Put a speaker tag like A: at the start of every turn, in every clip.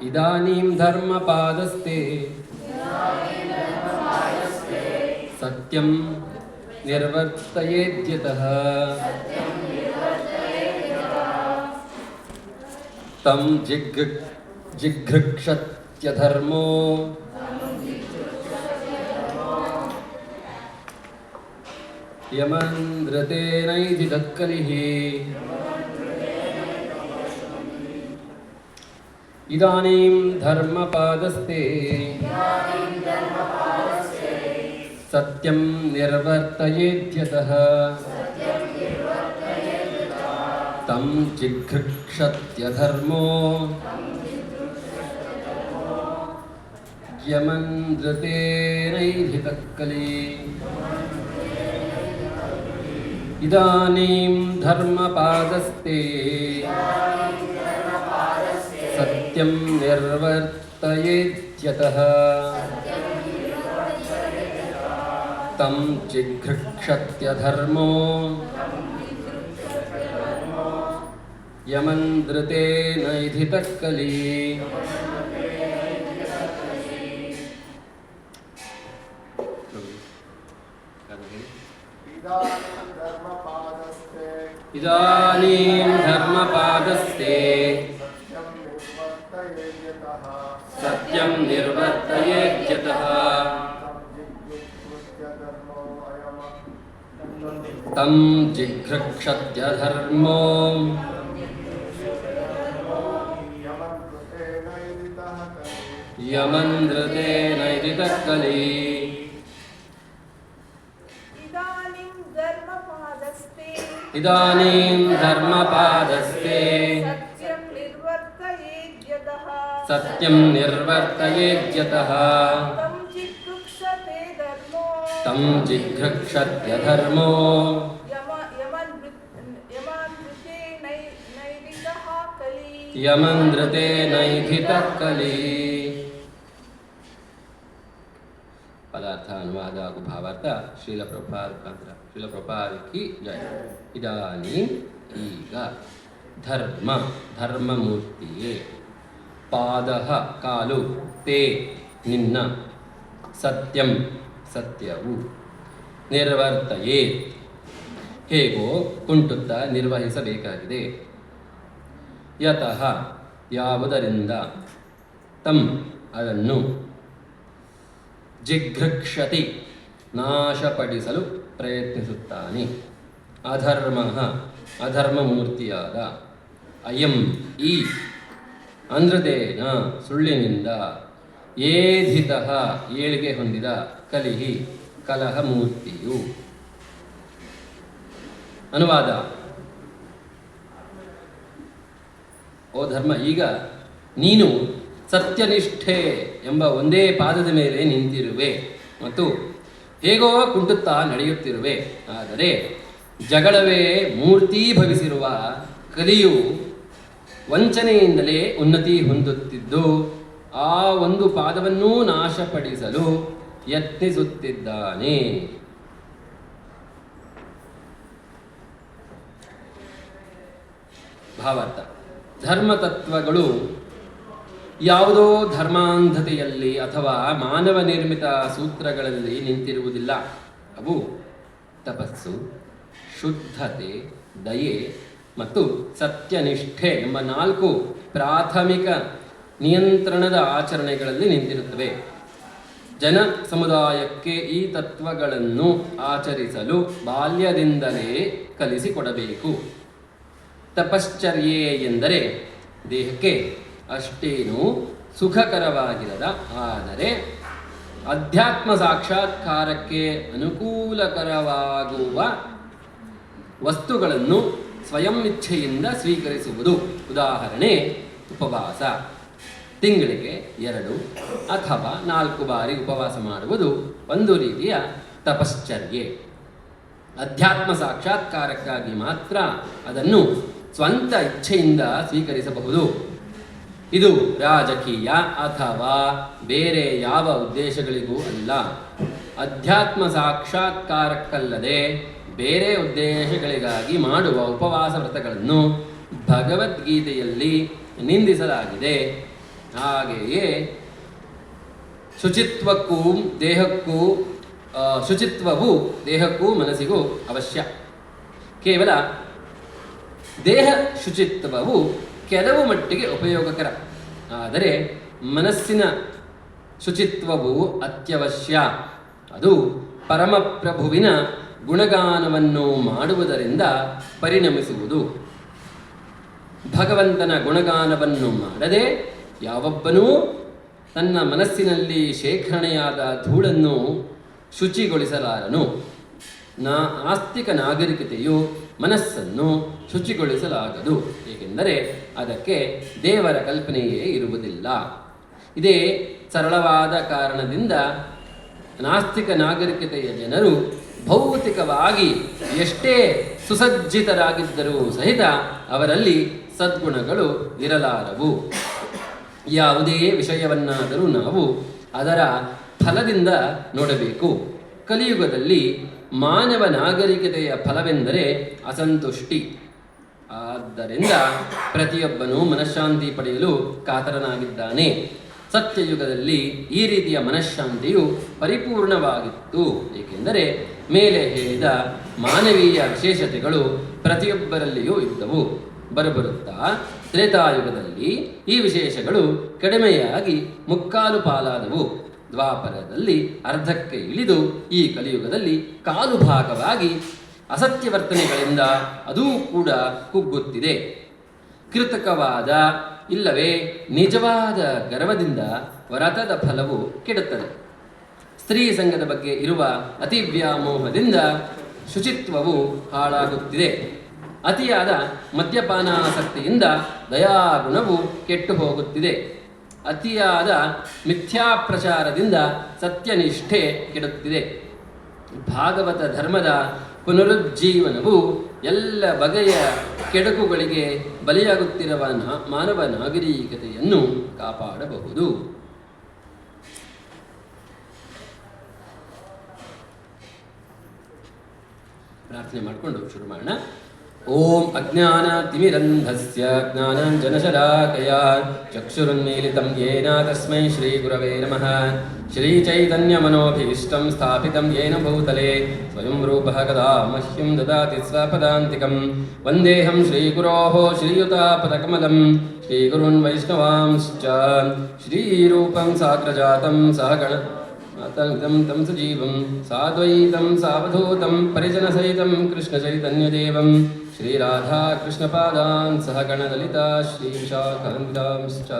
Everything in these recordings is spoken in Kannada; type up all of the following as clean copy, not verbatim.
A: ಇದಾನೀಂ ಧರ್ಮಪಾದಸ್ತೆ ಸತ್ಯಂ ನಿರ್ವರ್ತಯೇದ್ಯತಃ ತಂ ಜಿಘೃಕ್ಷತ್ಯಧರ್ಮೋ ಯಮಂದ್ರತೇನೈಧಿ ತತ್ಕಲಿಃ. ಇದಾನೀಂ ಧರ್ಮಪಾದಸ್ತೆ ಸತ್ಯಂ ನಿರ್ವರ್ತಯೇದ್ಯತಃ ತಂ ಜಿಘೃಕ್ಷತ್ಯಧರ್ಮೋ ಯಮಂದ್ರತೇನೈಧಿ ತತ್ಕಲಿಃ. ಇದಾನೀಂ ಧರ್ಮಪಾದಸ್ತೆ ಸತ್ಯಂ ನಿರ್ವರ್ತಯೇದ್ಯತಃ ತಂ ಜಿಘೃಕ್ಷತ್ಯಧರ್ಮೋ ಯಮಂದ್ರತೇನೈಧಿ ತತ್ಕಲಿಃ. ಇದಾನೀಂ ಧರ್ಮಪಾದಸ್ತೆ ಸತ್ಯಂ ನಿರ್ವರ್ತಯೇದ್ಯತಃ ತಂ ಜಿಘೃಕ್ಷತ್ಯಧರ್ಮೋ ಯಮಂದ್ರತೇನೈಧಿ ತತ್ಕಲಿಃ. ಇದಾನೀಂ ಧರ್ಮಪಾದಸ್ತೆ ಸತ್ಯಂ ನಿರ್ವರ್ತಯೇದ್ಯತಃ ತಂ ಜಿಘೃಕ್ಷತ್ಯಧರ್ಮೋ ಯಮಂದ್ರತೇನೈಧಿ ತತ್ಕಲಿಃ. ಪದಾರ್ಥ ಅನುವಾದ ಹಾಗೂ ಭಾವಾರ್ಥ ಶ್ರೀಲ ಪ್ರಭುಪಾದ ಮುಖಾಂತರ. ಶ್ರೀಲ ಪ್ರಭುಪಾದ ಕಿ ಜಯ. ಇದಾನೀಂ ಈಗ, ಧರ್ಮ ಧರ್ಮಮೂರ್ತಿಯೇ, ಪಾದ ಕಾಲು, ತೇ ನಿನ್ನ, ಸತ್ಯಂ ಸತ್ಯವು, ನಿರ್ವರ್ತಯೇ ಹೇಗೋ ಕುಂಟುತ್ತಾ ನಿರ್ವಹಿಸಬೇಕಾಗಿದೆ, ಯತಃ ಯಾವುದರಿಂದ, ತಂ ಅದನ್ನು, ಜಿಘೃಕ್ಷತಿ ನಾಶಪಡಿಸಲು ಪ್ರಯತ್ನಿಸುತ್ತಾನೆ, ಅಧರ್ಮ ಅಧರ್ಮಮೂರ್ತಿಯಾದ, ಅಯಂ ಈ, ಅಂದ್ರದೇನ ಸುಳ್ಳಿನಿಂದ, ಏಧಿತಃ ಏಳಿಗೆ ಹೊಂದಿದ, ಕಲಿಹಿ ಕಲಹ ಮೂರ್ತಿಯು. ಅನುವಾದ. ಓ ಧರ್ಮ, ಈಗ ನೀನು ಸತ್ಯನಿಷ್ಠೆ ಎಂಬ ಒಂದೇ ಪಾದದ ಮೇಲೆ ನಿಂತಿರುವೆ ಮತ್ತು ಹೇಗೋ ಕುಂಟುತ್ತಾ ನಡೆಯುತ್ತಿರುವೆ. ಆದರೆ ಜಗಳವೇ ಮೂರ್ತೀಭವಿಸಿರುವ ಕಲಿಯು ವಂಚನೆಯಿಂದಲೇ ಉನ್ನತಿ ಹೊಂದುತ್ತಿದ್ದು ಆ ಒಂದು ಪಾದವನ್ನೂ ನಾಶಪಡಿಸಲು ಯತ್ನಿಸುತ್ತಿದ್ದಾನೆ. ಭಾವಾರ್ಥ. ಧರ್ಮತತ್ವಗಳು ಯಾವುದೋ ಧರ್ಮಾಂಧತೆಯಲ್ಲಿ ಅಥವಾ ಮಾನವ ನಿರ್ಮಿತ ಸೂತ್ರಗಳಲ್ಲಿ ನಿಂತಿರುವುದಿಲ್ಲ. ಅವು ತಪಸ್ಸು, ಶುದ್ಧತೆ, ದಯೆ ಮತ್ತು ಸತ್ಯನಿಷ್ಠೆ ಎಂಬ 4 ಪ್ರಾಥಮಿಕ ನಿಯಂತ್ರಣದ ಆಚರಣೆಗಳಲ್ಲಿ ನಿಂತಿರುತ್ತವೆ. ಜನ ಸಮುದಾಯಕ್ಕೆ ಈ ತತ್ವಗಳನ್ನು ಆಚರಿಸಲು ಬಾಲ್ಯದಿಂದಲೇ ಕಲಿಸಿಕೊಡಬೇಕು. ತಪಶ್ಚರ್ಯೆ ಎಂದರೆ ದೇಹಕ್ಕೆ ಅಷ್ಟೇನೂ ಸುಖಕರವಾಗಿರದ, ಆದರೆ ಅಧ್ಯಾತ್ಮ ಸಾಕ್ಷಾತ್ಕಾರಕ್ಕೆ ಅನುಕೂಲಕರವಾಗುವ ವಸ್ತುಗಳನ್ನು ಸ್ವಯಂ ಇಚ್ಛೆಯಿಂದ ಸ್ವೀಕರಿಸುವುದು. ಉದಾಹರಣೆ, ಉಪವಾಸ. ತಿಂಗಳಿಗೆ 2 ಅಥವಾ 4 ಬಾರಿ ಉಪವಾಸ ಮಾಡುವುದು ಒಂದು ರೀತಿಯ ತಪಶ್ಚರ್ಯೆ. ಅಧ್ಯಾತ್ಮ ಸಾಕ್ಷಾತ್ಕಾರಕ್ಕಾಗಿ ಮಾತ್ರ ಅದನ್ನು ಸ್ವಂತ ಇಚ್ಛೆಯಿಂದ ಸ್ವೀಕರಿಸಬಹುದು. ಇದು ರಾಜಕೀಯ ಅಥವಾ ಬೇರೆ ಯಾವ ಉದ್ದೇಶಗಳಿಗೂ ಅಲ್ಲ. ಅಧ್ಯಾತ್ಮ ಸಾಕ್ಷಾತ್ಕಾರಕ್ಕಲ್ಲದೆ ಬೇರೆ ಉದ್ದೇಶಗಳಿಗಾಗಿ ಮಾಡುವ ಉಪವಾಸ ವ್ರತಗಳನ್ನು ಭಗವದ್ಗೀತೆಯಲ್ಲಿ ನಿಂದಿಸಲಾಗಿದೆ. ಹಾಗೆಯೇ ಶುಚಿತ್ವವು ದೇಹಕ್ಕೂ ಮನಸ್ಸಿಗೂ ಅವಶ್ಯ. ಕೇವಲ ದೇಹ ಶುಚಿತ್ವವು ಕೆಲವು ಮಟ್ಟಿಗೆ ಉಪಯೋಗಕರ, ಆದರೆ ಮನಸ್ಸಿನ ಶುಚಿತ್ವವು ಅತ್ಯವಶ್ಯ. ಅದು ಪರಮಪ್ರಭುವಿನ ಗುಣಗಾನವನ್ನು ಮಾಡುವುದರಿಂದ ಪರಿಣಮಿಸುವುದು. ಭಗವಂತನ ಗುಣಗಾನವನ್ನು ಮಾಡದೆ ಯಾವೊಬ್ಬನೂ ತನ್ನ ಮನಸ್ಸಿನಲ್ಲಿ ಶೇಖರಣೆಯಾದ ಧೂಳನ್ನು ಶುಚಿಗೊಳಿಸಲಾರನು. ಆಸ್ತಿಕ ನಾಗರಿಕತೆಯು ಮನಸ್ಸನ್ನು ಶುಚಿಗೊಳಿಸಲಾಗದು, ಏಕೆಂದರೆ ಅದಕ್ಕೆ ದೇವರ ಕಲ್ಪನೆಯೇ ಇರುವುದಿಲ್ಲ. ಇದೇ ಸರಳವಾದ ಕಾರಣದಿಂದ ನಾಸ್ತಿಕ ನಾಗರಿಕತೆಯ ಜನರು ಭೌತಿಕವಾಗಿ ಎಷ್ಟೇ ಸುಸಜ್ಜಿತರಾಗಿದ್ದರೂ ಸಹಿತ ಅವರಲ್ಲಿ ಸದ್ಗುಣಗಳು ಇರಲಾರವು. ಯಾವುದೇ ವಿಷಯವನ್ನಾದರೂ ನಾವು ಅದರ ಫಲದಿಂದ ನೋಡಬೇಕು. ಕಲಿಯುಗದಲ್ಲಿ ಮಾನವ ನಾಗರಿಕತೆಯ ಫಲವೆಂದರೆ ಅಸಂತುಷ್ಟಿ. ಆದ್ದರಿಂದ ಪ್ರತಿಯೊಬ್ಬನೂ ಮನಃಶಾಂತಿ ಪಡೆಯಲು ಕಾತರನಾಗಿದ್ದಾನೆ. ಸತ್ಯಯುಗದಲ್ಲಿ ಈ ರೀತಿಯ ಮನಃಶಾಂತಿಯು ಪರಿಪೂರ್ಣವಾಗಿತ್ತು, ಏಕೆಂದರೆ ಮೇಲೆ ಹೇಳಿದ ಮಾನವೀಯ ವಿಶೇಷತೆಗಳು ಪ್ರತಿಯೊಬ್ಬರಲ್ಲಿಯೂ ಇದ್ದವು. ಬರುತ್ತಾ ತ್ರೇತಾಯುಗದಲ್ಲಿ ಈ ವಿಶೇಷಗಳು ಕಡಿಮೆಯಾಗಿ ಮುಕ್ಕಾಲು ಪಾಲಾದವು. ದ್ವಾಪರದಲ್ಲಿ ಅರ್ಧಕ್ಕೆ ಇಳಿದು ಈ ಕಲಿಯುಗದಲ್ಲಿ ಕಾಲು ಭಾಗವಾಗಿ ಅಸತ್ಯವರ್ತನೆಗಳಿಂದ ಅದೂ ಕೂಡ ಕುಗ್ಗುತ್ತಿದೆ. ಕೃತಕವಾದ ಇಲ್ಲವೇ ನಿಜವಾದ ಗರ್ವದಿಂದ ವ್ರತದ ಫಲವು ಕೆಡುತ್ತದೆ. ಸ್ತ್ರೀ ಸಂಘದ ಬಗ್ಗೆ ಇರುವ ಅತಿ ವ್ಯಾಮೋಹದಿಂದ ಶುಚಿತ್ವವು ಹಾಳಾಗುತ್ತಿದೆ. ಅತಿಯಾದ ಮದ್ಯಪಾನಾಸಕ್ತಿಯಿಂದ ದಯಾಗುಣವು ಕೆಟ್ಟು ಹೋಗುತ್ತಿದೆ. ಅತಿಯಾದ ಮಿಥ್ಯಾಪ್ರಚಾರದಿಂದ ಸತ್ಯನಿಷ್ಠೆ ಕೆಡುತ್ತಿದೆ. ಭಾಗವತ ಧರ್ಮದ ಪುನರುಜ್ಜೀವನವು ಎಲ್ಲ ಬಗೆಯ ಕೆಡುಕುಗಳಿಗೆ ಬಲಿಯಾಗುತ್ತಿರುವ ಮಾನವ ನಾಗರಿಕತೆಯನ್ನು ಕಾಪಾಡಬಹುದು. ಪ್ರಾರ್ಥನೆ ಮಾಡಿಕೊಂಡು ಶುರು ಮಾಡೋಣ. ಓಂ ಅಜ್ಞಾನತಿಮಿರಂಧಸ್ಯ ಜ್ಞಾನಾಂಜನಶಲಾಕಯಾ ಚಕ್ಷುರುನ್ಮೀಲಿತಂ ಯೇನ ತಸ್ಮೈ ಶ್ರೀ ಗುರವೇ ನಮಃ. ಶ್ರೀಚೈತನ್ಯಮನೋಭೀಷ್ಟಂ ಸ್ಥಾಪಿತಂ ಯೇನ ಭೂತಲೆ ಸ್ವಯಂ ರೂಪಃ ಕದಾ ಮಹ್ಯಂ ದದಾತಿ ಸ್ವಪದಾಂತಿಕಂ. ವಂದೇಹಂ ಶ್ರೀಗುರೋಃ ಶ್ರೀಯುತಾಪದಕಮಲಂ ಶ್ರೀಗುರುನ್ ವೈಷ್ಣವಾಂಶ್ಚ ಶ್ರೀರೂಪಂ ಸಾಗ್ರಜಾತಂ ಸಹಗಣ ಮಾತಂಗಂ ತಂ ಸಜೀವಂ ಸಾದ್ವೈತಂ ಸಾವಧೂತಂ ಪರಿಜನಸಹಿತಂ ಕೃಷ್ಣಚೈತನ್ಯದೇವಂ ಶ್ರೀರಾಧಾ ಕೃಷ್ಣಪಾದಾನ್ ಸಹಗಣಲಲಿತಾ ಶ್ರೀವಿಶಾಖಾಂತಾಂಶ್ಚ.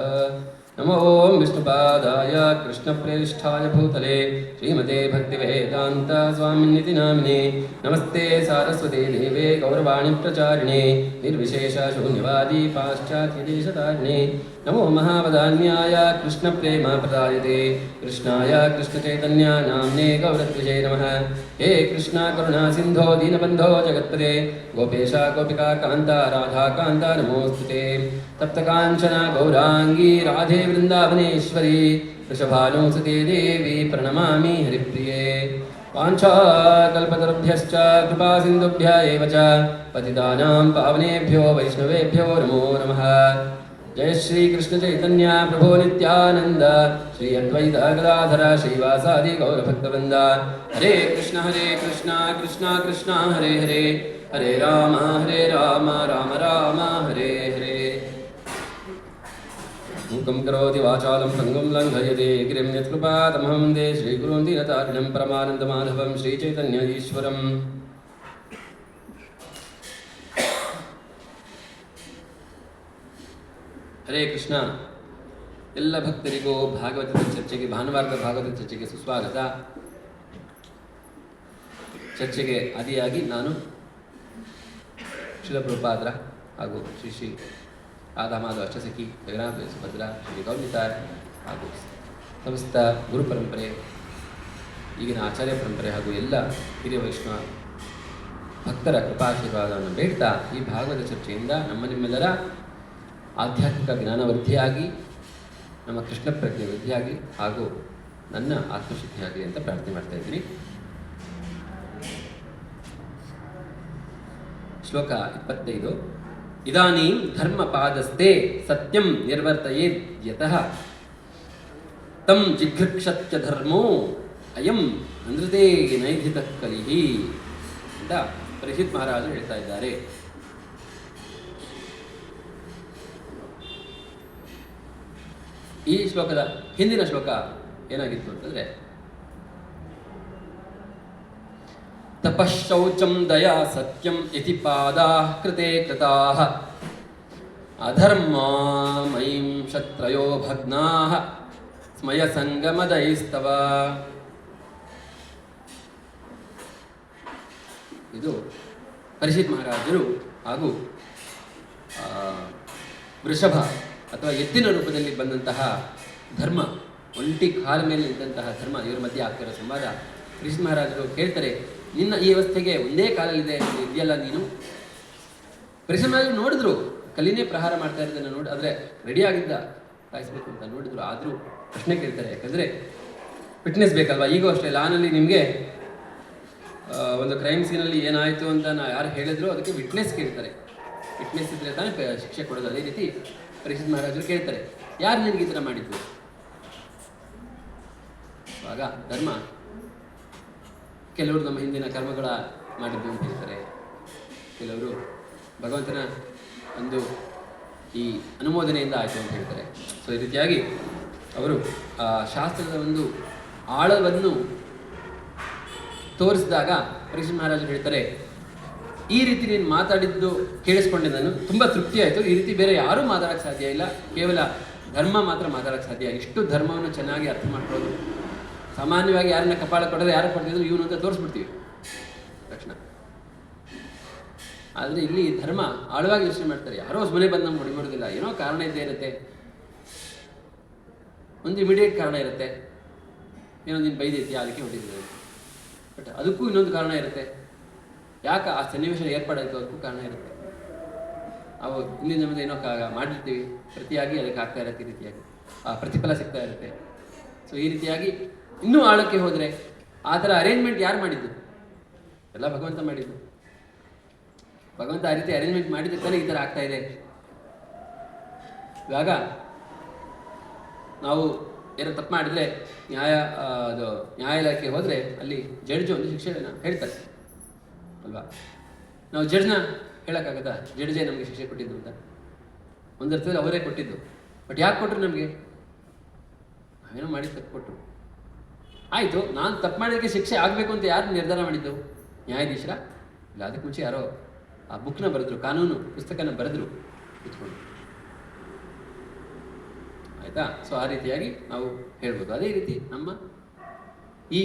A: ನಮೋ ಓಂ ವಿಷ್ಣುಪಾದಾಯ ಕೃಷ್ಣಪ್ರೇಷ್ಠಾಯ ಭೂತಲೆ ಶ್ರೀಮತೆ ಭಕ್ತಿವೇದಾಂತ ಸ್ವಾಮಿನ್ನಿತಿ ನಾಮಿನೇ. ನಮಸ್ತೆ ಸಾರಸ್ವತೆ ದೇವೇ ಗೌರವಾಣಿ ಪ್ರಚಾರಿಣೆ ನಿರ್ವಿಶೇಷ ಶೂನ್ಯವಾದಿ ಪಾಶ್ಚಾತ್ಯದೇಶತಾರಿಣೆ. ನಮೋ ಮಹಾವದಾನ್ಯಾಯ ಕೃಷ್ಣಪ್ರೇಮ ಪ್ರದಾಯತೆ ಕೃಷ್ಣಾಯ ಕೃಷ್ಣಚೈತನ್ಯ ನಾಮ್ನೇ ಗೌರತ್ವಿಜೇ ನಮಃ. ಹೇ ಕೃಷ್ಣ ಕರುಣಾ ಸಿಂಧೋ ದೀನಬಂಧೋ ಜಗತ್ಪದೇ ಗೋಪೇಶ ಗೋಪಿಕಾ ಕಾಂತ ರಾಧಾ ಕಾಂತ ನಮೋಸ್ತುತೆ. ತಪ್ತಕಾಂಚನ ಗೌರಾಂಗೀ ರಾಧೆ ವೃಂದಾವನೇಶ್ವರಿ ವೃಷಭಾನುಸುತೆ ದೇವಿ ಪ್ರಣಮಾಮಿ ಹರಿಪ್ರಿಯೇ. ವಾಂಛಾಕಲ್ಪತರುಭ್ಯಶ್ಚ ಕೃಪಾ ಸಿಂಧುಭ್ಯ ಏವ ಚ ಪತಿತಾನಾಂ ಪಾವನೇಭ್ಯೋ ವೈಷ್ಣವೇಭ್ಯೋ ನಮೋ ನಮಃ. ಜಯ ಶ್ರೀ ಕೃಷ್ಣ ಚೈತನ್ಯ ಪ್ರಭೋ ನಿತ್ಯಾನಂದ ಶ್ರೀ ಅದ್ವೈತ ಗದಾಧರ ಶ್ರೀವಾಸಾದಿ ಗೌರಭಕ್ತವೃಂದ. ಹರೇ ಕೃಷ್ಣ ಕೃಷ್ಣ ಕೃಷ್ಣ ಹರೇ ಹರೇ ಹರೇ ರಾಮ ರಾಮ ರಾಮ ಹರೇ ಹರೇ. ಮೂಕಂ ಕರೋತಿ ವಾಚಾಲಂ ಪಂಗುಂ ಲಂಘಯತೆ ಗಿರಿಂ ಯತ್ಕೃಪಾತಮಹಂ ವಂದೇ ಶ್ರೀಗುರುಂ ದೀನತಾರಿಣಂ ಪರಮಾನಂದಮಾಧವಂ ಶ್ರೀಚೈತನ್ಯ ಈಶ್ವರಂ. ಹರೇ ಕೃಷ್ಣ. ಎಲ್ಲ ಭಕ್ತರಿಗೂ ಭಾಗವತದ ಚರ್ಚೆಗೆ, ಭಾನುವಾರದ ಭಾಗವತ ಚರ್ಚೆಗೆ ಸುಸ್ವಾಗತ. ಚರ್ಚೆಗೆ ಆದಿಯಾಗಿ ನಾನು ಶಿಲಪ್ರಭುಪಾದ್ರ ಹಾಗೂ ಶ್ರೀ ಶ್ರೀ ರಾಧಾಮಾಧವ ಅಷ್ಟಸಖಿ ಜಗನ್ನಾಥ ಸುಭದ್ರ ಶ್ರೀ ಗೌರಿತಾರ್ ಹಾಗೂ ಸಮಸ್ತ ಗುರು ಪರಂಪರೆ, ಈಗಿನ ಆಚಾರ್ಯ ಪರಂಪರೆ ಹಾಗೂ ಎಲ್ಲ ಹಿರಿಯ ವೈಷ್ಣವ ಭಕ್ತರ ಕೃಪಾಶೀರ್ವಾದವನ್ನು ಬೇಡ್ತಾ ಈ ಭಾಗವತ ಚರ್ಚೆಯಿಂದ ನಿಮ್ಮೆಲ್ಲರ ಆಧ್ಯಾತ್ಮಿಕ ಜ್ಞಾನ ವೃದ್ಧಿಯಾಗಿ, ನಮ್ಮ ಕೃಷ್ಣ ಪ್ರಜ್ಞೆ ವೃದ್ಧಿಯಾಗಿ ಹಾಗೂ ನನ್ನ ಆತ್ಮಶುದ್ಧಿಯಾಗಲಿ ಅಂತ ಪ್ರಾರ್ಥನೆ ಮಾಡ್ತಾ ಇದ್ದೀನಿ. ಶ್ಲೋಕ 25. ಇದಾನೀಂ ಧರ್ಮಪಾದಸ್ತೆ ಸತ್ಯಂ ನಿರ್ವರ್ತಯೇದ್ ಯತಃ ತಂ ಜಿಘೃಕ್ಷತ್ಯ ಧರ್ಮೋ ಅಯಂ ಅನೃತೇ ನೈಧಿತ ಕಲಿಹಿ ಅಂತ ಪರೀಕ್ಷಿತ್ ಮಹಾರಾಜರು ಹೇಳ್ತಾ ಇದ್ದಾರೆ. ಈ ಶ್ಲೋಕದ ಹಿಂದಿನ ಶ್ಲೋಕ ಏನಾಗಿತ್ತು ಅಂತಂದ್ರೆ, ತಪಶ್ಚೌಚಂ ದಯಾ ಸತ್ಯಂ ಇತಿ ಪಾದಾಃ ಕೃತೆ ಕೃತಾಃ ಅಧರ್ಮಾಮಯೀಂ ಶತ್ರಯೋ ಭಗ್ನಾಃ ಸ್ಮಯ ಸಂಗಮದೈಸ್ತವ. ಇದು ಪರೀಕ್ಷಿತ್ ಮಹಾರಾಜರು ಹಾಗೂ ವೃಷಭ ಅಥವಾ ಎತ್ತಿನ ರೂಪದಲ್ಲಿ ಬಂದಂತಹ ಧರ್ಮ, ಒಂಟಿ ಕಾಲ ಮೇಲೆ ನಿಂತಹ ಧರ್ಮ, ಇವರ ಮಧ್ಯೆ ಆಗ್ತಿರೋ ಸಂವಾದ. ಪರೀಕ್ಷಿತ್ ಮಹಾರಾಜರು ಕೇಳ್ತಾರೆ, ನಿನ್ನ ಈ ವ್ಯವಸ್ಥೆಗೆ ಒಂದೇ ಕಾಲಲ್ಲಿದೆ ಇದೆಯಲ್ಲ ನೀನು. ಪರೀಕ್ಷಿತ್ ಮಹಾರಾಜರು ನೋಡಿದ್ರು, ಕಲ್ಲಿನೇ ಪ್ರಹಾರ ಮಾಡ್ತಾ ಇರೋದನ್ನು ನೋಡಿ, ಆದರೆ ರೆಡಿಯಾಗಿದ್ದ ಕಾಯಿಸ್ಬೇಕು ಅಂತ ನೋಡಿದ್ರು. ಆದರೂ ಪ್ರಶ್ನೆ ಕೇಳ್ತಾರೆ, ಯಾಕಂದರೆ ಫಿಟ್ನೆಸ್ ಬೇಕಲ್ವಾ. ಈಗೂ ಅಷ್ಟೇ ಲಾನಲ್ಲಿ ನಿಮಗೆ ಒಂದು ಕ್ರೈಮ್ ಸೀನಲ್ಲಿ ಏನಾಯಿತು ಅಂತ ಯಾರು ಹೇಳಿದ್ರು ಅದಕ್ಕೆ ವಿಟ್ನೆಸ್ ಕೇಳ್ತಾರೆ. ವಿಟ್ನೆಸ್ ಇದ್ದರೆ ತಾನೇ ಶಿಕ್ಷೆ ಕೊಡೋದು. ಅದೇ ರೀತಿ ಪರೀಕ್ಷಿತ್ ಮಹಾರಾಜರು ಕೇಳ್ತಾರೆ, ಯಾರು ನಿನಗೆ ಈ ಥರ ಮಾಡಿದ್ದು? ಆಗ ಧರ್ಮ, ಕೆಲವರು ನಮ್ಮ ಹಿಂದಿನ ಕರ್ಮಗಳ ಮಾಡಿದ್ದು ಅಂತ ಹೇಳ್ತಾರೆ, ಕೆಲವರು ಭಗವಂತನ ಒಂದು ಈ ಅನುಮೋದನೆಯಿಂದ ಆಯಿತು ಅಂತ ಹೇಳ್ತಾರೆ. ಸೊ ಈ ರೀತಿಯಾಗಿ ಅವರು ಆ ಶಾಸ್ತ್ರದ ಒಂದು ಆಳವನ್ನು ತೋರಿಸಿದಾಗ ಪರೀಕ್ಷಿತ್ ಮಹಾರಾಜರು ಹೇಳ್ತಾರೆ, ಈ ರೀತಿ ನೀನು ಮಾತಾಡಿದ್ದು ಕೇಳಿಸ್ಕೊಂಡೆ ನಾನು, ತುಂಬ ತೃಪ್ತಿ ಆಯಿತು. ಈ ರೀತಿ ಬೇರೆ ಯಾರೂ ಮಾತಾಡೋಕ್ಕೆ ಸಾಧ್ಯ ಇಲ್ಲ, ಕೇವಲ ಧರ್ಮ ಮಾತ್ರ ಮಾತಾಡೋಕ್ಕೆ ಸಾಧ್ಯ. ಇಷ್ಟು ಧರ್ಮವನ್ನು ಚೆನ್ನಾಗಿ ಅರ್ಥ ಮಾಡ್ಕೊಳ್ಳೋದು. ಸಾಮಾನ್ಯವಾಗಿ ಯಾರನ್ನ ಕಪಾಳ ಕೊಟ್ಟರೆ ಯಾರು ಕೊಡ್ತಿದ್ರು ಇವನು ಅಂತ ತೋರಿಸ್ಬಿಡ್ತೀವಿ ತಕ್ಷಣ. ಆದರೆ ಇಲ್ಲಿ ಧರ್ಮ ಆಳವಾಗಿ ಯೋಚನೆ ಮಾಡ್ತಾರೆ. ಯಾರೋ ಮನೆ ಬಂದು ನಮ್ಗೆ ಹೊಡಿಬೋದಿಲ್ಲ, ಏನೋ ಕಾರಣ ಇದ್ದೇ ಇರುತ್ತೆ, ಒಂದು ಇಮಿಡಿಯೇಟ್ ಕಾರಣ ಇರುತ್ತೆ. ಏನೋ ನೀನು ಬೈದೈತಿ ಅದಕ್ಕೆ ಹೊಡಿದಿದೆ, ಬಟ್ ಅದಕ್ಕೂ ಇನ್ನೊಂದು ಕಾರಣ ಇರುತ್ತೆ. ಯಾಕೆ ಆ ಸನ್ನಿವೇಶ ಏರ್ಪಾಡಾಯಿತು ಅದಕ್ಕೂ ಕಾರಣ ಇರುತ್ತೆ. ಅವು ಹಿಂದಿನ ನಮ್ಮದು ಏನೋ ಮಾಡಿರ್ತೀವಿ, ಪ್ರತಿಯಾಗಿ ಅದಕ್ಕೆ ಆಗ್ತಾ ಇರುತ್ತೆ, ಈ ರೀತಿಯಾಗಿ ಆ ಪ್ರತಿಫಲ ಸಿಗ್ತಾ ಇರುತ್ತೆ. ಸೊ ಈ ರೀತಿಯಾಗಿ ಇನ್ನೂ ಆಳಕ್ಕೆ ಹೋದರೆ ಆ ಥರ ಅರೇಂಜ್ಮೆಂಟ್ ಯಾರು ಮಾಡಿದ್ದು? ಎಲ್ಲ ಭಗವಂತ ಮಾಡಿದ್ದು. ಭಗವಂತ ಆ ರೀತಿ ಅರೇಂಜ್ಮೆಂಟ್ ಮಾಡಿದ್ರೆ ತಾನೇ ಈ ಥರ ಆಗ್ತಾ ಇದೆ. ಇವಾಗ ನಾವು ಏನೋ ತಪ್ಪು ಮಾಡಿದರೆ ನ್ಯಾಯಾಲಯಕ್ಕೆ ಹೋದರೆ ಅಲ್ಲಿ ಜಡ್ಜು ಒಂದು ಶಿಕ್ಷೆಯನ್ನು ಹೇಳ್ತಾರೆ ಅಲ್ವಾ. ನಾವು ಜಡ್ಜ್ನ ಹೇಳೋಕ್ಕಾಗತ್ತಾ? ಜಡ್ಜೇ ನಮಗೆ ಶಿಕ್ಷೆ ಕೊಟ್ಟಿದ್ದು ಅಂತ? ಒಂದರ್ಥದಲ್ಲಿ ಅವರೇ ಕೊಟ್ಟಿದ್ದು, ಬಟ್ ಯಾಕೆ ಕೊಟ್ಟರು ನಮಗೆ? ನಾವೇನೋ ಮಾಡಿ ತಪ್ಪು ಕೊಟ್ಟರು, ಆಯಿತು. ನಾನು ತಪ್ಪು ಮಾಡೋದಕ್ಕೆ ಶಿಕ್ಷೆ ಆಗಬೇಕು ಅಂತ ಯಾರು ನಿರ್ಧಾರ ಮಾಡಿದ್ದು? ನ್ಯಾಯಾಧೀಶರ? ಇಲ್ಲ, ಅದಕ್ಕೆ ಮುಂಚೆ ಯಾರೋ ಆ ಬುಕ್ನ ಬರೆದ್ರು, ಕಾನೂನು ಪುಸ್ತಕನ ಬರೆದ್ರು ಕೂತ್ಕೊಂಡು, ಆಯಿತಾ. ಸೊ ಆ ರೀತಿಯಾಗಿ ನಾವು ಹೇಳ್ಬೋದು. ಅದೇ ರೀತಿ ನಮ್ಮ ಈ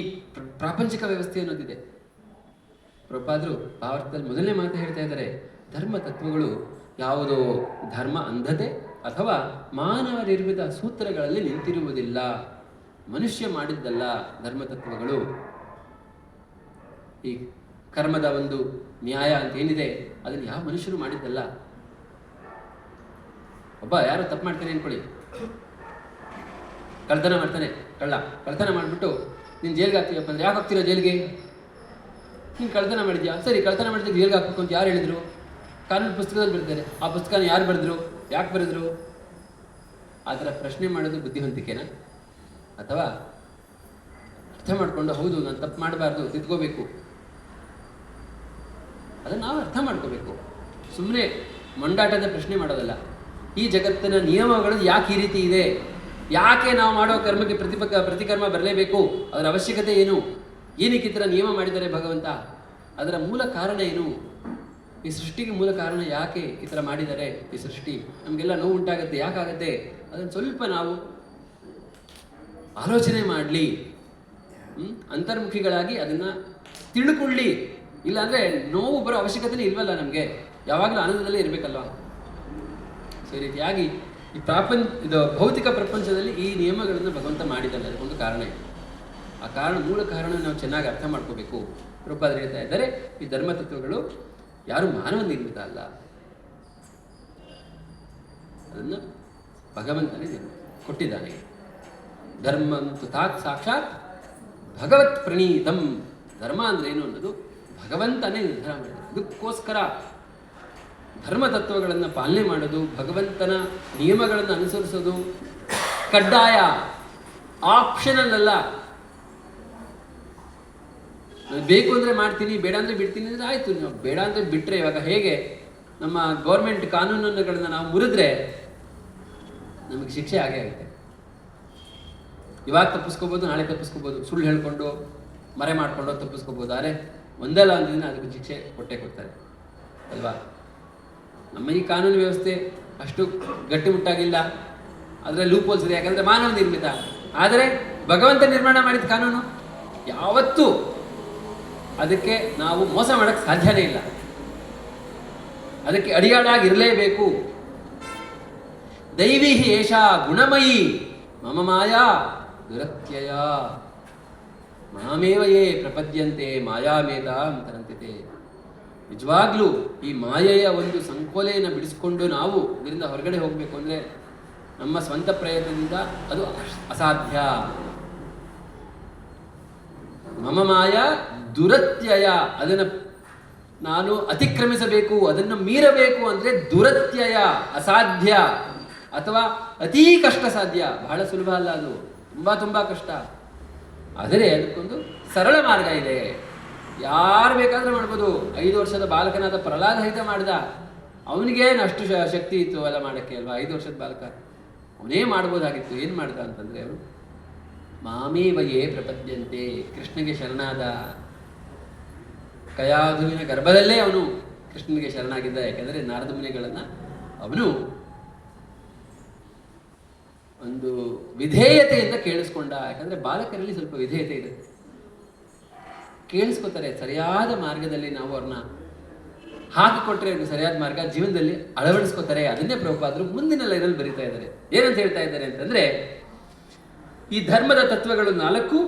A: ಪ್ರಾಪಂಚಿಕ ವ್ಯವಸ್ಥೆ ಅನ್ನೋದಿದೆ. ಪ್ರಭುಪಾದರು ಭಾರತದಲ್ಲಿ ಮೊದಲನೇ ಮಾತು ಹೇಳ್ತಾ ಇದ್ದಾರೆ, ಧರ್ಮ ತತ್ವಗಳು ಯಾವುದೋ ಧರ್ಮ ಅಂಧತೆ ಅಥವಾ ಮಾನವ ನಿರ್ಮಿತ ಸೂತ್ರಗಳಲ್ಲಿ ನಿಂತಿರುವುದಿಲ್ಲ. ಮನುಷ್ಯ ಮಾಡಿದ್ದಲ್ಲ ಧರ್ಮತತ್ವಗಳು. ಈ ಕರ್ಮದ ಒಂದು ನ್ಯಾಯ ಅಂತ ಏನಿದೆ ಅದನ್ನು ಯಾವ ಮನುಷ್ಯರು ಮಾಡಿದ್ದಲ್ಲ. ಒಬ್ಬ ಯಾರೋ ತಪ್ಪು ಮಾಡ್ತಾನೆ ಅನ್ಕೊಳ್ಳಿ, ಕಳ್ತನ ಮಾಡ್ತಾನೆ, ಕಳ್ತನ ಮಾಡಿಬಿಟ್ಟು ನೀನು ಜೈಲ್ಗೆ ಹಾಕ್ತೀವಪ್ಪ ಅಂದ್ರೆ, ಯಾಕೆ ಹಾಕ್ತೀರೋ ಜೈಲಿಗೆ? ನೀನು ಕಳ್ತನ ಮಾಡಿದ್ಯಾ, ಸರಿ, ಕಳ್ತನ ಮಾಡಿದ್ರೆ ಜೈಲ್ಗೆ ಹಾಕ್ಬೇಕು ಅಂತ ಯಾರು ಹೇಳಿದ್ರು? ಕಾನೂನು ಪುಸ್ತಕದಲ್ಲಿ ಬರೆದಿದ್ದಾರೆ. ಆ ಪುಸ್ತಕನ ಯಾರು ಬರೆದ್ರು, ಯಾಕೆ ಬರೆದ್ರು? ಆ ಥರ ಪ್ರಶ್ನೆ ಮಾಡೋದು ಬುದ್ಧಿವಂತಿಕೆನಾ? ಅಥವಾ ಅರ್ಥ ಮಾಡಿಕೊಂಡು ಹೌದು ನಾನು ತಪ್ಪು ಮಾಡಬಾರ್ದು, ತಿದ್ಕೋಬೇಕು, ಅದನ್ನು ನಾವು ಅರ್ಥ ಮಾಡ್ಕೋಬೇಕು. ಸುಮ್ಮನೆ ಮೊಂಡಾಟದ ಪ್ರಶ್ನೆ ಮಾಡೋದಲ್ಲ. ಈ ಜಗತ್ತಿನ ನಿಯಮಗಳು ಯಾಕೆ ಈ ರೀತಿ ಇದೆ, ಯಾಕೆ ನಾವು ಮಾಡೋ ಕರ್ಮಕ್ಕೆ ಪ್ರತಿಕರ್ಮ ಬರಲೇಬೇಕು, ಅದರ ಅವಶ್ಯಕತೆ ಏನು, ಏನಕ್ಕೆ ಈ ಥರ ನಿಯಮ ಮಾಡಿದ್ದಾರೆ ಭಗವಂತ, ಅದರ ಮೂಲ ಕಾರಣ ಏನು, ಈ ಸೃಷ್ಟಿಗೆ ಮೂಲ ಕಾರಣ ಯಾಕೆ ಈ ಥರ ಮಾಡಿದ್ದಾರೆ, ಈ ಸೃಷ್ಟಿ ನಮಗೆಲ್ಲ ನೋವು ಉಂಟಾಗುತ್ತೆ, ಯಾಕಾಗತ್ತೆ, ಅದನ್ನು ಸ್ವಲ್ಪ ನಾವು ಆಲೋಚನೆ ಮಾಡಲಿ, ಅಂತರ್ಮುಖಿಗಳಾಗಿ ಅದನ್ನು ತಿಳ್ಕೊಳ್ಳಿ. ಇಲ್ಲಾಂದರೆ ನೋವು ಬರೋ ಅವಶ್ಯಕತೆನೇ ಇಲ್ವಲ್ಲ ನಮಗೆ, ಯಾವಾಗಲೂ ಆನಂದದಲ್ಲೇ ಇರಬೇಕಲ್ವ. ಸೊ ಈ ರೀತಿಯಾಗಿ ಈ ಇದು ಭೌತಿಕ ಪ್ರಪಂಚದಲ್ಲಿ ಈ ನಿಯಮಗಳನ್ನು ಭಗವಂತ ಮಾಡಿದ್ದಲ್ಲ, ಅದಕ್ಕೊಂದು ಕಾರಣ ಇದೆ. ಆ ಕಾರಣ, ಮೂಲ ಕಾರಣ ನಾವು ಚೆನ್ನಾಗಿ ಅರ್ಥ ಮಾಡ್ಕೋಬೇಕು. ಪ್ರಭುಪಾದರು ಹೇಳ್ತಾ ಇದ್ದಾರೆ, ಈ ಧರ್ಮತತ್ವಗಳು ಯಾರು ಮಾನವ ನಿರ್ಮಿತ ಅಲ್ಲ, ಅದನ್ನು ಭಗವಂತನೇ ಕೊಟ್ಟಿದ್ದಾನೆ. ಧರ್ಮಂತು ತಾತ್ ಸಾಕ್ಷಾತ್ ಭಗವತ್ ಪ್ರಣೀತಂ. ಧರ್ಮ ಅಂದರೆ ಏನು ಅನ್ನೋದು ಭಗವಂತನೇ ನಿರ್ಧಾರ ಮಾಡಿದ. ಅದಕ್ಕೋಸ್ಕರ ಧರ್ಮ ತತ್ವಗಳನ್ನು ಪಾಲನೆ ಮಾಡೋದು, ಭಗವಂತನ ನಿಯಮಗಳನ್ನು ಅನುಸರಿಸೋದು ಕಡ್ಡಾಯ, ಆಪ್ಷನಲ್ ಅಲ್ಲ. ಬೇಕು ಅಂದರೆ ಮಾಡ್ತೀನಿ, ಬೇಡ ಅಂದರೆ ಬಿಡ್ತೀನಿ ಅಂದರೆ ಆಯಿತು. ನಾವು ಬೇಡ ಅಂದರೆ ಬಿಟ್ಟರೆ, ಇವಾಗ ಹೇಗೆ ನಮ್ಮ ಗೌರ್ಮೆಂಟ್ ಕಾನೂನುಗಳನ್ನ ನಾವು ಮುರಿದ್ರೆ ನಮಗೆ ಶಿಕ್ಷೆ ಆಗೇ ಆಗುತ್ತೆ. ಇವಾಗ ತಪ್ಪಿಸ್ಕೋಬೋದು, ನಾಳೆ ತಪ್ಪಿಸ್ಕೋಬೋದು, ಸುಳ್ಳು ಹೇಳ್ಕೊಂಡು ಮರೆ ಮಾಡಿಕೊಂಡು ತಪ್ಪಿಸ್ಕೋಬೋದು. ಆದರೆ ಒಂದಲ್ಲ ಒಂದು ದಿನ ಅದಕ್ಕೆ ಶಿಕ್ಷೆ ಕೊಟ್ಟೇ ಕೊಡ್ತಾರೆ ಅಲ್ವಾ? ನಮ್ಮ ಈ ಕಾನೂನು ವ್ಯವಸ್ಥೆ ಅಷ್ಟು ಗಟ್ಟಿಮುಟ್ಟಾಗಿಲ್ಲ, ಅದರಲ್ಲಿ ಲೂಪ್ ಹೋಲ್ಸ್ ಇದೆ. ಯಾಕಂದರೆ ಮಾನವ ನಿರ್ಮಿತ. ಆದರೆ ಭಗವಂತ ನಿರ್ಮಾಣ ಮಾಡಿದ ಕಾನೂನು ಯಾವತ್ತೂ ಅದಕ್ಕೆ ನಾವು ಮೋಸ ಮಾಡೋಕ್ಕೆ ಸಾಧ್ಯನೇ ಇಲ್ಲ. ಅದಕ್ಕೆ ಅಡಿಯಾಳಾಗಿರಲೇಬೇಕು. ದೈವಿ ಏಷ ಗುಣಮಯಿ ಮಮ ಮಾಯಾ ದುರತ್ಯಯ ಮಾಮೇವ ಯೇ ಪ್ರಪದ್ಯಂತೆ ಮಾಯಾಮೇಧಾಂ ತರಂತಿತೆ. ನಿಜವಾಗ್ಲೂ ಈ ಮಾಯೆಯ ಒಂದು ಸಂಕೋಲೆಯನ್ನು ಬಿಡಿಸ್ಕೊಂಡು ನಾವು ಇದರಿಂದ ಹೊರಗಡೆ ಹೋಗಬೇಕು ಅಂದರೆ ನಮ್ಮ ಸ್ವಂತ ಪ್ರಯತ್ನದಿಂದ ಅದು ಅಸಾಧ್ಯ. ಮಮ ಮಾಯಾ ದುರತ್ಯಯ, ಅದನ್ನು ನಾನು ಅತಿಕ್ರಮಿಸಬೇಕು, ಅದನ್ನು ಮೀರಬೇಕು ಅಂದರೆ ದುರತ್ಯಯ, ಅಸಾಧ್ಯ ಅಥವಾ ಅತೀ ಕಷ್ಟ ಸಾಧ್ಯ. ಬಹಳ ಸುಲಭ ಅಲ್ಲ, ಅದು ತುಂಬ ಕಷ್ಟ. ಆದರೆ ಅದಕ್ಕೊಂದು ಸರಳ ಮಾರ್ಗ ಇದೆ. ಯಾರು ಬೇಕಾದರೂ ಮಾಡ್ಬೋದು. 5 ವರ್ಷದ ಬಾಲಕನಾದ ಪ್ರಹ್ಲಾದ ಹಿತ ಮಾಡಿದ, ಅವನಿಗೇನು ಅಷ್ಟು ಶಕ್ತಿ ಇತ್ತು ಅಲ್ಲ ಮಾಡೋಕ್ಕೆ ಅಲ್ವಾ? 5 ವರ್ಷದ ಬಾಲಕ ಅವನೇ ಮಾಡ್ಬೋದಾಗಿತ್ತು. ಏನು ಮಾಡ್ದ ಅಂತಂದರೆ ಅವರು ಮಾಮೇವಯೇ ಪ್ರಪದ್ಯಂತೆ, ಕೃಷ್ಣಗೆ ಶರಣಾದ. ಕಯಾಧುವಿನ ಗರ್ಭದಲ್ಲೇ ಅವನು ಕೃಷ್ಣನಿಗೆ ಶರಣಾಗಿದ್ದ. ಯಾಕೆಂದರೆ ನಾರದ ಮುನಿಗಳನ್ನು ಅವನು ಒಂದು ವಿಧೇಯತೆಯಿಂದ ಕೇಳಿಸ್ಕೊಂಡ. ಯಾಕಂದರೆ ಬಾಲಕರಲ್ಲಿ ಸ್ವಲ್ಪ ವಿಧೇಯತೆ ಇದೆ, ಕೇಳಿಸ್ಕೊತಾರೆ. ಸರಿಯಾದ ಮಾರ್ಗದಲ್ಲಿ ನಾವು ಅವ್ರನ್ನ ಹಾಕಿಕೊಟ್ರೆ ಅದು ಸರಿಯಾದ ಮಾರ್ಗ, ಜೀವನದಲ್ಲಿ ಅಳವಡಿಸ್ಕೋತಾರೆ. ಅದನ್ನೇ ಪ್ರಭುಪಾದರು ಮುಂದಿನ ಲೈನಲ್ಲಿ ಬರೀತಾ ಇದ್ದಾರೆ. ಏನಂತ ಹೇಳ್ತಾ ಇದ್ದಾರೆ ಅಂತಂದರೆ, ಈ ಧರ್ಮದ ತತ್ವಗಳು 4: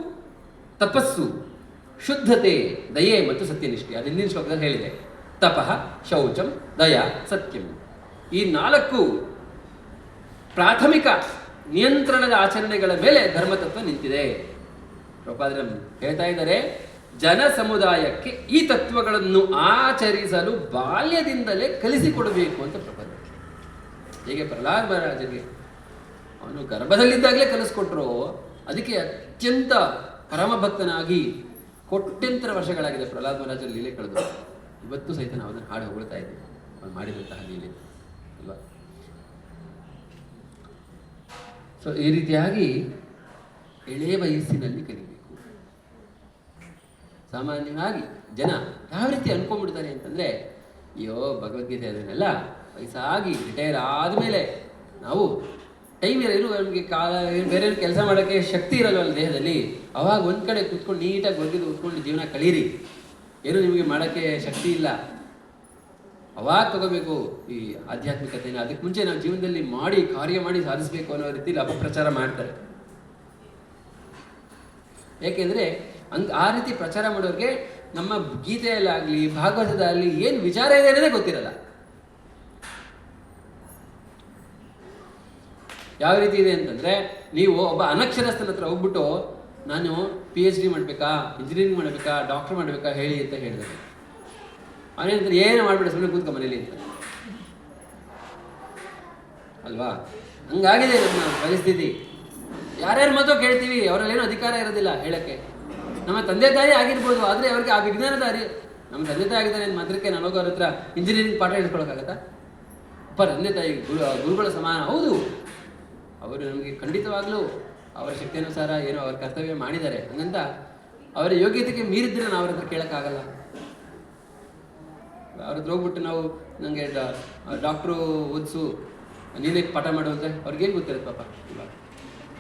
A: ತಪಸ್ಸು, ಶುದ್ಧತೆ, ದಯೆ ಮತ್ತು ಸತ್ಯನಿಷ್ಠೆ. ಅದು ಹಿಂದಿನ ಶ್ಲೋಕದಲ್ಲಿ ಹೇಳಿದೆ. ತಪಃ, ಶೌಚಂ, ದಯಾ, ಸತ್ಯಂ. ಈ 4 ಪ್ರಾಥಮಿಕ ನಿಯಂತ್ರಣದ ಆಚರಣೆಗಳ ಮೇಲೆ ಧರ್ಮತತ್ವ ನಿಂತಿದೆ. ಪ್ರಭುಪಾದರು ಹೇಳ್ತಾ ಇದ್ದಾರೆ, ಜನ ಸಮುದಾಯಕ್ಕೆ ಈ ತತ್ವಗಳನ್ನು ಆಚರಿಸಲು ಬಾಲ್ಯದಿಂದಲೇ ಕಲಿಸಿಕೊಡಬೇಕು ಅಂತ ಪ್ರಭುಪಾದರು. ಹೇಗೆ ಪ್ರಹ್ಲಾದ ಮಹಾರಾಜರಿಗೆ ಅವನು ಗರ್ಭದಲ್ಲಿದ್ದಾಗಲೇ ಕಲಿಸ್ಕೊಟ್ರು, ಅದಕ್ಕೆ ಅತ್ಯಂತ ಪರಮಭಕ್ತನಾಗಿ ಕೋಟ್ಯಂತರ ವರ್ಷಗಳಾಗಿದೆ ಪ್ರಹ್ಲಾದ ಮಹಾರಾಜರ ಲೀಲೆ ಕಳೆದು. ಇವತ್ತು ಸಹಿತ ನಾವು ಅದನ್ನು ಹಾಡು ಹೊಗಳ್ತಾ ಇದ್ದೀವಿ, ಅವನು ಮಾಡಿದಂತಹ ಲೀಲೆ ಅಲ್ವಾ? ಸೊ ಈ ರೀತಿಯಾಗಿ ಎಳೆಯ ವಯಸ್ಸಿನಲ್ಲಿ ಕಲಿಬೇಕು. ಸಾಮಾನ್ಯವಾಗಿ ಜನ ಯಾವ ರೀತಿ ಅನ್ಕೊಂಡ್ಬಿಡ್ತಾರೆ ಅಂತಂದರೆ, ಅಯ್ಯೋ ಭಗವದ್ಗೀತೆ ಅದನ್ನೆಲ್ಲ ವಯಸ್ಸಾಗಿ ರಿಟೈರ್ ಆದಮೇಲೆ ನಾವು ಟೈಮ್ ಇರೋದು, ನಮಗೆ ಬೇರೆ ಕೆಲಸ ಮಾಡೋಕ್ಕೆ ಶಕ್ತಿ ಇರಲ್ವಲ್ಲ ದೇಹದಲ್ಲಿ, ಅವಾಗ ಒಂದು ಕಡೆ ಕೂತ್ಕೊಂಡು ನೀಟಾಗಿ ಒಗ್ಗಿದ್ದು ಕೂತ್ಕೊಂಡು ಜೀವನ ಕಳೀರಿ, ಏನು ನಿಮಗೆ ಮಾಡೋಕ್ಕೆ ಶಕ್ತಿ ಇಲ್ಲ, ಅವಾಗ ತಗೋಬೇಕು ಈ ಆಧ್ಯಾತ್ಮಿಕತೆಯನ್ನು. ಅದಕ್ಕೆ ಮುಂಚೆ ನಾವು ಜೀವನದಲ್ಲಿ ಮಾಡಿ ಕಾರ್ಯ ಮಾಡಿ ಸಾಧಿಸಬೇಕು ಅನ್ನೋ ರೀತಿಯಲ್ಲಿ ಅಪಪ್ರಚಾರ ಮಾಡ್ತಾರೆ. ಏಕೆಂದರೆ ಆ ರೀತಿ ಪ್ರಚಾರ ಮಾಡೋರಿಗೆ ನಮ್ಮ ಗೀತೆಯಲ್ಲಾಗಲಿ ಭಾಗವತದಲ್ಲಿ ಏನು ವಿಚಾರ ಇದೆ ಅನ್ನೋದೇ ಗೊತ್ತಿರಲ್ಲ. ಯಾವ ರೀತಿ ಇದೆ ಅಂತಂದರೆ, ನೀವು ಒಬ್ಬ ಅನಕ್ಷರಸ್ಥನ ಹತ್ರ ಹೋಗ್ಬಿಟ್ಟು ನಾನು PhD ಮಾಡಬೇಕಾ, ಇಂಜಿನಿಯರಿಂಗ್ ಮಾಡಬೇಕಾ, ಡಾಕ್ಟರ್ ಮಾಡಬೇಕಾ ಹೇಳಿ ಅಂತ ಹೇಳಿದೆ. ಅವನೇನಂತಾರೆ, ಏನು ಮಾಡಿಬಿಡ ಸುಮ್ಮನೆ ಕೂತ್ಕೊ ಮನೇಲಿ ಅಂತ ಅಲ್ವಾ? ಹಂಗಾಗಿದೆ ನಮ್ಮ ಪರಿಸ್ಥಿತಿ. ಯಾರ್ಯಾರ ಮಾತೋ ಕೇಳ್ತೀವಿ, ಅವರಲ್ಲೇನೋ ಅಧಿಕಾರ ಇರೋದಿಲ್ಲ ಹೇಳೋಕ್ಕೆ. ನಮ್ಮ ತಂದೆ ತಾಯಿ ಆಗಿರ್ಬೋದು, ಆದರೆ ಅವ್ರಿಗೆ ಆ ವಿಜ್ಞಾನದ ನಮ್ಮ ತಂದೆ ತಾಯಿ ಆಗಿದ್ದಾರೆ ಅಂತ ಮಾತ್ರಕ್ಕೆ ನಾನು ಹೋಗೋರ ಹತ್ರ ಇಂಜಿನಿಯರಿಂಗ್ ಪಾಠ ಹೇಳ್ಕೊಳಕ್ಕಾಗತ್ತಾ? ತಂದೆ ತಾಯಿ ಗುರುಗಳ ಸಮಾನ. ಹೌದು, ಅವರು ನಮಗೆ ಖಂಡಿತವಾಗ್ಲೂ ಅವರ ಶಕ್ತಿಯನುಸಾರ ಏನೋ ಅವರ ಕರ್ತವ್ಯ ಮಾಡಿದ್ದಾರೆ. ಹಂಗಂತ ಅವರ ಯೋಗ್ಯತೆಗೆ ಮೀರಿದ್ರೆ ನಾವು ಅವ್ರ ಹತ್ರ ಕೇಳೋಕ್ಕಾಗಲ್ಲ. ಅವ್ರ ಹತ್ರ ಹೋಗ್ಬಿಟ್ಟು ನಾವು ನನಗೆ ಡಾಕ್ಟ್ರು ಓದಿಸು, ನೀನೇ ಪಾಠ ಮಾಡು ಅಂದರೆ ಅವ್ರಿಗೇನು ಗೊತ್ತಿರುತ್ತೆ ಪಾಪ ಇವಾಗ.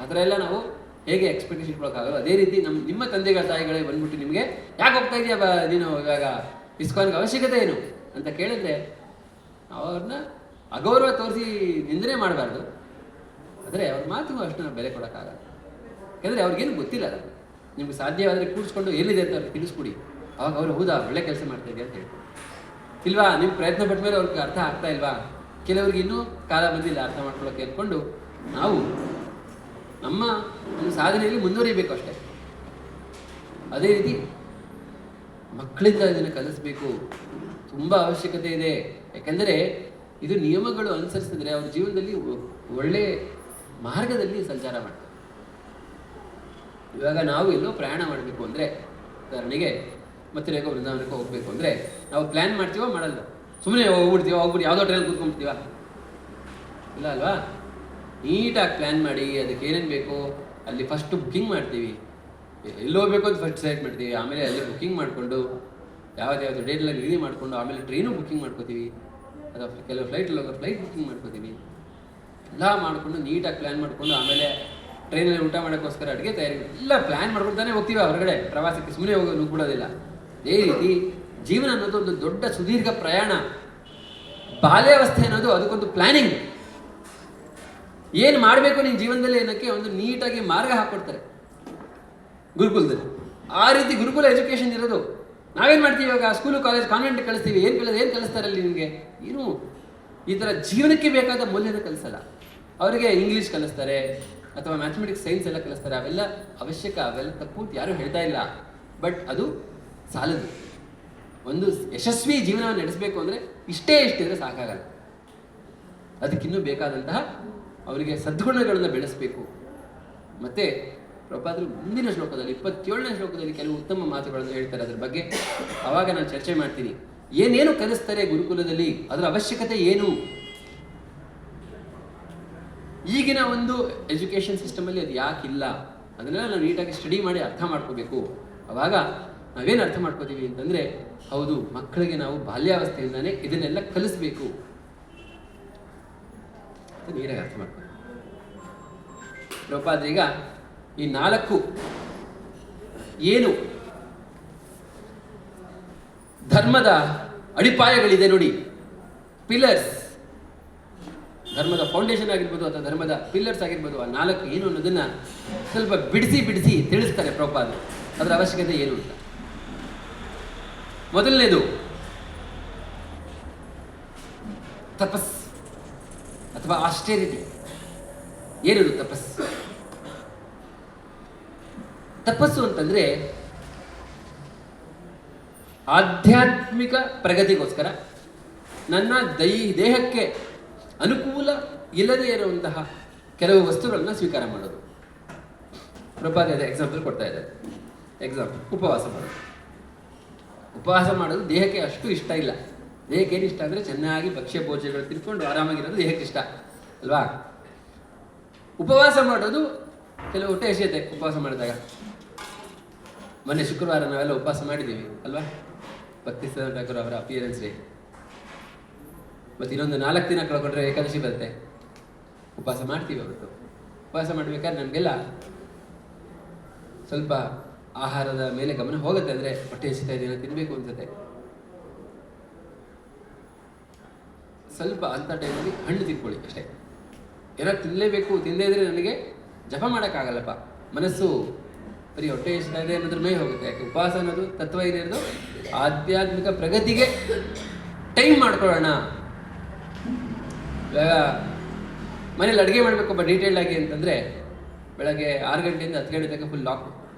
A: ಆ ಥರ ಎಲ್ಲ ನಾವು ಹೇಗೆ ಎಕ್ಸ್ಪೆಕ್ಟೇಷನ್ ಇಟ್ಕೊಳಕ್ಕಾಗಲ್ಲ. ಅದೇ ರೀತಿ ನಿಮ್ಮ ತಂದೆಗಳ ತಾಯಿಗಳೇ ಬಂದ್ಬಿಟ್ಟು ನಿಮಗೆ ಯಾಕೆ ಹೋಗ್ತಾ ಇದೆಯಾ ನೀನು ಇವಾಗ ಇಸ್ಕಾನ್ಗೆ ಅವಶ್ಯಕತೆ ಏನು ಅಂತ ಕೇಳಿದ್ರೆ ನಾವು ಅವ್ರನ್ನ ಅಗೌರವ ತೋರಿಸಿ ನಿಂದನೆ ಮಾಡಬಾರ್ದು. ಆದರೆ ಅವ್ರ ಮಾತಿಗೂ ಅಷ್ಟು ನಾವು ಬೆಲೆ ಕೊಡೋಕ್ಕಾಗಲ್ಲ. ಯಾಕೆಂದರೆ ಅವ್ರಿಗೇನು ಗೊತ್ತಿಲ್ಲ. ಅದು ನಿಮ್ಗೆ ಸಾಧ್ಯವಾದರೆ ಕೂಡಿಸ್ಕೊಂಡು ಏನಿದೆ ಅಂತ ಅವ್ರಿಗೆ ತಿಳಿಸ್ಕೊಡಿ. ಅವಾಗ ಅವರು ಹೌದಾ ಒಳ್ಳೆ ಕೆಲಸ ಮಾಡ್ತಾ ಇದೆಯಾ ಅಂತ ಹೇಳ್ಕೊಂಡು. ಇಲ್ವಾ, ನಿಮ್ಮ ಪ್ರಯತ್ನ ಪಟ್ಟ ಮೇಲೆ ಅವ್ರಿಗೆ ಅರ್ಥ ಆಗ್ತಾ ಇಲ್ವಾ? ಕೆಲವ್ರಿಗೆ ಇನ್ನೂ ಕಾಲ ಬಂದಿಲ್ಲ ಅರ್ಥ ಮಾಡ್ಕೊಳ್ಳೋಕೆ ಅಂದ್ಕೊಂಡು ನಾವು ನಮ್ಮ ಒಂದು ಸಾಧನೆಯಲ್ಲಿ ಮುಂದುವರಿಬೇಕು ಅಷ್ಟೇ. ಅದೇ ರೀತಿ ಮಕ್ಕಳಿಂದ ಇದನ್ನು ಕಲಿಸ್ಬೇಕು. ತುಂಬ ಅವಶ್ಯಕತೆ ಇದೆ. ಯಾಕೆಂದರೆ ಇದು ನಿಯಮಗಳು ಅನುಸರಿಸಿದ್ರೆ ಅವ್ರ ಜೀವನದಲ್ಲಿ ಒಳ್ಳೆ ಮಾರ್ಗದಲ್ಲಿ ಸಂಚಾರ ಮಾಡ್ತಾರೆ. ಇವಾಗ ನಾವು ಎಲ್ಲೋ ಪ್ರಯಾಣ ಮಾಡಬೇಕು ಅಂದರೆ, ಉದಾಹರಣೆಗೆ ಮತ್ತೆ ರೇಖೋ ವೃಂದಾವನಕ್ಕೆ ಹೋಗಬೇಕು ಅಂದರೆ ನಾವು ಪ್ಲ್ಯಾನ್ ಮಾಡ್ತೀವೋ ಮಾಡಲ್ಲ, ಸುಮ್ಮನೆ ಹೋಗ್ಬಿಟ್ಟು ಯಾವುದೋ ಟ್ರೈನ್ ಕೂತ್ಕೊಂಡ್ಬಿಡ್ತೀವ? ಇಲ್ಲ ಅಲ್ವಾ? ನೀಟಾಗಿ ಪ್ಲ್ಯಾನ್ ಮಾಡಿ ಅದಕ್ಕೆ ಏನೇನು ಬೇಕೋ ಅಲ್ಲಿ ಫಸ್ಟು ಬುಕ್ಕಿಂಗ್ ಮಾಡ್ತೀವಿ. ಎಲ್ಲಿ ಹೋಗ್ಬೇಕು ಅಂತ ಫಸ್ಟ್ ಸೆಲೆಕ್ಟ್ ಮಾಡ್ತೀವಿ, ಆಮೇಲೆ ಅಲ್ಲಿ ಬುಕ್ಕಿಂಗ್ ಮಾಡಿಕೊಂಡು ಯಾವ್ದು ಡೇಟೆಲ್ಲ ನಿಗದಿ ಮಾಡಿಕೊಂಡು ಆಮೇಲೆ ಟ್ರೈನು ಬುಕ್ಕಿಂಗ್ ಮಾಡ್ಕೋತೀವಿ, ಅಥವಾ ಕೆಲವು ಫ್ಲೈಟಲ್ಲಿ ಹೋಗೋ ಫ್ಲೈಟ್ ಬುಕ್ಕಿಂಗ್ ಮಾಡ್ಕೋತೀವಿ. ಎಲ್ಲ ಮಾಡಿಕೊಂಡು ನೀಟಾಗಿ ಪ್ಲ್ಯಾನ್ ಮಾಡಿಕೊಂಡು ಆಮೇಲೆ ಟ್ರೈನಲ್ಲಿ ಊಟ ಮಾಡೋಕ್ಕೋಸ್ಕರ ಅಡುಗೆ ತಯಾರಿ ಎಲ್ಲ ಪ್ಲ್ಯಾನ್ ಮಾಡ್ಕೊಳ್ತಾನೆ ಹೋಗ್ತೀವಿ ಹೊರಗಡೆ ಪ್ರವಾಸಕ್ಕೆ, ಸುಮ್ಮನೆ ಹೋಗಿ ನುಗ್ಬಿಡೋದಿಲ್ಲ. ಅದೇ ರೀತಿ ಜೀವನ ಅನ್ನೋದು ಒಂದು ದೊಡ್ಡ ಸುದೀರ್ಘ ಪ್ರಯಾಣ. ಬಾಲ್ಯಾವಸ್ಥೆ ಅನ್ನೋದು ಅದಕ್ಕೊಂದು ಪ್ಲ್ಯಾನಿಂಗ್. ಏನು ಮಾಡಬೇಕು ನಿನ್ನ ಜೀವನದಲ್ಲಿ ಅನ್ನೋಕ್ಕೆ ಒಂದು ನೀಟಾಗಿ ಮಾರ್ಗ ಹಾಕ್ಕೊಡ್ತಾರೆ ಗುರುಕುಲದಲ್ಲಿ. ಆ ರೀತಿ ಗುರುಕುಲ ಎಜುಕೇಷನ್ ಇರೋದು. ನಾವೇನು ಮಾಡ್ತೀವಿ ಇವಾಗ? ಸ್ಕೂಲು, ಕಾಲೇಜ್, ಕಾನ್ವೆಂಟ್ ಕಳಿಸ್ತೀವಿ. ಏನು ಕಲಿಸ್ತಾರೆ ಅಲ್ಲಿ ನಿಮಗೆ? ಏನು ಈ ಥರ ಜೀವನಕ್ಕೆ ಬೇಕಾದ ಮೌಲ್ಯನ ಕಲಿಸಲ್ಲ. ಅವರಿಗೆ ಇಂಗ್ಲೀಷ್ ಕಲಿಸ್ತಾರೆ ಅಥವಾ ಮ್ಯಾಥಮೆಟಿಕ್ಸ್, ಸೈನ್ಸ್ ಎಲ್ಲ ಕಲಿಸ್ತಾರೆ. ಅವೆಲ್ಲ ಅವಶ್ಯಕ, ಅವೆಲ್ಲ ತಪ್ಪು ಅಂತ ಯಾರೂ ಹೇಳ್ತಾ ಇಲ್ಲ. ಬಟ್ ಅದು ಸಾಲದು. ಒಂದು ಯಶಸ್ವಿ ಜೀವನವನ್ನು ನಡೆಸಬೇಕು ಅಂದರೆ ಇಷ್ಟಿದ್ರೆ ಸಾಕಾಗಲ್ಲ. ಅದಕ್ಕಿನ್ನೂ ಬೇಕಾದಂತಹ ಅವರಿಗೆ ಸದ್ಗುಣಗಳನ್ನು ಬೆಳೆಸಬೇಕು. ಮತ್ತು ಪ್ರಭುಪಾದರು ಮುಂದಿನ ಶ್ಲೋಕದಲ್ಲಿ 27ನೇ ಶ್ಲೋಕದಲ್ಲಿ ಕೆಲವು ಉತ್ತಮ ಮಾತುಗಳನ್ನು ಹೇಳ್ತಾರೆ. ಅದ್ರ ಬಗ್ಗೆ ಆವಾಗ ನಾನು ಚರ್ಚೆ ಮಾಡ್ತೀನಿ. ಏನೇನು ಕಲಿಸ್ತಾರೆ ಗುರುಕುಲದಲ್ಲಿ, ಅದರ ಅವಶ್ಯಕತೆ ಏನು? ಈಗಿನ ಒಂದು ಎಜುಕೇಷನ್ ಸಿಸ್ಟಮಲ್ಲಿ ಅದು ಯಾಕಿಲ್ಲ ಅದನ್ನೆಲ್ಲ ನಾವು ನೀಟಾಗಿ ಸ್ಟಡಿ ಮಾಡಿ ಅರ್ಥ ಮಾಡ್ಕೋಬೇಕು. ಆವಾಗ ನಾವೇನು ಅರ್ಥ ಮಾಡ್ಕೋತೀವಿ ಅಂತಂದರೆ, ಹೌದು, ಮಕ್ಕಳಿಗೆ ನಾವು ಬಾಲ್ಯಾವಸ್ಥೆಯಿಂದಾನೇ ಇದನ್ನೆಲ್ಲ ಕಲಿಸ್ಬೇಕು ಅಂತ ನೀಟಾಗಿ ಅರ್ಥ ಮಾಡ್ತೀವಿ. ಪ್ರಭುಪಾದರೀಗ ಈ 4 ಏನು ಧರ್ಮದ ಅಡಿಪಾಯಗಳಿದೆ ನೋಡಿ, ಪಿಲ್ಲರ್ಸ್, ಧರ್ಮದ ಫೌಂಡೇಶನ್ ಆಗಿರ್ಬೋದು ಅಥವಾ ಧರ್ಮದ ಪಿಲ್ಲರ್ಸ್ ಆಗಿರ್ಬೋದು, ಆ 4 ಏನು ಅನ್ನೋದನ್ನ ಸ್ವಲ್ಪ ಬಿಡಿಸಿ ತಿಳಿಸ್ತಾರೆ ಪ್ರಭುಪಾದರು. ಅದರ ಅವಶ್ಯಕತೆ ಏನು ಅಂತ. ಮೊದಲನೇದು ತಪಸ್ ಅಥವಾ ಆಸ್ಟೆರಿಟಿ. ಏನದು ತಪಸ್? ತಪಸ್ಸು ಅಂತಂದ್ರೆ ಆಧ್ಯಾತ್ಮಿಕ ಪ್ರಗತಿಗೋಸ್ಕರ ನನ್ನ ದೇಹಕ್ಕೆ ಅನುಕೂಲ ಇಲ್ಲದೇ ಇರುವಂತಹ ಕೆಲವು ವಸ್ತುಗಳನ್ನ ಸ್ವೀಕಾರ ಮಾಡೋದು. ಪ್ರಭಾದ ಎಕ್ಸಾಂಪಲ್ ಕೊಡ್ತಾ ಇದ್ದಾರೆ. ಎಕ್ಸಾಂಪಲ್, ಉಪವಾಸ ಮಾಡೋದು ದೇಹಕ್ಕೆ ಅಷ್ಟು ಇಷ್ಟ ಇಲ್ಲ. ದೇಹಕ್ಕೆ ಏನು ಇಷ್ಟ ಅಂದರೆ ಚೆನ್ನಾಗಿ ಭಕ್ಷ್ಯ ಭೋಜ್ಯಗಳು ತಿನ್ಕೊಂಡು ಆರಾಮಾಗಿರೋದು ದೇಹಕ್ಕೆ ಇಷ್ಟ ಅಲ್ವಾ? ಉಪವಾಸ ಮಾಡೋದು ಕೆಲವು ಹೊಟ್ಟೆ ಹಸಿಯುತ್ತೆ ಉಪವಾಸ ಮಾಡಿದಾಗ. ಮೊನ್ನೆ ಶುಕ್ರವಾರ ನಾವೆಲ್ಲ ಉಪವಾಸ ಮಾಡಿದ್ದೀವಿ ಅಲ್ವಾ? ಭಕ್ತಿ ಠಾಕೂರ್ ಅವರ ಅಪಿಯರೆನ್ಸ್ ಡೇ. ಮತ್ತು ಇನ್ನೊಂದು 4 ದಿನ ಕಳ್ಕೊಂಡ್ರೆ ಏಕಾದಶಿ ಬರುತ್ತೆ. ಉಪವಾಸ ಮಾಡ್ತೀವಿ ಅವತ್ತು. ಉಪವಾಸ ಮಾಡ್ಬೇಕಾದ್ರೆ ನಮಗೆಲ್ಲ ಸ್ವಲ್ಪ ಆಹಾರದ ಮೇಲೆ ಗಮನ ಹೋಗುತ್ತೆ. ಅಂದರೆ ಹೊಟ್ಟೆ ಹಸಿತಾ ಇದೆಯೋ ತಿನ್ನಬೇಕು ಅನ್ಸುತ್ತೆ. ಸ್ವಲ್ಪ ಅಂಥ ಟೈಮಲ್ಲಿ ಹಣ್ಣು ತಿನ್ಕೊಳ್ಳಿ ಅಷ್ಟೇ. ಏನೋ ತಿನ್ನಲೇಬೇಕು, ತಿನ್ನದೇ ಇದ್ರೆ ನನಗೆ ಜಪ ಮಾಡೋಕ್ಕಾಗಲ್ಲಪ್ಪ. ಮನಸ್ಸು ಬರೀ ಹೊಟ್ಟೆ ಹಸಿತಾ ಇದೆ ಅನ್ನೋದ್ರ ಮೇಲೆ ಹೋಗುತ್ತೆ. ಯಾಕೆ ಉಪವಾಸ ಅನ್ನೋದು ತತ್ವ ಏನಿರೋದು ಆಧ್ಯಾತ್ಮಿಕ ಪ್ರಗತಿಗೆ ಟೈಮ್ ಮಾಡ್ಕೊಳ್ಳೋಣ. ಇವಾಗ ಮನೇಲಿ ಅಡುಗೆ ಮಾಡಬೇಕಪ್ಪ ಡೀಟೇಲ್ಡ್ ಆಗಿ ಅಂತಂದರೆ ಬೆಳಗ್ಗೆ 6 ಗಂಟೆಯಿಂದ 10 ಗಂಟೆ ತನಕ ಫುಲ್ ಲಾಕ್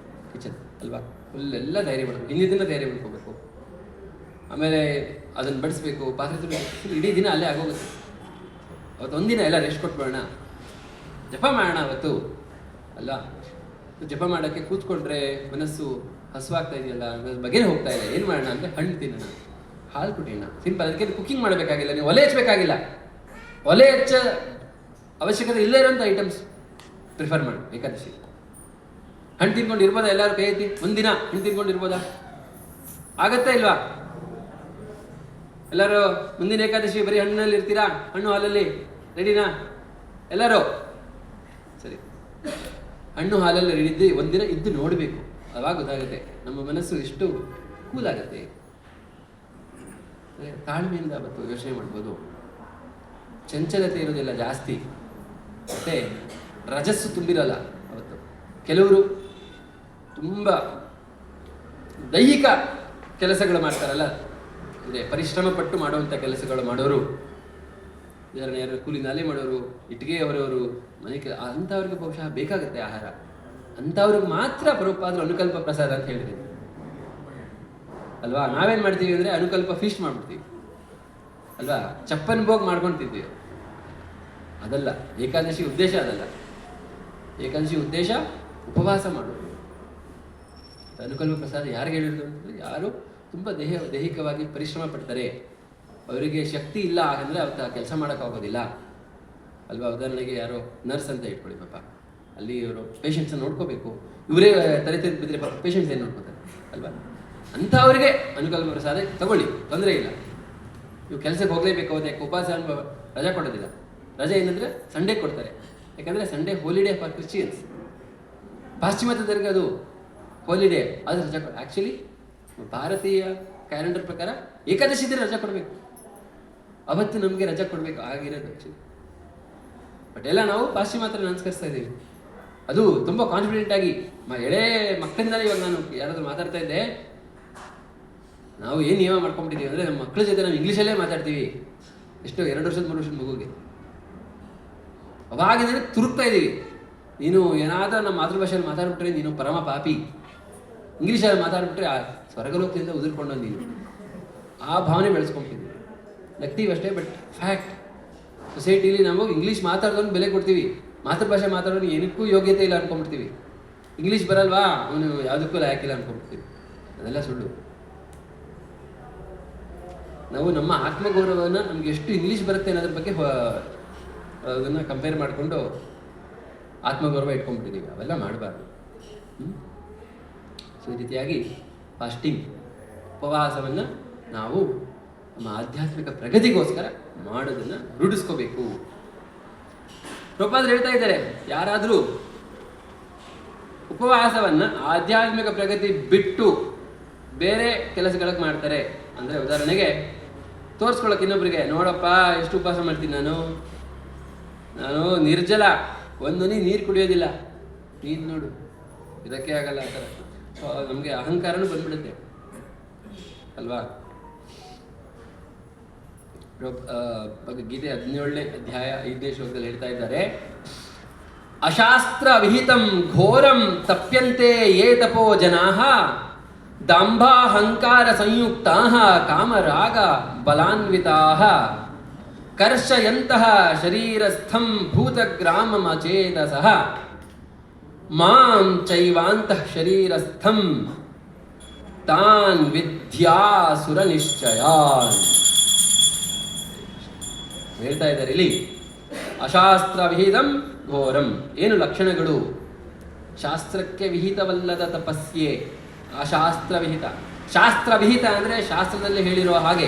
A: ಕಿಚನ್ ಅಲ್ವಾ? ಫುಲ್ ಎಲ್ಲ ತಯಾರಿ ಮಾಡಬೇಕು, ಹಿಂದಿನ ತಯಾರಿ ಮಾಡ್ಕೋಬೇಕು. ಆಮೇಲೆ ಅದನ್ನು ಬಡಿಸ್ಬೇಕು, ಪಾತ್ರೆ ಫುಲ್ ಇಡೀ ದಿನ ಅಲ್ಲೇ ಆಗೋಗುತ್ತೆ. ಅವತ್ತು ಒಂದಿನ ಎಲ್ಲ ರೆಸ್ಟ್ ಕೊಟ್ಬಿಡೋಣ, ಜಪ ಮಾಡೋಣ ಅವತ್ತು ಅಲ್ಲ. ಜಪ ಮಾಡೋಕ್ಕೆ ಕೂತ್ಕೊಂಡ್ರೆ ಮನಸ್ಸು ಹಸುವಾಗ್ತಾ ಇದೆಯಲ್ಲ, ಬಗೆನೇ ಹೋಗ್ತಾ ಇದೆ, ಏನು ಮಾಡೋಣ ಅಂದರೆ ಹಣ್ಣು ತಿನ್ನೋಣ, ಹಾಲು ಕುಡಿಯೋಣ, ಸಿಂಪಲ್. ಅದಕ್ಕೆ ಕುಕ್ಕಿಂಗ್ ಮಾಡಬೇಕಾಗಿಲ್ಲ, ನೀವು ಒಲೆ ಹಚ್ಚಬೇಕಾಗಿಲ್ಲ. ಒಲೆ ಹಚ್ಚ ಅವಶ್ಯಕತೆ ಇಲ್ಲೇ ಇರೋಂಥ ಐಟಮ್ಸ್ ಪ್ರಿಫರ್ ಮಾಡಿ ಏಕಾದಶಿ. ಹಣ್ಣು ತಿನ್ಕೊಂಡು ಇರ್ಬೋದಾ? ಎಲ್ಲರೂ ಕೈ ಎತ್ತಿ. ಒಂದಿನ ಹಣ್ಣು ತಿನ್ಕೊಂಡು ಇರ್ಬೋದಾ? ಆಗತ್ತಾ ಇಲ್ವಾ? ಎಲ್ಲರೂ ಮುಂದಿನ ಏಕಾದಶಿ ಬರೀ ಹಣ್ಣಿನಲ್ಲಿ ಇರ್ತೀರಾ? ಹಣ್ಣು ಹಾಲಲ್ಲಿ ರೆಡಿನಾ ಎಲ್ಲರೂ? ಸರಿ, ಹಣ್ಣು ಹಾಲಲ್ಲಿ ರೆಡಿದ್ದು ಒಂದಿನ ಇದ್ದು ನೋಡಬೇಕು. ಅವಾಗ ಗೊತ್ತಾಗುತ್ತೆ ನಮ್ಮ ಮನಸ್ಸು ಎಷ್ಟು ಕೂಲ್ ಆಗುತ್ತೆ. ತಾಳ್ಮೆಯಿಂದ ಅವತ್ತು ಯೋಚನೆ ಮಾಡ್ಬೋದು. ಚಂಚಲತೆ ಇರೋದಿಲ್ಲ ಜಾಸ್ತಿ, ಮತ್ತೆ ರಜಸ್ಸು ತುಂಬಿರಲ್ಲ ಅವತ್ತು. ಕೆಲವರು ತುಂಬ ದೈಹಿಕ ಕೆಲಸಗಳು ಮಾಡ್ತಾರಲ್ಲ, ಅಂದರೆ ಪರಿಶ್ರಮ ಪಟ್ಟು ಮಾಡುವಂಥ ಕೆಲಸಗಳು ಮಾಡೋರು, ಯಾರು ಕೂಲಿ ನಾಲೆ ಮಾಡೋರು, ಇಟ್ಟಿಗೆ ಅವರವರು ಮನೆ ಅಂಥವ್ರಿಗೆ ಬಹುಶಃ ಬೇಕಾಗುತ್ತೆ ಆಹಾರ. ಅಂಥವ್ರಿಗೆ ಮಾತ್ರ ಪ್ರಭುಪಾದರು ಅನುಕಲ್ಪ ಪ್ರಸಾದ ಅಂತ ಹೇಳಿದ್ರು. ಅಲ್ವಾ? ನಾವೇನು ಮಾಡ್ತೀವಿ ಅಂದರೆ ಅನುಕಲ್ಪ ಫೀಸ್ಟ್ ಮಾಡ್ಬಿಡ್ತೀವಿ ಅಲ್ವಾ? ಚಪ್ಪನ್ ಭೋಗ್ ಮಾಡ್ಕೊಳ್ತಿದ್ದೀವಿ. ಅದಲ್ಲ ಏಕಾದಶಿ ಉದ್ದೇಶ, ಅದಲ್ಲ. ಏಕಾದಶಿ ಉದ್ದೇಶ ಉಪವಾಸ ಮಾಡೋದು. ಅನುಕಲ್ಪ ಪ್ರಸಾದ ಯಾರಿಗೆ ಹೇಳಿದ್ರು ಅಂತಂದರೆ, ಯಾರು ತುಂಬ ದೈಹಿಕವಾಗಿ ಪರಿಶ್ರಮ ಪಡ್ತಾರೆ, ಅವರಿಗೆ ಶಕ್ತಿ ಇಲ್ಲ ಹಾಗಂದರೆ ಅವತ್ತು ಕೆಲಸ ಮಾಡೋಕ್ಕಾಗೋದಿಲ್ಲ ಅಲ್ವಾ? ಉದಾಹರಣೆಗೆ ಯಾರೋ ನರ್ಸ್ ಅಂತ ಇಟ್ಕೊಳ್ಳಿ, ಪಾಪ ಅಲ್ಲಿ ಇವರು ಪೇಷಂಟ್ಸನ್ನು ನೋಡ್ಕೋಬೇಕು, ಇವರೇ ತಲೆ ಬಿದ್ದರೆ ಪಾಪ ಪೇಷಂಟ್ಸ್ ಏನು ನೋಡ್ಕೋತಾರೆ ಅಲ್ವಾ? ಅಂಥವ್ರಿಗೆ ಅನುಕಲ್ಪ ಪ್ರಸಾದ ತಗೊಳ್ಳಿ, ತೊಂದರೆ ಇಲ್ಲ. ನೀವು ಕೆಲಸಕ್ಕೆ ಹೋಗಲೇಬೇಕು, ಯಾಕೆ ಉಪವಾಸ ರಜೆ ಕೊಡೋದಿಲ್ಲ. ರಜೆ ಏನಂದರೆ ಸಂಡೇ ಕೊಡ್ತಾರೆ, ಯಾಕಂದರೆ ಸಂಡೇ ಹೋಲಿಡೇ ಫಾರ್ ಕ್ರಿಶ್ಚಿಯನ್ಸ್. ಪಾಶ್ಚಿಮಾತ್ಯದವರಿಗೆ ಅದು ಹೋಲಿಡೇ, ಅದು ರಜೆ ಕೊಡ. ಆ್ಯಕ್ಚುಲಿ ಭಾರತೀಯ ಕ್ಯಾಲೆಂಡರ್ ಪ್ರಕಾರ ಏಕಾದಶಿ ದಿನ ರಜೆ ಕೊಡಬೇಕು, ಅವತ್ತು ನಮಗೆ ರಜೆ ಕೊಡಬೇಕು ಆಗಿರೋದು ಆ್ಯಕ್ಚುಲಿ. ಬಟ್ ಎಲ್ಲ ನಾವು ಪಾಶ್ಚಿಮಾತ್ಯನ ಅನುಸರಿಸ್ತಾ ಇದ್ದೀವಿ. ಅದು ತುಂಬ ಕಾನ್ಫಿಡೆಂಟ್ ಆಗಿ ಎಳೆ ಮಕ್ಕಳಿಂದಲೇ. ಇವಾಗ ನಾನು ಯಾರಾದರೂ ಮಾತಾಡ್ತಾ ಇದ್ದೆ, ನಾವು ಏನು ನಿಯಮ ಮಾಡ್ಕೊಂಡ್ಬಿಟ್ಟಿದ್ದೀವಿ ಅಂದರೆ, ನಮ್ಮ ಮಕ್ಕಳ ಜೊತೆ ನಾವು ಇಂಗ್ಲೀಷಲ್ಲೇ ಮಾತಾಡ್ತೀವಿ. ಎಷ್ಟು 2 ವರ್ಷದ 3 ವರ್ಷದ ಮಗುಗೆ ಅವಾಗಿಂದಲೇ ತುರುಕ್ತಾ ಇದ್ದೀವಿ. ನೀನು ಏನಾದರೂ ನಮ್ಮ ಮಾತೃಭಾಷೆಯಲ್ಲಿ ಮಾತಾಡ್ಬಿಟ್ರೆ ನೀನು ಪರಮ ಪಾಪಿ, ಇಂಗ್ಲೀಷಲ್ಲಿ ಮಾತಾಡ್ಬಿಟ್ರೆ ಆ ಸ್ವರ್ಗಲೋಕದಿಂದ ಉದುರ್ಕೊಂಡು ನೀನು, ಆ ಭಾವನೆ ಬೆಳೆಸ್ಕೊಂಡ್ಬಿಟ್ಟಿದ್ದೀವಿ. ನಗ್ತೀವಿ ಅಷ್ಟೇ, ಬಟ್ ಫ್ಯಾಕ್ಟ್. ಸೊಸೈಟಿಲಿ ನಾವು ಇಂಗ್ಲೀಷ್ ಮಾತಾಡೋದನ್ನು ಬೆಲೆ ಕೊಡ್ತೀವಿ, ಮಾತೃಭಾಷೆ ಮಾತಾಡೋದು ಏನಕ್ಕೂ ಯೋಗ್ಯತೆ ಇಲ್ಲ ಅನ್ಕೊಂಡ್ಬಿಡ್ತೀವಿ. ಇಂಗ್ಲೀಷ್ ಬರಲ್ವಾ, ಅವನು ಯಾವುದಕ್ಕೂ ಲಾಯಕ್ಕಿಲ್ಲ ಅನ್ಕೊಂಡ್ಬಿಡ್ತೀವಿ. ಅದೆಲ್ಲ ಸುಳ್ಳು. ನಾವು ನಮ್ಮ ಆತ್ಮಗೌರವವನ್ನು ನಮ್ಗೆ ಎಷ್ಟು ಇಂಗ್ಲೀಷ್ ಬರುತ್ತೆ ಅನ್ನೋದ್ರ ಬಗ್ಗೆ ಅದನ್ನು ಕಂಪೇರ್ ಮಾಡಿಕೊಂಡು ಆತ್ಮಗೌರವ ಇಟ್ಕೊಂಡ್ಬಿಟ್ಟಿದ್ದೀವಿ. ಅವೆಲ್ಲ ಮಾಡಬಾರ್ದು. ಸೊ ಈ ರೀತಿಯಾಗಿ ಫಾಸ್ಟಿಂಗ್, ಉಪವಾಸವನ್ನು ನಾವು ನಮ್ಮ ಆಧ್ಯಾತ್ಮಿಕ ಪ್ರಗತಿಗೋಸ್ಕರ ಮಾಡೋದನ್ನು ರೂಢಿಸ್ಕೋಬೇಕು. ಪ್ರಭುಪಾದರು ಹೇಳ್ತಾ ಇದ್ದಾರೆ, ಯಾರಾದರೂ ಉಪವಾಸವನ್ನು ಆಧ್ಯಾತ್ಮಿಕ ಪ್ರಗತಿ ಬಿಟ್ಟು ಬೇರೆ ಕೆಲಸಗಳಿಗೆ ಮಾಡ್ತಾರೆ ಅಂದರೆ, ಉದಾಹರಣೆಗೆ ತೋರಿಸ್ಕೊಳ್ಳೋಕೆ ಇನ್ನೊಬ್ರಿಗೆ, ನೋಡಪ್ಪ ಎಷ್ಟು ಉಪವಾಸ ಮಾಡ್ತೀನಿ ನಾನು ನಿರ್ಜಲ, ಒಂದು ನೀರು ಕುಡಿಯೋದಿಲ್ಲ, ನೀನು ನೋಡು, ಇದಕ್ಕೆ ಆಗಲ್ಲ ಆ ಥರ. ನಮಗೆ ಅಹಂಕಾರನೂ ಬಂದ್ಬಿಡುತ್ತೆ ಅಲ್ವಾ? ಭಗವದ್ಗೀತೆ 17ನೇ ಅಧ್ಯಾಯ 5ನೇ ಶ್ಲೋಕದಲ್ಲಿ ಹೇಳ್ತಾ ಇದ್ದಾರೆ, ಅಶಾಸ್ತ್ರ ವಿಹಿತಂ ಘೋರಂ ತಪ್ಯಂತೆ ಯೇ ತಪೋ ಜನಾಃ ದಾಂಭಾಹಂಕಾರ ಸಂಯುಕ್ತಾಃ ಕಾಮರಾಗ ಬಲಾನ್ವಿತಾಃ ಕರ್ಷಯಂತಃ ಶರೀರಸ್ಥಂ ಭೂತಗ್ರಾಮಮಚೇತಸಃ ಮಾಂ ಚೈವಾಂತಃ ಶರೀರಸ್ಥಂ ತಾನ್ ವಿದ್ಯಾಸುರ ನಿಶ್ಚಯಾನ್. ಹೇಳ್ತಾ ಇದ್ದಾರೆ ಇಲ್ಲಿ, ಅಶಾಸ್ತ್ರ ವಿಹಿತಂ ಘೋರಂ. ಏನು ಲಕ್ಷಣಗಳು? ಶಾಸ್ತ್ರಕ್ಕೆ ವಿಹಿತವಲ್ಲದ ತಪಸ್ಯೆ ಅಶಾಸ್ತ್ರವಿಹಿತ. ಶಾಸ್ತ್ರವಿಹಿತ ಅಂದರೆ ಶಾಸ್ತ್ರದಲ್ಲಿ ಹೇಳಿರುವ ಹಾಗೆ,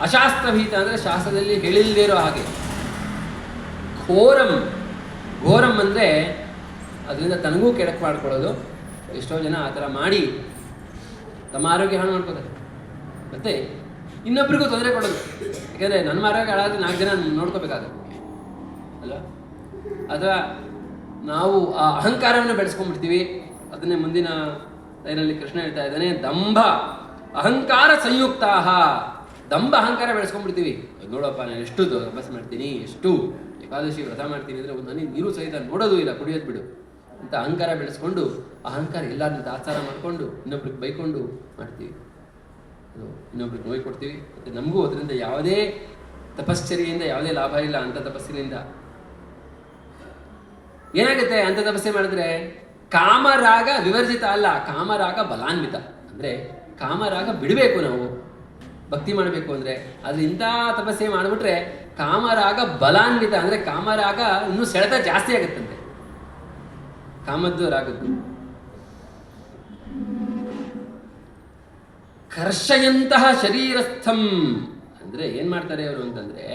A: ಅಶಾಸ್ತ್ರವಿಹಿತ ಅಂದರೆ ಶಾಸ್ತ್ರದಲ್ಲಿ ಹೇಳಿಲ್ಲದೇ ಇರೋ ಹಾಗೆ. ಘೋರಂ, ಘೋರಂ ಅಂದರೆ ಅದರಿಂದ ತನಗೂ ಕೆಡಕು ಮಾಡ್ಕೊಳ್ಳೋದು. ಎಷ್ಟೋ ಜನ ಆ ಥರ ಮಾಡಿ ತಮ್ಮ ಆರೋಗ್ಯ ಹಾಳು ಮಾಡ್ಕೋತಾರೆ, ಮತ್ತು ಇನ್ನೊಬ್ರಿಗೂ ತೊಂದರೆ ಕೊಡೋದು. ಯಾಕೆಂದರೆ ನನ್ನ ಆರೋಗ್ಯ ಹಾಳಾದರೆ 4 ಜನ ನೋಡ್ಕೋಬೇಕಾಗುತ್ತೆ ಅಲ್ಲ? ಅಥವಾ ನಾವು ಆ ಅಹಂಕಾರವನ್ನು ಬೆಳೆಸ್ಕೊಂಡ್ಬಿಡ್ತೀವಿ. ಅದನ್ನೇ ಮುಂದಿನ ಲೈನಲ್ಲಿ ಕೃಷ್ಣ ಹೇಳ್ತಾ ಇದ್ದಾನೆ, ದಂಭ ಅಹಂಕಾರ ಸಂಯುಕ್ತಾಹ. ದಂಭ ಅಹಂಕಾರ ಬೆಳೆಸ್ಕೊಂಡ್ಬಿಡ್ತೀವಿ. ನೋಡಪ್ಪ ನಾನು ಎಷ್ಟು ತಪಸ್ ಮಾಡ್ತೀನಿ, ಎಷ್ಟು ಏಕಾದಶಿ ವ್ರತ ಮಾಡ್ತೀನಿ ಅಂದರೆ ಒಂದು ನೀರು ಸಹಿತ ನೋಡೋದು ಇಲ್ಲ, ಕುಡಿಯೋದು ಬಿಡು ಅಂತ ಅಹಂಕಾರ ಬೆಳೆಸ್ಕೊಂಡು, ಅಹಂಕಾರ ಎಲ್ಲರನ್ನ ತಾತ್ಸಾರ ಮಾಡಿಕೊಂಡು ಇನ್ನೊಬ್ರಿಗೆ ಬೈಕೊಂಡು ಮಾಡ್ತೀವಿ. ಇನ್ನೊಬ್ರಿಗೆ ನೋವು ಕೊಡ್ತೀವಿ. ಮತ್ತು ನಮಗೂ ಅದರಿಂದ ಯಾವುದೇ ತಪಶ್ಚರ್ಯೆಯಿಂದ ಯಾವುದೇ ಲಾಭ ಇಲ್ಲ. ಅಂಥ ತಪಸ್ಸಿನಿಂದ ಏನಾಗುತ್ತೆ? ಅಂಥ ತಪಸ್ಸೆ ಮಾಡಿದ್ರೆ ಕಾಮರಾಗ ವಿವರ್ಜಿತ ಅಲ್ಲ, ಕಾಮರಾಗ ಬಲಾನ್ವಿತ. ಅಂದರೆ ಕಾಮರಾಗ ಬಿಡಬೇಕು, ನಾವು ಭಕ್ತಿ ಮಾಡಬೇಕು ಅಂದರೆ. ಆದರೆ ಇಂಥ ತಪಸ್ಸೆ ಮಾಡಿಬಿಟ್ರೆ ಕಾಮರಾಗ ಬಲಾನ್ವಿತ ಅಂದರೆ ಕಾಮರಾಗ ಇನ್ನೂ ಸೆಳೆತ ಜಾಸ್ತಿ ಆಗುತ್ತಂತೆ, ಕಾಮದ್ದು ರಾಗದ್ದು. ಕರ್ಷಯಂತಹ ಶರೀರಸ್ಥಂ ಅಂದರೆ ಏನು ಮಾಡ್ತಾರೆ ಅವರು ಅಂತಂದರೆ,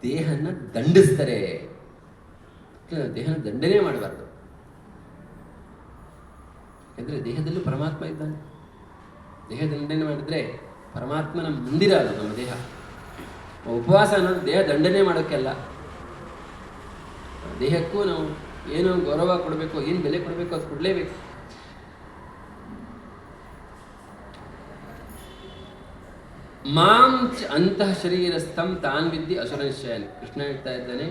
A: ದೇಹನ ದಂಡಿಸ್ತಾರೆ. ದೇಹನ ದಂಡನೆ ಮಾಡಬಾರ್ದು, ಯಾಕಂದರೆ ದೇಹದಲ್ಲೂ ಪರಮಾತ್ಮ ಇದ್ದಾನೆ. ದೇಹ ದಂಡನೆ ಮಾಡಿದ್ರೆ ಪರಮಾತ್ಮನ ಮಂದಿರ ಅದು ನಮ್ಮ ದೇಹ. ಉಪವಾಸ ಅನ್ನೋದು ದೇಹ ದಂಡನೆ ಮಾಡೋಕ್ಕೆಲ್ಲ. ದೇಹಕ್ಕೂ ನಾವು ಏನು ಗೌರವ ಕೊಡಬೇಕು, ಏನು ಬೆಲೆ ಕೊಡಬೇಕು ಅದು ಕೊಡಲೇಬೇಕು. ಮಾಂ ಅಂತಃ ಶರೀರಸ್ಥಂ ತಾನ್ ವಿದ್ಯೆ ಅಸುರ ನಿಶ್ಚಯನ್. ಕೃಷ್ಣ ಹೇಳ್ತಾ ಇದ್ದಾನೆ,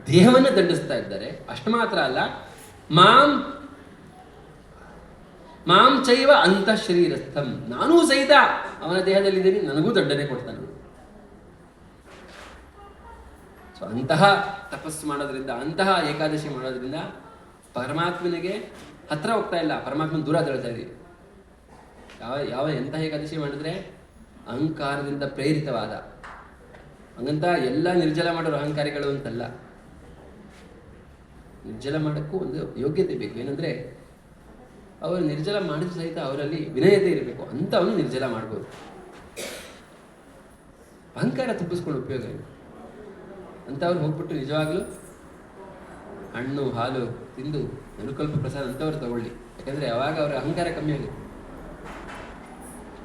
A: ದೇಹವನ್ನು ದಂಡಿಸ್ತಾ ಇದ್ದಾರೆ. ಅಷ್ಟು ಮಾತ್ರ ಅಲ್ಲ, ಮಾಂ ಚೈವ ಅಂತಃ ಶರೀರಸ್ಥಂ, ನಾನೂ ಸಹಿತ ಅವನ ದೇಹದಲ್ಲಿದ್ದೀನಿ, ನನಗೂ ದಂಡನೆ ಕೊಡ್ತಾನೆ. ಸೊ ಅಂತಹ ತಪಸ್ಸು ಮಾಡೋದ್ರಿಂದ, ಅಂತಹ ಏಕಾದಶಿ ಮಾಡೋದ್ರಿಂದ ಪರಮಾತ್ಮನಿಗೆ ಹತ್ರ ಹೋಗ್ತಾ ಇಲ್ಲ, ಪರಮಾತ್ಮನ ದೂರ ತಳ್ತಾ ಇದೀವಿ. ಎಂತಹ ಏಕಾದಶಿ ಮಾಡಿದ್ರೆ ಅಹಂಕಾರದಿಂದ ಪ್ರೇರಿತವಾದ, ಹಂಗಂತ ಎಲ್ಲ ನಿರ್ಜಲ ಮಾಡೋರು ಅಹಂಕಾರಿಗಳು ಅಂತಲ್ಲ. ನಿರ್ಜಲ ಮಾಡೋಕ್ಕೂ ಒಂದು ಯೋಗ್ಯತೆ ಬೇಕು. ಏನಂದರೆ ಅವರು ನಿರ್ಜಲ ಮಾಡಿದ ಸಹಿತ ಅವರಲ್ಲಿ ವಿನಯತೆ ಇರಬೇಕು, ಅಂತ ಅವನು ನಿರ್ಜಲ ಮಾಡ್ಬೋದು. ಅಹಂಕಾರ ತಪ್ಪಿಸ್ಕೊಂಡು ಉಪಯೋಗ ಇಲ್ಲ. ಅಂಥವ್ರು ಹೋಗ್ಬಿಟ್ಟು ನಿಜವಾಗ್ಲೂ ಹಣ್ಣು ಹಾಲು ತಿಂದು ಅನುಕಲ್ಪ ಪ್ರಸಾದ ಅಂಥವ್ರು ತಗೊಳ್ಳಿ. ಯಾಕಂದರೆ ಅವಾಗ ಅವರ ಅಹಂಕಾರ ಕಮ್ಮಿ ಆಗುತ್ತೆ,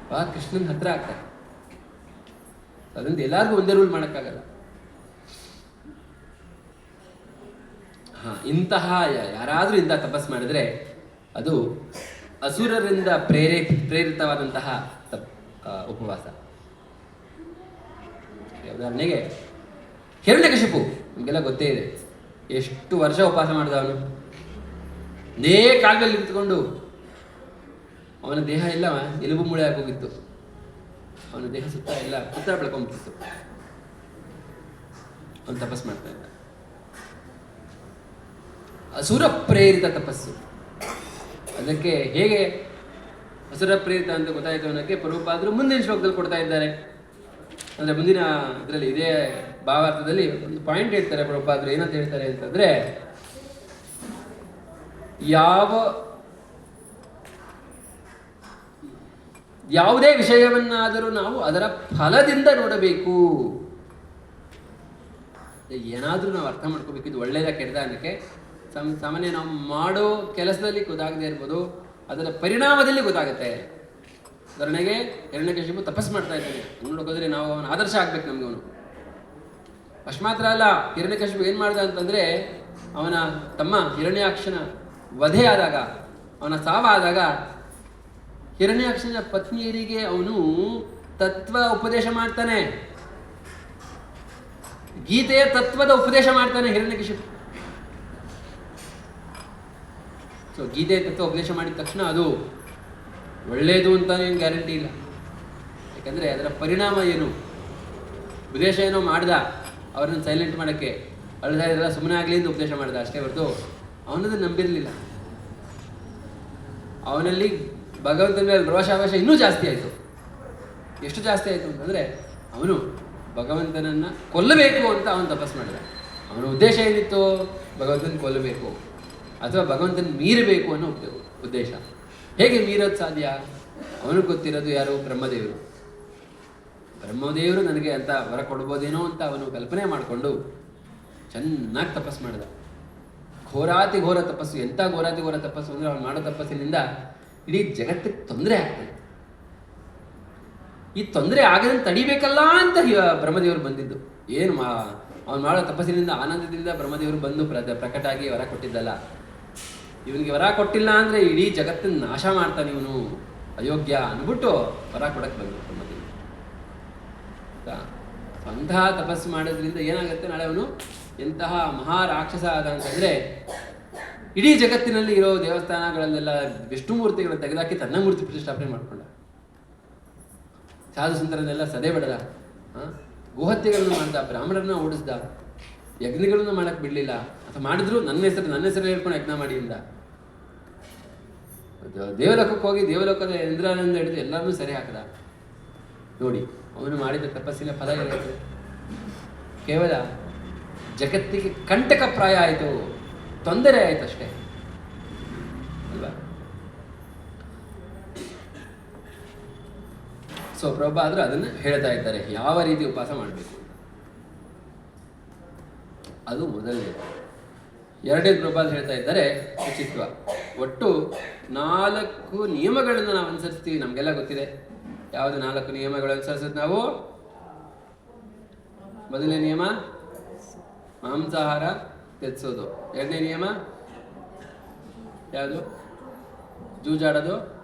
A: ಅವಾಗ ಕೃಷ್ಣನ ಹತ್ರ ಆಗ್ತಾರೆ. ಅದರಿಂದ ಎಲ್ಲರಿಗೂ ಒಂದೇ ರೂಲ್ ಮಾಡೋಕ್ಕಾಗಲ್ಲ. ಇಂತಹ ಯಾರಾದರೂ ಇಂಥ ತಪಸ್ ಮಾಡಿದ್ರೆ ಅದು ಅಸುರರಿಂದ ಪ್ರೇರಿತವಾದಂತಹ ಉಪವಾಸ. ಉದಾಹರಣೆಗೆ ಹಿರಣ್ಯಕಶಿಪು ನಿಮಗೆಲ್ಲ ಗೊತ್ತೇ ಇದೆ, ಎಷ್ಟು ವರ್ಷ ಉಪವಾಸ ಮಾಡಿದ ಅವನು. ನೇ ಕಾಲದಲ್ಲಿ ನಿಂತ್ಕೊಂಡು ಅವನ ದೇಹ ಎಲ್ಲ ಎಲುಬು ಮೂಳೆ ಆಗೋಗಿತ್ತು, ಅವನ ದೇಹ ಸುತ್ತ ಎಲ್ಲ ಪುತ್ರ ಬೆಳ್ಕೊಂಬಿಟ್ಟಿತ್ತು. ಅವನು ತಪಸ್ ಮಾಡ್ತಾ ಇದ್ದ. ಅಸುರ ಪ್ರೇರಿತ ತಪಸ್ಸು. ಅದಕ್ಕೆ ಹೇಗೆ ಅಸುರ ಪ್ರೇರಿತ ಅಂತ ಗೊತ್ತಾಯಿತು ಅನ್ನೋಕ್ಕೆ ಪ್ರಭುಪಾದರು ಮುಂದಿನ ಶ್ಲೋಕದಲ್ಲಿ ಕೊಡ್ತಾ ಇದ್ದಾರೆ. ಅಂದರೆ ಮುಂದಿನ ಇದರಲ್ಲಿ ಇದೇ ಭಾವಾರ್ಥದಲ್ಲಿ ಒಂದು ಪಾಯಿಂಟ್ ಹೇಳ್ತಾರೆ ಪ್ರಭುಪಾದರು. ಏನಂತ ಹೇಳ್ತಾರೆ ಅಂತಂದರೆ, ಯಾವುದೇ ವಿಷಯವನ್ನಾದರೂ ನಾವು ಅದರ ಫಲದಿಂದ ನೋಡಬೇಕು. ಏನಾದರೂ ನಾವು ಅರ್ಥ ಮಾಡ್ಕೋಬೇಕು, ಇದು ಒಳ್ಳೆಯದ ಕೆಟ್ಟದ ಅನ್ನೋಕ್ಕೆ. ಸಾಮಾನ್ಯ ನಾವು ಮಾಡೋ ಕೆಲಸದಲ್ಲಿ ಗೊತ್ತಾಗದೇ ಇರ್ಬೋದು, ಅದರ ಪರಿಣಾಮದಲ್ಲಿ ಗೊತ್ತಾಗುತ್ತೆ. ಉದಾಹರಣೆಗೆ ಹಿರಣ್ಯಕಶಿಪು ತಪಸ್ ಮಾಡ್ತಾ ಇದ್ದಾನೆ, ನೋಡೋಕೋದ್ರೆ ನಾವು ಅವನ ಆದರ್ಶ ಆಗ್ಬೇಕು ನಮ್ಗೆ. ಅವನು ಅಷ್ಟು ಮಾತ್ರ ಅಲ್ಲ, ಹಿರಣ್ಯಕಶಿಪು ಏನು ಮಾಡ್ದ ಅಂತಂದರೆ, ಅವನ ತಮ್ಮ ಹಿರಣ್ಯಾಕ್ಷನ ವಧೆ ಆದಾಗ, ಅವನ ಸಾವಾದಾಗ ಹಿರಣ್ಯಾಕ್ಷನ ಪತ್ನಿಯರಿಗೆ ಅವನು ತತ್ವ ಉಪದೇಶ ಮಾಡ್ತಾನೆ, ಗೀತೆಯ ತತ್ವದ ಉಪದೇಶ ಮಾಡ್ತಾನೆ ಹಿರಣ್ಯಕಶಿಪು. ಸೊ ಗೀತೆಯ ತತ್ವ ಉಪದೇಶ ಮಾಡಿದ ತಕ್ಷಣ ಅದು ಒಳ್ಳೆಯದು ಅಂತ ಏನು ಗ್ಯಾರಂಟಿ ಇಲ್ಲ. ಯಾಕಂದರೆ ಅದರ ಪರಿಣಾಮ ಏನು, ಉಪದೇಶ ಏನೋ ಮಾಡ್ದ, ಅವ್ರನ್ನ ಸೈಲೆಂಟ್ ಮಾಡೋಕ್ಕೆ, ಅಳ್ತಾ ಇದ್ರಲ್ಲ ಸುಮ್ಮನೆ ಆಗಲಿ ಅಂತ ಉಪದೇಶ ಮಾಡ್ದ ಅಷ್ಟೇ ಹೊರತು ಅವನದು ನಂಬಿರಲಿಲ್ಲ. ಅವನಲ್ಲಿ ಭಗವಂತನ ಮೇಲೆ ರೋಷಾವೇಶ ಇನ್ನೂ ಜಾಸ್ತಿ ಆಯಿತು. ಎಷ್ಟು ಜಾಸ್ತಿ ಆಯಿತು ಅಂತಂದರೆ, ಅವನು ಭಗವಂತನನ್ನು ಕೊಲ್ಲಬೇಕು ಅಂತ ಅವನು ತಪಸ್ ಮಾಡಿದ. ಅವನ ಉದ್ದೇಶ ಏನಿತ್ತು, ಭಗವಂತನ ಕೊಲ್ಲಬೇಕು ಅಥವಾ ಭಗವಂತನ ಮೀರಬೇಕು ಅನ್ನೋ ಉದ್ದೇಶ. ಹೇಗೆ ಮೀರೋದು ಸಾಧ್ಯ? ಅವನಿಗೆ ಗೊತ್ತಿರೋದು ಯಾರು? ಬ್ರಹ್ಮದೇವರು. ಬ್ರಹ್ಮದೇವರು ನನಗೆ ಅಂತ ವರ ಕೊಡ್ಬೋದೇನೋ ಅಂತ ಅವನು ಕಲ್ಪನೆ ಮಾಡಿಕೊಂಡು ಚೆನ್ನಾಗಿ ತಪಸ್ ಮಾಡಿದ. ಘೋರಾತಿ ಘೋರ ತಪಸ್ಸು. ಎಂಥ ಘೋರಾತಿ ಘೋರ ತಪಸ್ಸು ಅಂದರೆ, ಅವನು ಮಾಡೋ ತಪಸ್ಸಿನಿಂದ ಇಡೀ ಜಗತ್ತಿಗೆ ತೊಂದರೆ ಆಗ್ತದೆ. ಈ ತೊಂದರೆ ಆಗದಂತೆ ತಡಿಬೇಕಲ್ಲ ಅಂತ ಬ್ರಹ್ಮದೇವರು ಬಂದಿದ್ದು. ಏನು ಅವನು ಮಾಡೋ ತಪಸ್ಸಿನಿಂದ ಆನಂದದಿಂದ ಬ್ರಹ್ಮದೇವರು ಬಂದು ಪ್ರಕಟ ಆಗಿ ವರ ಕೊಟ್ಟಿದ್ದಲ್ಲ. ಇವನಿಗೆ ವರ ಕೊಟ್ಟಿಲ್ಲ ಅಂದರೆ ಇಡೀ ಜಗತ್ತನ್ನು ನಾಶ ಮಾಡ್ತಾನೆ ಇವನು, ಅಯೋಗ್ಯ ಅಂದ್ಬಿಟ್ಟು ವರ ಕೊಡಕ್ಕೆ ಬಂದು ಬ್ರಹ್ಮದೇವರು. ಅಂತಹ ತಪಸ್ಸು ಮಾಡೋದ್ರಿಂದ ಏನಾಗುತ್ತೆ, ನಾಳೆ ಅವನು ಎಂತಹ ಮಹಾರಾಕ್ಷಸ ಆದ ಅಂತಂದರೆ, ಇಡೀ ಜಗತ್ತಿನಲ್ಲಿ ಇರೋ ದೇವಸ್ಥಾನಗಳಲ್ಲೆಲ್ಲ ವಿಷ್ಣು ಮೂರ್ತಿಗಳನ್ನು ತೆಗೆದಾಕಿ ತನ್ನ ಮೂರ್ತಿ ಪ್ರತಿಷ್ಠಾಪನೆ ಮಾಡಿಕೊಂಡ. ಸಾಧು ಸುಂದರನ್ನೆಲ್ಲ ಸದೆ ಬಿಡದ, ಗೋಹತ್ಯೆಗಳನ್ನು ಮಾಡ್ದ, ಬ್ರಾಹ್ಮಣರನ್ನ ಓಡಿಸ್ದ, ಯಜ್ಞಗಳನ್ನು ಮಾಡಕ್ಕೆ ಬಿಡಲಿಲ್ಲ. ಅಥವಾ ಮಾಡಿದ್ರು ನನ್ನ ಹೆಸರು ಹೇಳ್ಕೊಂಡು ಯಜ್ಞ ಮಾಡಿ ಇಂದ. ದೇವಲೋಕಕ್ಕೆ ಹೋಗಿ ದೇವಲೋಕದ ಇಂದ್ರನಂದ ಹಿಡಿದು ಎಲ್ಲರನ್ನೂ ಸರಿ ಹಾಕದ. ನೋಡಿ ಅವನು ಮಾಡಿದ ತಪಸ್ಸಿನ ಫಲ ಏನಾಯಿತು? ಕೇವಲ ಜಗತ್ತಿಗೆ ಕಂಟಕಪ್ರಾಯ ಆಯಿತು, ತೊಂದರೆ ಆಯಿತು ಅಷ್ಟೇ ಅಲ್ವಾ? ಸೊ ಪ್ರಭುಪಾದರು ಅದನ್ನು ಹೇಳ್ತಾ ಇದ್ದಾರೆ, ಯಾವ ರೀತಿ ಉಪವಾಸ ಮಾಡಬೇಕು. ಅದು ಮೊದಲನೇದು. ಎರಡನೇ ಪ್ರಭುಪಾದರು ಹೇಳ್ತಾ ಇದ್ದಾರೆ ಶುಚಿತ್ವ. ಒಟ್ಟು 4 ನಿಯಮಗಳನ್ನು ನಾವು ಅನುಸರಿಸ್ತೀವಿ. ನಮಗೆಲ್ಲ ಗೊತ್ತಿದೆ ಯಾವುದು 4 ನಿಯಮಗಳು ಅನುಸರಿಸೋದು ನಾವು. ಮೊದಲನೇ ನಿಯಮ ಮಾಂಸಾಹಾರ ತ್ಯಜಿಸೋದು. ಎರಡನೇ ನಿಯಮ ಯಾವುದು? ಜೂಜಾಡೋದು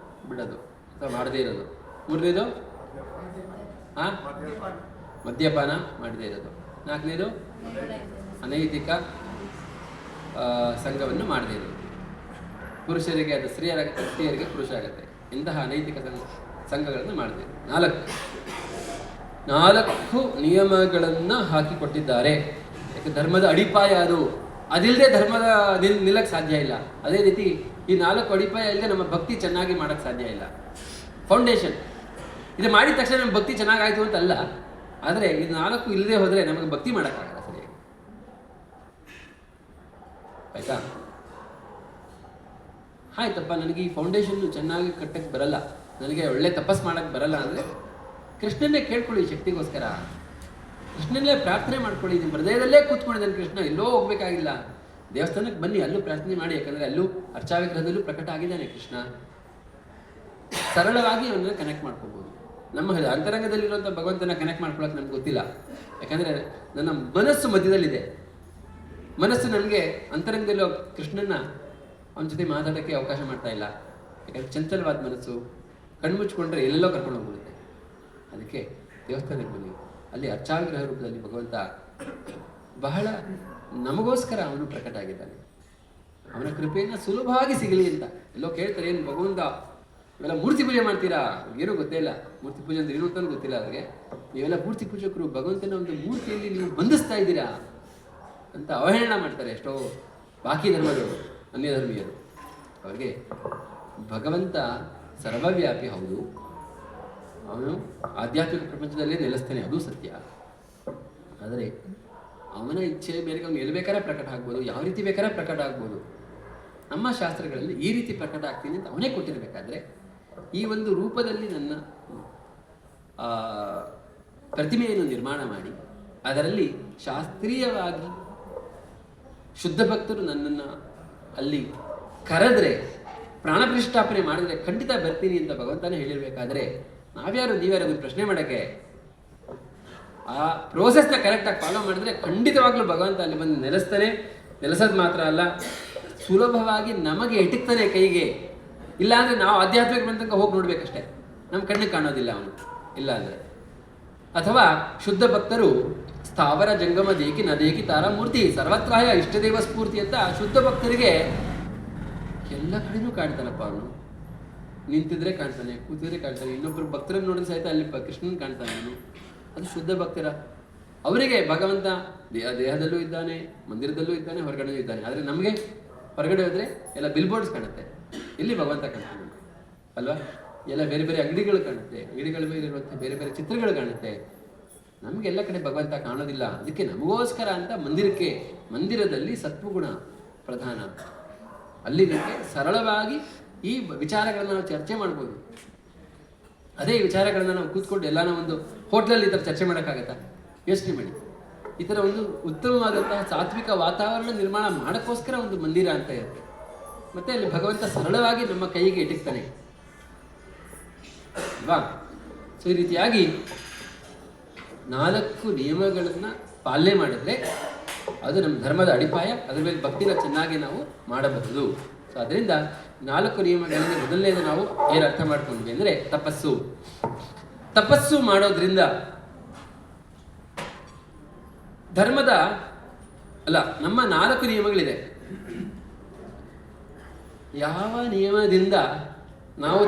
A: ಬಿಡೋದು ಅಥವಾ ಮಾಡದೇ ಇರೋದು. ಮೂರನೇದು ಮದ್ಯಪಾನ ಮಾಡದೇ ಇರೋದು. ನಾಲ್ಕನೇದು ಅನೈತಿಕ ಸಂಘವನ್ನು ಮಾಡದೇ ಇರೋದು. ಪುರುಷರಿಗೆ ಅದು ಸ್ತ್ರೀಯರಾಗುತ್ತೆ, ಸ್ತ್ರೀಯರಿಗೆ ಪುರುಷ ಆಗುತ್ತೆ. ಇಂತಹ ಅನೈತಿಕ ಸಂಘಗಳನ್ನು ಮಾಡಿದೆ. 4 ನಿಯಮಗಳನ್ನು ಹಾಕಿಕೊಟ್ಟಿದ್ದಾರೆ. ಯಾಕೆ ಧರ್ಮದ ಅಡಿಪಾಯ ಅದು. ಅದಿಲ್ಲದೆ ಧರ್ಮದ ನಿಲ್ಲಕ್ಕೆ ಸಾಧ್ಯ ಇಲ್ಲ. ಅದೇ ರೀತಿ ಈ 4 ಅಡಿಪಾಯ ಇಲ್ಲದೆ ನಮ್ಮ ಭಕ್ತಿ ಚೆನ್ನಾಗಿ ಮಾಡೋಕ್ಕೆ ಸಾಧ್ಯ ಇಲ್ಲ. ಫೌಂಡೇಶನ್ ಇದು ಮಾಡಿದ ತಕ್ಷಣ ನಮ್ಮ ಭಕ್ತಿ ಚೆನ್ನಾಗಾಯ್ತು ಅಂತ ಅಲ್ಲ, ಆದರೆ ಇದು 4 ಇಲ್ಲದೆ ಹೋದರೆ ನಮಗೆ ಭಕ್ತಿ ಮಾಡೋಕ್ಕಾಗಲ್ಲ ಸರಿಯಾಗಿ. ಆಯ್ತಾ? ಆಯ್ತಪ್ಪ, ನನಗೆ ಈ ಫೌಂಡೇಶನ್ ಚೆನ್ನಾಗಿ ಕಟ್ಟಕ್ಕೆ ಬರಲ್ಲ, ನನಗೆ ಒಳ್ಳೆ ತಪಸ್ ಮಾಡೋಕ್ಕೆ ಬರಲ್ಲ ಅಂದರೆ ಕೃಷ್ಣನ್ನೇ ಕೇಳ್ಕೊಳ್ಳಿ ಶಕ್ತಿಗೋಸ್ಕರ. ಕೃಷ್ಣನಲ್ಲೇ ಪ್ರಾರ್ಥನೆ ಮಾಡ್ಕೊಳ್ಳಿ. ನಿಮ್ಮ ಹೃದಯದಲ್ಲೇ ಕೂತ್ಕೊಂಡಿದ್ದಾನೆ ಕೃಷ್ಣ, ಎಲ್ಲೋ ಹೋಗ್ಬೇಕಾಗಿಲ್ಲ. ದೇವಸ್ಥಾನಕ್ಕೆ ಬನ್ನಿ, ಅಲ್ಲೂ ಪ್ರಾರ್ಥನೆ ಮಾಡಿ. ಯಾಕಂದರೆ ಅಲ್ಲೂ ಅರ್ಚಾವಿಗ್ರಹದಲ್ಲೂ ಪ್ರಕಟ ಆಗಿದ್ದಾನೆ ಕೃಷ್ಣ. ಸರಳವಾಗಿ ಅವನನ್ನು ಕನೆಕ್ಟ್ ಮಾಡ್ಕೋಬೋದು. ನಮ್ಮ ಅಂತರಂಗದಲ್ಲಿರುವಂಥ ಭಗವಂತನ ಕನೆಕ್ಟ್ ಮಾಡ್ಕೊಳ್ಳೋಕೆ ನಮ್ಗೆ ಗೊತ್ತಿಲ್ಲ. ಯಾಕಂದರೆ ನನ್ನ ಮನಸ್ಸು ಮಧ್ಯದಲ್ಲಿದೆ. ಮನಸ್ಸು ನನಗೆ ಅಂತರಂಗದಲ್ಲಿರೋ ಕೃಷ್ಣನ ಅವನ ಜೊತೆ ಮಾತಾಡೋಕ್ಕೆ ಅವಕಾಶ ಮಾಡ್ತಾ ಇಲ್ಲ. ಯಾಕಂದರೆ ಚಂಚಲವಾದ ಮನಸ್ಸು ಕಣ್ಮುಚ್ಕೊಂಡ್ರೆ ಎಲ್ಲೆಲ್ಲೋ ಕರ್ಕೊಂಡು ಹೋಗ್ಬಿಡುತ್ತೆ. ಅದಕ್ಕೆ ದೇವಸ್ಥಾನಕ್ಕೆ ಬನ್ನಿ, ಅಲ್ಲಿ ಅರ್ಚಾವಿಗ್ರಹ ರೂಪದಲ್ಲಿ ಭಗವಂತ ಬಹಳ ನಮಗೋಸ್ಕರ ಅವನು ಪ್ರಕಟ ಆಗಿದ್ದಾನೆ. ಅವನ ಕೃಪೆಯನ್ನು ಸುಲಭವಾಗಿ ಸಿಗಲಿ ಅಂತ. ಎಲ್ಲೋ ಕೇಳ್ತಾರೆ, ಏನು ಭಗವಂತ ಇವೆಲ್ಲ ಮೂರ್ತಿ ಪೂಜೆ ಮಾಡ್ತೀರಾ? ಏನೂ ಗೊತ್ತೇ ಇಲ್ಲ. ಮೂರ್ತಿ ಪೂಜೆ ಅಂತ ಏನು ಅಂತಲೂ ಗೊತ್ತಿಲ್ಲ ಅವ್ರಿಗೆ. ನೀವೆಲ್ಲ ಮೂರ್ತಿ ಪೂಜಕರು, ಭಗವಂತನ ಒಂದು ಮೂರ್ತಿಯಲ್ಲಿ ನೀವು ಬಂಧಿಸ್ತಾ ಇದ್ದೀರಾ ಅಂತ ಅವಹೇಳನ ಮಾಡ್ತಾರೆ ಎಷ್ಟೋ ಬಾಕಿ ಧರ್ಮದವರು, ಅನ್ಯ ಧರ್ಮೀಯರು. ಅವ್ರಿಗೆ ಭಗವಂತ ಸರ್ವವ್ಯಾಪಿ ಹೌದು, ಅವನು ಆಧ್ಯಾತ್ಮಿಕ ಪ್ರಪಂಚದಲ್ಲೇ ನೆಲೆಸ್ತಾನೆ, ಅದು ಸತ್ಯ. ಆದರೆ ಅವನ ಇಚ್ಛೆ ಮೇರೆಗೆ ಅವನು ಎಲ್ಲಿ ಬೇಕಾದ್ರೆ ಪ್ರಕಟ ಆಗ್ಬೋದು, ಯಾವ ರೀತಿ ಬೇಕಾದ್ರೆ ಪ್ರಕಟ ಆಗ್ಬೋದು. ನಮ್ಮ ಶಾಸ್ತ್ರಗಳಲ್ಲಿ ಈ ರೀತಿ ಪ್ರಕಟ ಆಗ್ತೀನಿ ಅಂತ ಅವನೇ ಕೊಟ್ಟಿರಬೇಕಾದ್ರೆ ಈ ಒಂದು ರೂಪದಲ್ಲಿ ನನ್ನ ಪ್ರತಿಮೆಯನ್ನು ನಿರ್ಮಾಣ ಮಾಡಿ ಅದರಲ್ಲಿ ಶಾಸ್ತ್ರೀಯವಾಗಿ ಶುದ್ಧ ಭಕ್ತರು ನನ್ನನ್ನು ಅಲ್ಲಿ ಕರೆದ್ರೆ, ಪ್ರಾಣ ಪ್ರತಿಷ್ಠಾಪನೆ ಮಾಡಿದ್ರೆ ಖಂಡಿತ ಬರ್ತೀನಿ ಅಂತ ಭಗವಂತನೇ ಹೇಳಿರ್ಬೇಕಾದ್ರೆ ನಾವ್ಯಾರು ನೀವ್ಯಾರು ಅದನ್ನು ಪ್ರಶ್ನೆ ಮಾಡೋಕ್ಕೆ? ಆ ಪ್ರೋಸೆಸ್ನ ಕರೆಕ್ಟಾಗಿ ಫಾಲೋ ಮಾಡಿದ್ರೆ ಖಂಡಿತವಾಗ್ಲೂ ಭಗವಂತ ಅಲ್ಲಿ ಬಂದು ನೆಲೆಸ್ತಾನೆ. ನೆಲೆಸೋದು ಮಾತ್ರ ಅಲ್ಲ, ಸುಲಭವಾಗಿ ನಮಗೆ ಎಟಕ್ತಾನೆ ಕೈಗೆ. ಇಲ್ಲ ಅಂದರೆ ನಾವು ಆಧ್ಯಾತ್ಮಿಕ ಬಂತಂಕ ಹೋಗಿ ನೋಡ್ಬೇಕಷ್ಟೇ, ನಮ್ಮ ಕಣ್ಣಿಗೆ ಕಾಣೋದಿಲ್ಲ ಅವನು. ಇಲ್ಲ ಅಂದರೆ ಅಥವಾ ಶುದ್ಧ ಭಕ್ತರು ಸ್ಥಾವರ ಜಂಗಮ ದೇಕಿ ನದೇಕಿ ತಾರ ಮೂರ್ತಿ ಸರ್ವತ್ರಾಯ ಇಷ್ಟದೇವ ಸ್ಫೂರ್ತಿ ಅಂತ ಶುದ್ಧ ಭಕ್ತರಿಗೆ ಎಲ್ಲ ಕಡೆನೂ ಕಾಣ್ತಾನಪ್ಪ ಅವನು. ನಿಂತಿದ್ರೆ ಕಾಣ್ತಾನೆ, ಕೂತಿದ್ರೆ ಕಾಣ್ತಾನೆ, ಇನ್ನೊಬ್ಬರು ಭಕ್ತರನ್ನು ನೋಡಿದ್ರೆ ಸಹಿತ ಅಲ್ಲಿ ಕೃಷ್ಣನ್ ಕಾಣ್ತಾನೆ ಅವನು. ಅದು ಶುದ್ಧ ಭಕ್ತರ. ಅವರಿಗೆ ಭಗವಂತ ದೇಹದಲ್ಲೂ ಇದ್ದಾನೆ, ಮಂದಿರದಲ್ಲೂ ಇದ್ದಾನೆ, ಹೊರಗಡೆಯೂ ಇದ್ದಾನೆ. ಆದರೆ ನಮಗೆ ಹೊರಗಡೆ ಹೋದರೆ ಎಲ್ಲ ಬಿಲ್ಬೋರ್ಡ್ಸ್ ಕಾಣುತ್ತೆ, ಇಲ್ಲಿ ಭಗವಂತ ಕಾಣ್ತಾನೆ ಅಲ್ವಾ? ಎಲ್ಲ ಬೇರೆ ಬೇರೆ ಅಂಗಡಿಗಳು ಕಾಣುತ್ತೆ, ಅಂಗಡಿಗಳ ಮೇಲೆ ಇರುವಂಥ ಬೇರೆ ಬೇರೆ ಚಿತ್ರಗಳು ಕಾಣುತ್ತೆ. ನಮಗೆಲ್ಲ ಕಡೆ ಭಗವಂತ ಕಾಣೋದಿಲ್ಲ. ಅದಕ್ಕೆ ನಮಗೋಸ್ಕರ ಅಂತ ಮಂದಿರದಲ್ಲಿ ಸತ್ವಗುಣ ಪ್ರಧಾನ. ಅಲ್ಲಿ ನಮಗೆ ಸರಳವಾಗಿ ಈ ವಿಚಾರಗಳನ್ನು ನಾವು ಚರ್ಚೆ ಮಾಡ್ಬೋದು. ಅದೇ ವಿಚಾರಗಳನ್ನ ನಾವು ಕೂತ್ಕೊಂಡು ಎಲ್ಲ ಒಂದು ಹೋಟ್ಲಲ್ಲಿ ಈ ಥರ ಚರ್ಚೆ ಮಾಡೋಕ್ಕಾಗತ್ತಾ? ಯೋಚನೆ ಮಾಡಿ. ಈ ಥರ ಒಂದು ಉತ್ತಮವಾದಂತಹ ಸಾತ್ವಿಕ ವಾತಾವರಣ ನಿರ್ಮಾಣ ಮಾಡೋಕ್ಕೋಸ್ಕರ ಒಂದು ಮಂದಿರ ಅಂತ ಇರುತ್ತೆ. ಮತ್ತು ಅಲ್ಲಿ ಭಗವಂತ ಸರಳವಾಗಿ ನಮ್ಮ ಕೈಗೆ ಇಟ್ಟಿರ್ತಾನೆ ಅಲ್ವಾ? ಸೊ ಈ ರೀತಿಯಾಗಿ 4 ನಿಯಮಗಳನ್ನು ಪಾಲನೆ ಮಾಡಿದ್ರೆ ಅದು ನಮ್ಮ ಧರ್ಮದ ಅಡಿಪಾಯ. ಅದರ ಮೇಲೆ ಭಕ್ತಿನ ಚೆನ್ನಾಗಿ ನಾವು ಮಾಡಬಹುದು. ಸೊ ಅದರಿಂದ 4 ನಿಯಮಗಳಲ್ಲಿ ಮೊದಲನೇದು ನಾವು ಏನು ಅರ್ಥ ಮಾಡ್ಕೊಂಡ್ವಿ ಅಂದರೆ ತಪಸ್ಸು ಮಾಡೋದ್ರಿಂದ ಧರ್ಮದ ನಮ್ಮ 4 ನಿಯಮಗಳಿದೆ. ಯಾವ ನಿಯಮದಿಂದ ನಾವು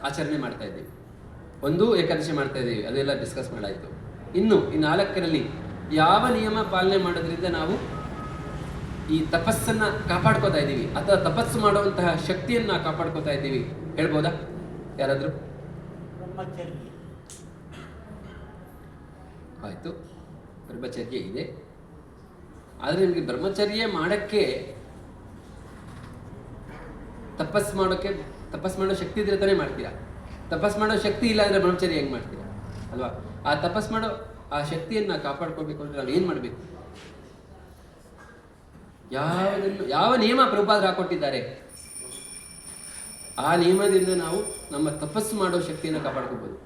A: ಆಚರಣೆ ಮಾಡ್ತಾ ಇದ್ದೀವಿ? ಒಂದು ಏಕಾದಶಿ ಮಾಡ್ತಾ ಇದ್ದೀವಿ, ಅದೆಲ್ಲ ಡಿಸ್ಕಸ್ ಮಾಡಾಯಿತು. ಇನ್ನು ಈ 4ರಲ್ಲಿ ಯಾವ ನಿಯಮ ಪಾಲನೆ ಮಾಡೋದ್ರಿಂದ ನಾವು ಈ ತಪಸ್ಸನ್ನು ಕಾಪಾಡ್ಕೋತಾ ಇದ್ದೀವಿ ಅಥವಾ ತಪಸ್ಸು ಮಾಡುವಂತಹ ಶಕ್ತಿಯನ್ನು ಕಾಪಾಡ್ಕೋತಾ ಇದ್ದೀವಿ? ಹೇಳ್ಬೋದಾ ಯಾರಾದರೂ? ಆಯಿತು, ಬ್ರಹ್ಮಚರ್ಯ ಇದೆ. ಆದರೆ ನಿಮಗೆ ಬ್ರಹ್ಮಚರ್ಯ ಮಾಡೋಕ್ಕೆ ತಪಸ್ ಮಾಡೋ ಶಕ್ತಿ ಇದ್ರೆ ತಾನೇ ಮಾಡ್ತೀರಾ. ತಪಸ್ ಮಾಡೋ ಶಕ್ತಿ ಇಲ್ಲ ಅಂದರೆ ಬ್ರಹ್ಮಚರ್ಯ ಹೆಂಗೆ ಮಾಡ್ತೀರಾ ಅಲ್ವಾ? ಆ ತಪಸ್ ಮಾಡೋ ಆ ಶಕ್ತಿಯನ್ನು ಕಾಪಾಡ್ಕೋಬೇಕು ಅಂದರೆ ನಾವು ಏನು ಮಾಡಬೇಕು? ಯಾವ ನಿಯಮ ಪ್ರಭುಪಾದರು ಹಾಕೊಟ್ಟಿದ್ದಾರೆ ಆ ನಿಯಮದಿಂದ ನಾವು ನಮ್ಮ ತಪಸ್ಸು ಮಾಡೋ ಶಕ್ತಿಯನ್ನು ಕಾಪಾಡ್ಕೋಬಹುದು.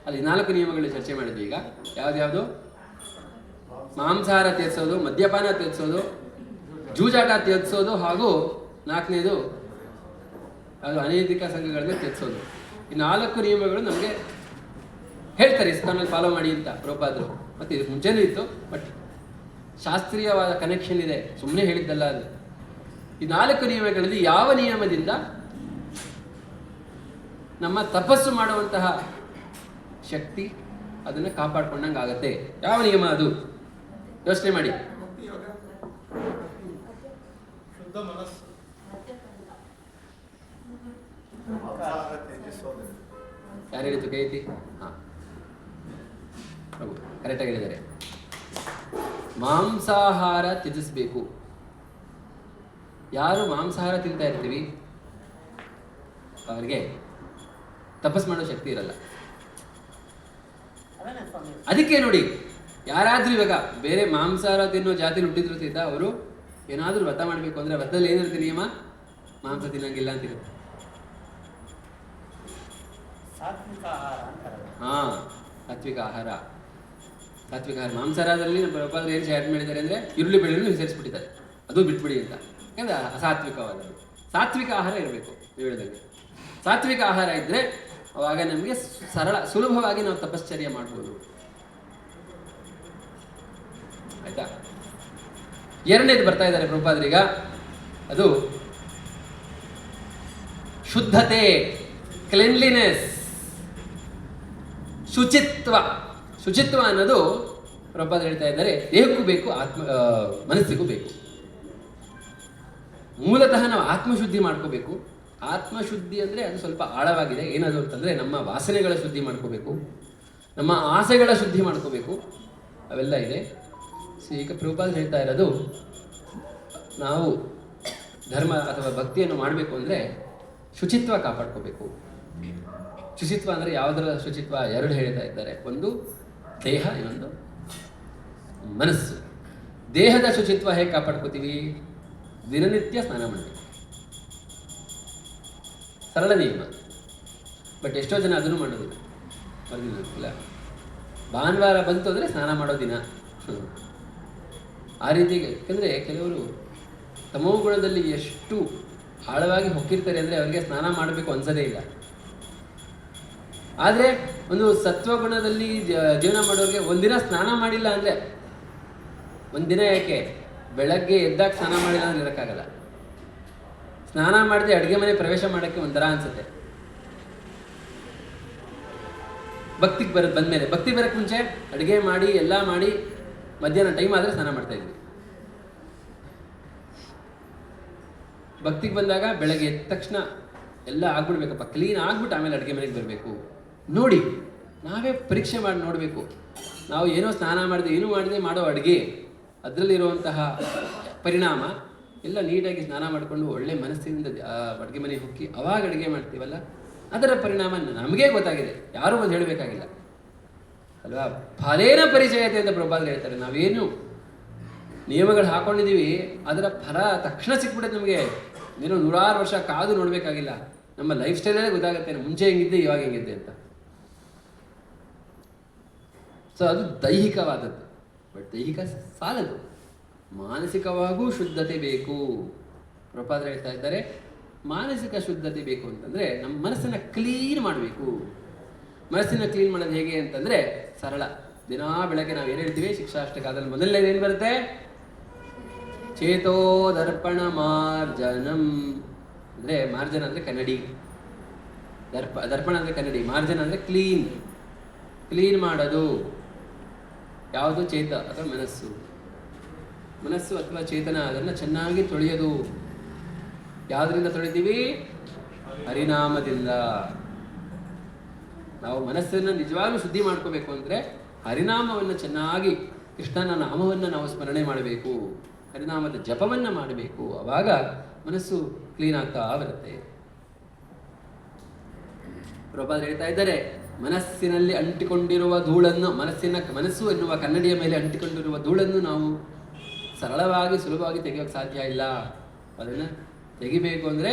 A: ಅಲ್ಲಿ 4 ನಿಯಮಗಳು ಚರ್ಚೆ ಮಾಡಿದ್ವಿ. ಈಗ ಯಾವ್ದು? ಮಾಂಸಾಹಾರ ತ್ಯಜಿಸೋದು, ಮದ್ಯಪಾನ ತ್ಯಜಿಸೋದು, ಜೂಜಾಟ ತ್ಯಜಿಸೋದು, ಹಾಗೂ 4ನೇದು ಅದು ಅನೈತಿಕ ಸಂಘಗಳನ್ನ ತ್ಯಜಿಸೋದು. ಈ 4 ನಿಯಮಗಳು ನಮಗೆ ಹೇಳ್ತಾರೆ ಇಸ್ಕಾನಲ್ಲಿ ಫಾಲೋ ಮಾಡಿ ಅಂತ ಪ್ರಭುಪಾದರು. ಮತ್ತು ಇದಕ್ಕೆ ಮುಂಚೆನೂ ಇತ್ತು, ಬಟ್ ಶಾಸ್ತ್ರೀಯವಾದ ಕನೆಕ್ಷನ್ ಇದೆ, ಸುಮ್ಮನೆ ಹೇಳಿದ್ದಲ್ಲ ಅದು. ಈ 4 ನಿಯಮಗಳಲ್ಲಿ ಯಾವ ನಿಯಮದಿಂದ ನಮ್ಮ ತಪಸ್ಸು ಮಾಡುವಂತಹ ಶಕ್ತಿ ಅದನ್ನು ಕಾಪಾಡ್ಕೊಂಡಂಗೆ ಆಗತ್ತೆ? ಯಾವ ನಿಯಮ ಅದು? ಯೋಚನೆ ಮಾಡಿ. ಯಾರು ಹೇಳಿತು? ಕೈ ಐತಿ? ಹಾಂ, ಕರೆಕ್ಟಾಗಿ ಹೇಳಿದ್ದಾರೆ. ಮಾಂಸಾಹಾರ ತ್ಯಜಿಸಬೇಕು. ಯಾರು ಮಾಂಸಾಹಾರ ತಿಂತಾ ಇರ್ತೀವಿ ಅವರಿಗೆ ತಪಸ್ ಮಾಡೋ ಶಕ್ತಿ ಇರಲ್ಲ. ಅದಕ್ಕೆ ನೋಡಿ, ಯಾರಾದ್ರೂ ಇವಾಗ ಬೇರೆ ಮಾಂಸಾಹಾರ ತಿನ್ನೋ ಜಾತಿಲಿ ಹುಟ್ಟಿದ್ರಿಂದ ಅವರು ಏನಾದ್ರೂ ವ್ರತ ಮಾಡಬೇಕು ಅಂದ್ರೆ ವ್ರತದಲ್ಲಿ ಏನಿರುತ್ತೆ ನಿಯಮ? ಮಾಂಸ ತಿನ್ನಂಗಿಲ್ಲ ಅಂತಿರುತ್ತೆ. ಹಾ, ಸಾತ್ವಿಕ ಆಹಾರ. ಸಾತ್ವಿಕ ಆಹಾರ. ಮಾಂಸಾಹಾರದಲ್ಲಿ ನಮ್ಮ ಪ್ರಭುಪಾದರು ಏನು ಆ್ಯಡ್ ಮಾಡಿದ್ದಾರೆ ಅಂದರೆ ಈರುಳ್ಳಿ ಬೆಳ್ಳುಳ್ಳಿ ಸೇರಿಸ್ಬಿಟ್ಟಿದ್ದಾರೆ, ಅದು ಬಿಟ್ಬಿಡಿ ಅಂತ. ಯಾಕಂದ್ರೆ ಅಸಾತ್ವಿಕವಾದದ್ದು. ಸಾತ್ವಿಕ ಆಹಾರ ಇರಬೇಕು. ನೀವು ಹೇಳಿದಂಗೆ ಸಾತ್ವಿಕ ಆಹಾರ ಇದ್ದರೆ ಅವಾಗ ನಮಗೆ ಸುಲಭವಾಗಿ ನಾವು ತಪಶ್ಚರ್ಯ ಮಾಡ್ಬೋದು. ಆಯ್ತಾ? ಎರಡನೇದು ಬರ್ತಾ ಇದ್ದಾರೆ ಪ್ರಭುಪಾದರೀಗ, ಅದು ಶುದ್ಧತೆ, ಕ್ಲೆನ್ಲಿನೆಸ್, ಶುಚಿತ್ವ. ಶುಚಿತ್ವ ಅನ್ನೋದು ಪ್ರಭುಪಾದ ಹೇಳ್ತಾ ಇದ್ದಾರೆ ದೇಹಕ್ಕೂ ಬೇಕು, ಮನಸ್ಸಿಗೂ ಬೇಕು. ಮೂಲತಃ ನಾವು ಆತ್ಮಶುದ್ಧಿ ಮಾಡ್ಕೋಬೇಕು. ಆತ್ಮಶುದ್ಧಿ ಅಂದರೆ ಅದು ಸ್ವಲ್ಪ ಆಳವಾಗಿದೆ. ಏನದು ಅಂತಂದರೆ ನಮ್ಮ ವಾಸನೆಗಳ ಶುದ್ಧಿ ಮಾಡ್ಕೋಬೇಕು, ನಮ್ಮ ಆಸೆಗಳ ಶುದ್ಧಿ ಮಾಡ್ಕೋಬೇಕು, ಅವೆಲ್ಲ ಇದೆ. ಈಗ ಪ್ರಭುಪಾದ ಹೇಳ್ತಾ ಇರೋದು, ನಾವು ಧರ್ಮ ಅಥವಾ ಭಕ್ತಿಯನ್ನು ಮಾಡಬೇಕು ಅಂದರೆ ಶುಚಿತ್ವ ಕಾಪಾಡ್ಕೋಬೇಕು. ಶುಚಿತ್ವ ಅಂದರೆ ಯಾವುದರ ಶುಚಿತ್ವ? ಎರಡು ಹೇಳ್ತಾ ಇದ್ದಾರೆ. ಒಂದು ದೇಹ, ಇನ್ನೊಂದು ಮನಸ್ಸು. ದೇಹದ ಶುಚಿತ್ವ ಹೇಗೆ ಕಾಪಾಡ್ಕೋತೀವಿ? ದಿನನಿತ್ಯ ಸ್ನಾನ ಮಾಡಬೇಕು. ಸರಳ ನಿಯಮ. ಬಟ್ ಎಷ್ಟೋ ಜನ ಅದನ್ನು ಮಾಡೋದಿಲ್ಲ, ಇಲ್ಲ. ಭಾನುವಾರ ಬಂತು ಅಂದರೆ ಸ್ನಾನ ಮಾಡೋ ದಿನ, ಆ ರೀತಿ. ಯಾಕಂದರೆ ಕೆಲವರು ತಮೋ ಗುಣದಲ್ಲಿ ಎಷ್ಟು ಆಳವಾಗಿ ಹೊಕ್ಕಿರ್ತಾರೆ ಅಂದರೆ ಅವರಿಗೆ ಸ್ನಾನ ಮಾಡಬೇಕು ಅನ್ಸೋದೇ ಇಲ್ಲ. ಆದರೆ ಒಂದು ಸತ್ವಗುಣದಲ್ಲಿ ಜೀವನ ಮಾಡೋರಿಗೆ ಒಂದಿನ ಸ್ನಾನ ಮಾಡಿಲ್ಲ ಅಂದರೆ, ಒಂದಿನ ಯಾಕೆ, ಬೆಳಗ್ಗೆ ಎದ್ದಾಗ ಸ್ನಾನ ಮಾಡಿಲ್ಲ ಅಂದ್ರೆ ಇರೋಕ್ಕಾಗಲ್ಲ. ಸ್ನಾನ ಮಾಡದೆ ಅಡುಗೆ ಮನೆ ಪ್ರವೇಶ ಮಾಡೋಕ್ಕೆ ಒಂಥರ ಅನ್ಸುತ್ತೆ. ಭಕ್ತಿಗೆ ಬಂದಮೇಲೆ, ಭಕ್ತಿ ಬರೋಕ್ಕೆ ಮುಂಚೆ ಅಡುಗೆ ಮಾಡಿ ಎಲ್ಲ ಮಾಡಿ ಮಧ್ಯಾಹ್ನ ಟೈಮ್ ಆದರೆ ಸ್ನಾನ ಮಾಡ್ತಾ ಇದ್ವಿ. ಭಕ್ತಿಗೆ ಬಂದಾಗ ಬೆಳಗ್ಗೆ ಎದ್ದ ತಕ್ಷಣ ಎಲ್ಲ ಆಗ್ಬಿಡ್ಬೇಕಪ್ಪ, ಕ್ಲೀನ್ ಆಗ್ಬಿಟ್ಟು ಆಮೇಲೆ ಅಡುಗೆ ಮನೆಗೆ ಬರಬೇಕು. ನೋಡಿ, ನಾವೇ ಪರೀಕ್ಷೆ ಮಾಡಿ ನೋಡಬೇಕು. ನಾವು ಏನೋ ಸ್ನಾನ ಮಾಡಿದೆ, ಏನೂ ಮಾಡಿದೆ ಮಾಡೋ ಅಡುಗೆ, ಅದರಲ್ಲಿರುವಂತಹ ಪರಿಣಾಮ ಎಲ್ಲ ನೀಟಾಗಿ ಸ್ನಾನ ಮಾಡಿಕೊಂಡು ಒಳ್ಳೆ ಮನಸ್ಸಿನಿಂದ ಅಡುಗೆ ಮನೆಗೆ ಹೋಗಿ ಅವಾಗ ಅಡುಗೆ ಮಾಡ್ತೀವಲ್ಲ, ಅದರ ಪರಿಣಾಮ ನಮಗೇ ಗೊತ್ತಾಗಿದೆ, ಯಾರೂ ಒಂದು ಹೇಳಬೇಕಾಗಿಲ್ಲ ಅಲ್ವಾ? ಫಲೇನ ಪರಿಚಯತೆ ಅಂತ ಪ್ರಭುಪಾದರು ಹೇಳ್ತಾರೆ. ನಾವೇನು ನಿಯಮಗಳು ಹಾಕೊಂಡಿದ್ದೀವಿ ಅದರ ಫಲ ತಕ್ಷಣ ಸಿಕ್ಬಿಡುತ್ತೆ ನಮಗೆ. ಏನೋ 100 ವರ್ಷ ಕಾದು ನೋಡಬೇಕಾಗಿಲ್ಲ. ನಮ್ಮ ಲೈಫ್ ಸ್ಟೈಲಲ್ಲೇ ಗೊತ್ತಾಗುತ್ತೆ ಮುಂಚೆ ಹೆಂಗಿದ್ದೆ ಇವಾಗ ಹೆಂಗಿದ್ದೆ ಅಂತ. ಸೊ ಅದು ದೈಹಿಕವಾದದ್ದು. ಬಟ್ ದೈಹಿಕ ಸಾಲದು, ಮಾನಸಿಕವಾಗೂ ಶುದ್ಧತೆ ಬೇಕು. ಪ್ರಭುಪಾದರು ಹೇಳ್ತಾ ಇದ್ದಾರೆ, ಮಾನಸಿಕ ಶುದ್ಧತೆ ಬೇಕು ಅಂತಂದರೆ ನಮ್ಮ ಮನಸ್ಸನ್ನು ಕ್ಲೀನ್ ಮಾಡಬೇಕು. ಮನಸ್ಸನ್ನು ಕ್ಲೀನ್ ಮಾಡೋದು ಹೇಗೆ ಅಂತಂದರೆ ಸರಳ. ದಿನಾ ಬೆಳಗ್ಗೆ ನಾವು ಏನು ಹೇಳ್ತೀವಿ ಶಿಕ್ಷಾಷ್ಟಕಾದಲ್ಲಿ ಮೊದಲನೇದು ಏನು ಬರುತ್ತೆ? ಚೇತೋ ದರ್ಪಣ ಮಾರ್ಜನಂ. ಅಂದರೆ ಮಾರ್ಜನ ಅಂದರೆ ಕನ್ನಡಿ, ದರ್ಪಣ ಅಂದರೆ ಕನ್ನಡಿ, ಮಾರ್ಜನ ಅಂದರೆ ಕ್ಲೀನ್ ಮಾಡೋದು. ಯಾವುದು? ಚೇತ ಅಥವಾ ಮನಸ್ಸು ಅಥವಾ ಚೇತನ, ಅದನ್ನು ಚೆನ್ನಾಗಿ ತೊಳೆಯೋದು. ಯಾವುದರಿಂದ ತೊಳಿತೀವಿ? ಹರಿನಾಮದಿಂದ. ನಾವು ಮನಸ್ಸನ್ನು ನಿಜವಾಗ್ಲೂ ಶುದ್ಧಿ ಮಾಡ್ಕೋಬೇಕು ಅಂದರೆ ಹರಿನಾಮವನ್ನು ಚೆನ್ನಾಗಿ, ಕೃಷ್ಣನ ನಾಮವನ್ನು ನಾವು ಸ್ಮರಣೆ ಮಾಡಬೇಕು, ಹರಿನಾಮದ ಜಪವನ್ನು ಮಾಡಬೇಕು. ಆವಾಗ ಮನಸ್ಸು ಕ್ಲೀನ್ ಆಗ್ತಾ ಬರುತ್ತೆ. ಪ್ರಭುಪಾದರು ಹೇಳ್ತಾ ಇದ್ದಾರೆ, ಮನಸ್ಸಿನಲ್ಲಿ ಅಂಟಿಕೊಂಡಿರುವ ಧೂಳನ್ನು, ಮನಸ್ಸು ಎನ್ನುವ ಕನ್ನಡಿಯ ಮೇಲೆ ಅಂಟಿಕೊಂಡಿರುವ ಧೂಳನ್ನು ನಾವು ಸರಳವಾಗಿ ಸುಲಭವಾಗಿ ತೆಗೆಯೋಕ್ಕೆ ಸಾಧ್ಯ ಇಲ್ಲ. ಅದನ್ನು ತೆಗಿಬೇಕು ಅಂದರೆ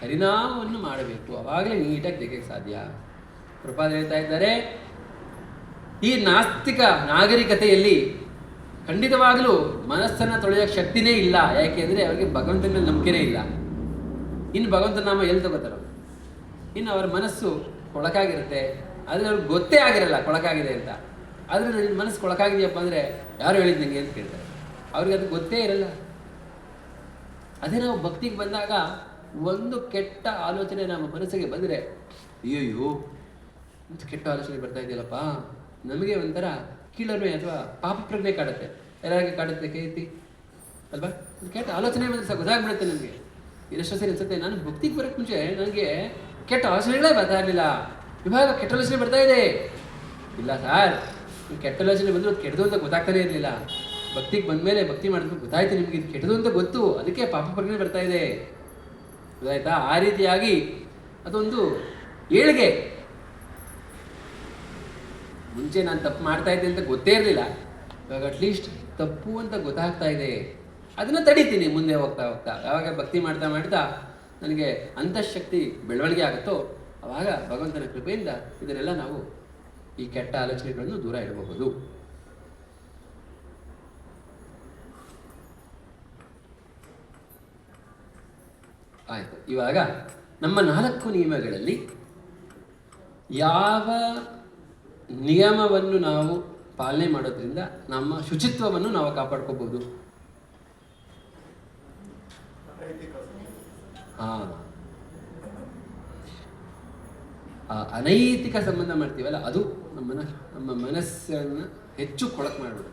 A: ಹರಿನಾಮವನ್ನು ಮಾಡಬೇಕು, ಆವಾಗಲೇ ನೀಟಾಗಿ ತೆಗೆಯೋಕ್ಕೆ ಸಾಧ್ಯ. ಪ್ರಭುಪಾದರು ಹೇಳ್ತಾ ಇದ್ದಾರೆ, ಈ ನಾಸ್ತಿಕ ನಾಗರಿಕತೆಯಲ್ಲಿ ಖಂಡಿತವಾಗಲೂ ಮನಸ್ಸನ್ನು ತೊಳೆಯೋಕ್ಕೆ ಶಕ್ತಿನೇ ಇಲ್ಲ. ಯಾಕೆಂದರೆ ಅವರಿಗೆ ಭಗವಂತನ ಮೇಲೆ ನಂಬಿಕೆನೇ ಇಲ್ಲ. ಇನ್ನು ಭಗವಂತನ ನಾಮ ಎಲ್ಲಿ ತಗೋತಾರೋ? ಇನ್ನು ಅವರ ಮನಸ್ಸು ಕೊಳಕಾಗಿರುತ್ತೆ. ಆದರೆ ಅವ್ರಿಗೆ ಗೊತ್ತೇ ಆಗಿರಲ್ಲ ಕೊಳಕಾಗಿದೆ ಅಂತ. ಆದರೆ ನನ್ನ ಮನಸ್ಸು ಕೊಳಕಾಗಿದೆಯಪ್ಪ ಅಂದರೆ ಯಾರು ಹೇಳಿದ್ದು ನನಗೆ ಅಂತ ಕೇಳ್ತಾರೆ. ಅವ್ರಿಗೆ ಅದು ಗೊತ್ತೇ ಇರಲ್ಲ. ಅದೇ ನಾವು ಭಕ್ತಿಗೆ ಬಂದಾಗ ಒಂದು ಕೆಟ್ಟ ಆಲೋಚನೆ ನಮ್ಮ ಮನಸ್ಸಿಗೆ ಬಂದರೆ ಅಯ್ಯೋ ಅಂತ ಕೆಟ್ಟ ಆಲೋಚನೆ ಬರ್ತಾ ಇದೆಯಲ್ಲಪ್ಪ, ನಮಗೆ ಒಂಥರ ಕೀಳರಿಮೆ ಅಥವಾ ಪಾಪ ಪ್ರಜ್ಞೆ ಕಾಡುತ್ತೆ. ಎಲ್ಲರಿಗೆ ಕಾಡುತ್ತೆ ಕೈ ಎತ್ತಿ ಅಲ್ವಾ? ಕೆಟ್ಟ ಆಲೋಚನೆ ಬಂದರೆ ಸಹ ಗೊತ್ತಾಗ್ಬಿಡುತ್ತೆ ನನಗೆ. ಇನ್ನೆಷ್ಟೋ ಸರಿ ಅನ್ಸುತ್ತೆ, ನಾನು ಭಕ್ತಿಗೆ ಬರೋಕ್ಕೆ ಮುಂಚೆ ನನಗೆ ಕೆಟ್ಟ ಆಲೋಚನೆಗಳೇ ಬರ್ತಾ ಇರಲಿಲ್ಲ, ಇವಾಗ ಕೆಟ್ಟ ಆಲೋಚನೆ ಬರ್ತಾ ಇದೆ. ಇಲ್ಲ ಸರ್, ಕೆಟ್ಟ ಆಲೋಚನೆ ಬಂದರೂ ಅದು ಕೆಟ್ಟದು ಅಂತ ಗೊತ್ತಾಗ್ತಾನೆ ಇರಲಿಲ್ಲ. ಭಕ್ತಿಗೆ ಬಂದಮೇಲೆ ಭಕ್ತಿ ಮಾಡಿದ್ರೆ ಗೊತ್ತಾಯ್ತು ನಿಮಗೆ ಇದು ಕೆಟ್ಟದು ಅಂತ ಗೊತ್ತು, ಅದಕ್ಕೆ ಪಾಪ ಪ್ರಜ್ಞೆ ಬರ್ತಾ ಇದೆ. ಗೊತ್ತಾಯ್ತಾ? ಆ ರೀತಿಯಾಗಿ ಅದೊಂದು ಏಳಿಗೆ. ಮುಂಚೆ ನಾನು ತಪ್ಪು ಮಾಡ್ತಾ ಇದ್ದೆ ಅಂತ ಗೊತ್ತೇ ಇರಲಿಲ್ಲ, ಇವಾಗ ಅಟ್ಲೀಸ್ಟ್ ತಪ್ಪು ಅಂತ ಗೊತ್ತಾಗ್ತಾ ಇದೆ. ಅದನ್ನು ತಡಿತೀನಿ ಮುಂದೆ ಹೋಗ್ತಾ ಹೋಗ್ತಾ. ಯಾವಾಗ ಭಕ್ತಿ ಮಾಡ್ತಾ ಮಾಡ್ತಾ ನನಗೆ ಅಂತಃಶಕ್ತಿ ಬೆಳವಣಿಗೆ ಆಗುತ್ತೋ ಆವಾಗ ಭಗವಂತನ ಕೃಪೆಯಿಂದ ಇದನ್ನೆಲ್ಲ ನಾವು ಈ ಕೆಟ್ಟ ಆಲೋಚನೆಗಳನ್ನು ದೂರ ಇಡಬಹುದು. ಆಯಿತು. ಇವಾಗ ನಮ್ಮ 4 ನಿಯಮಗಳಲ್ಲಿ ಯಾವ ನಿಯಮವನ್ನು ನಾವು ಪಾಲನೆ ಮಾಡೋದ್ರಿಂದ ನಮ್ಮ ಶುಚಿತ್ವವನ್ನು ನಾವು ಕಾಪಾಡ್ಕೋಬಹುದು? ಅನೈತಿಕ ಸಂಬಂಧ ಮಾಡ್ತೀವಲ್ಲ, ಅದು ನಮ್ಮ ಮನಸ್ಸನ್ನು ಹೆಚ್ಚು ಕೊಳಕು ಮಾಡಿಬಿಡುತ್ತೆ.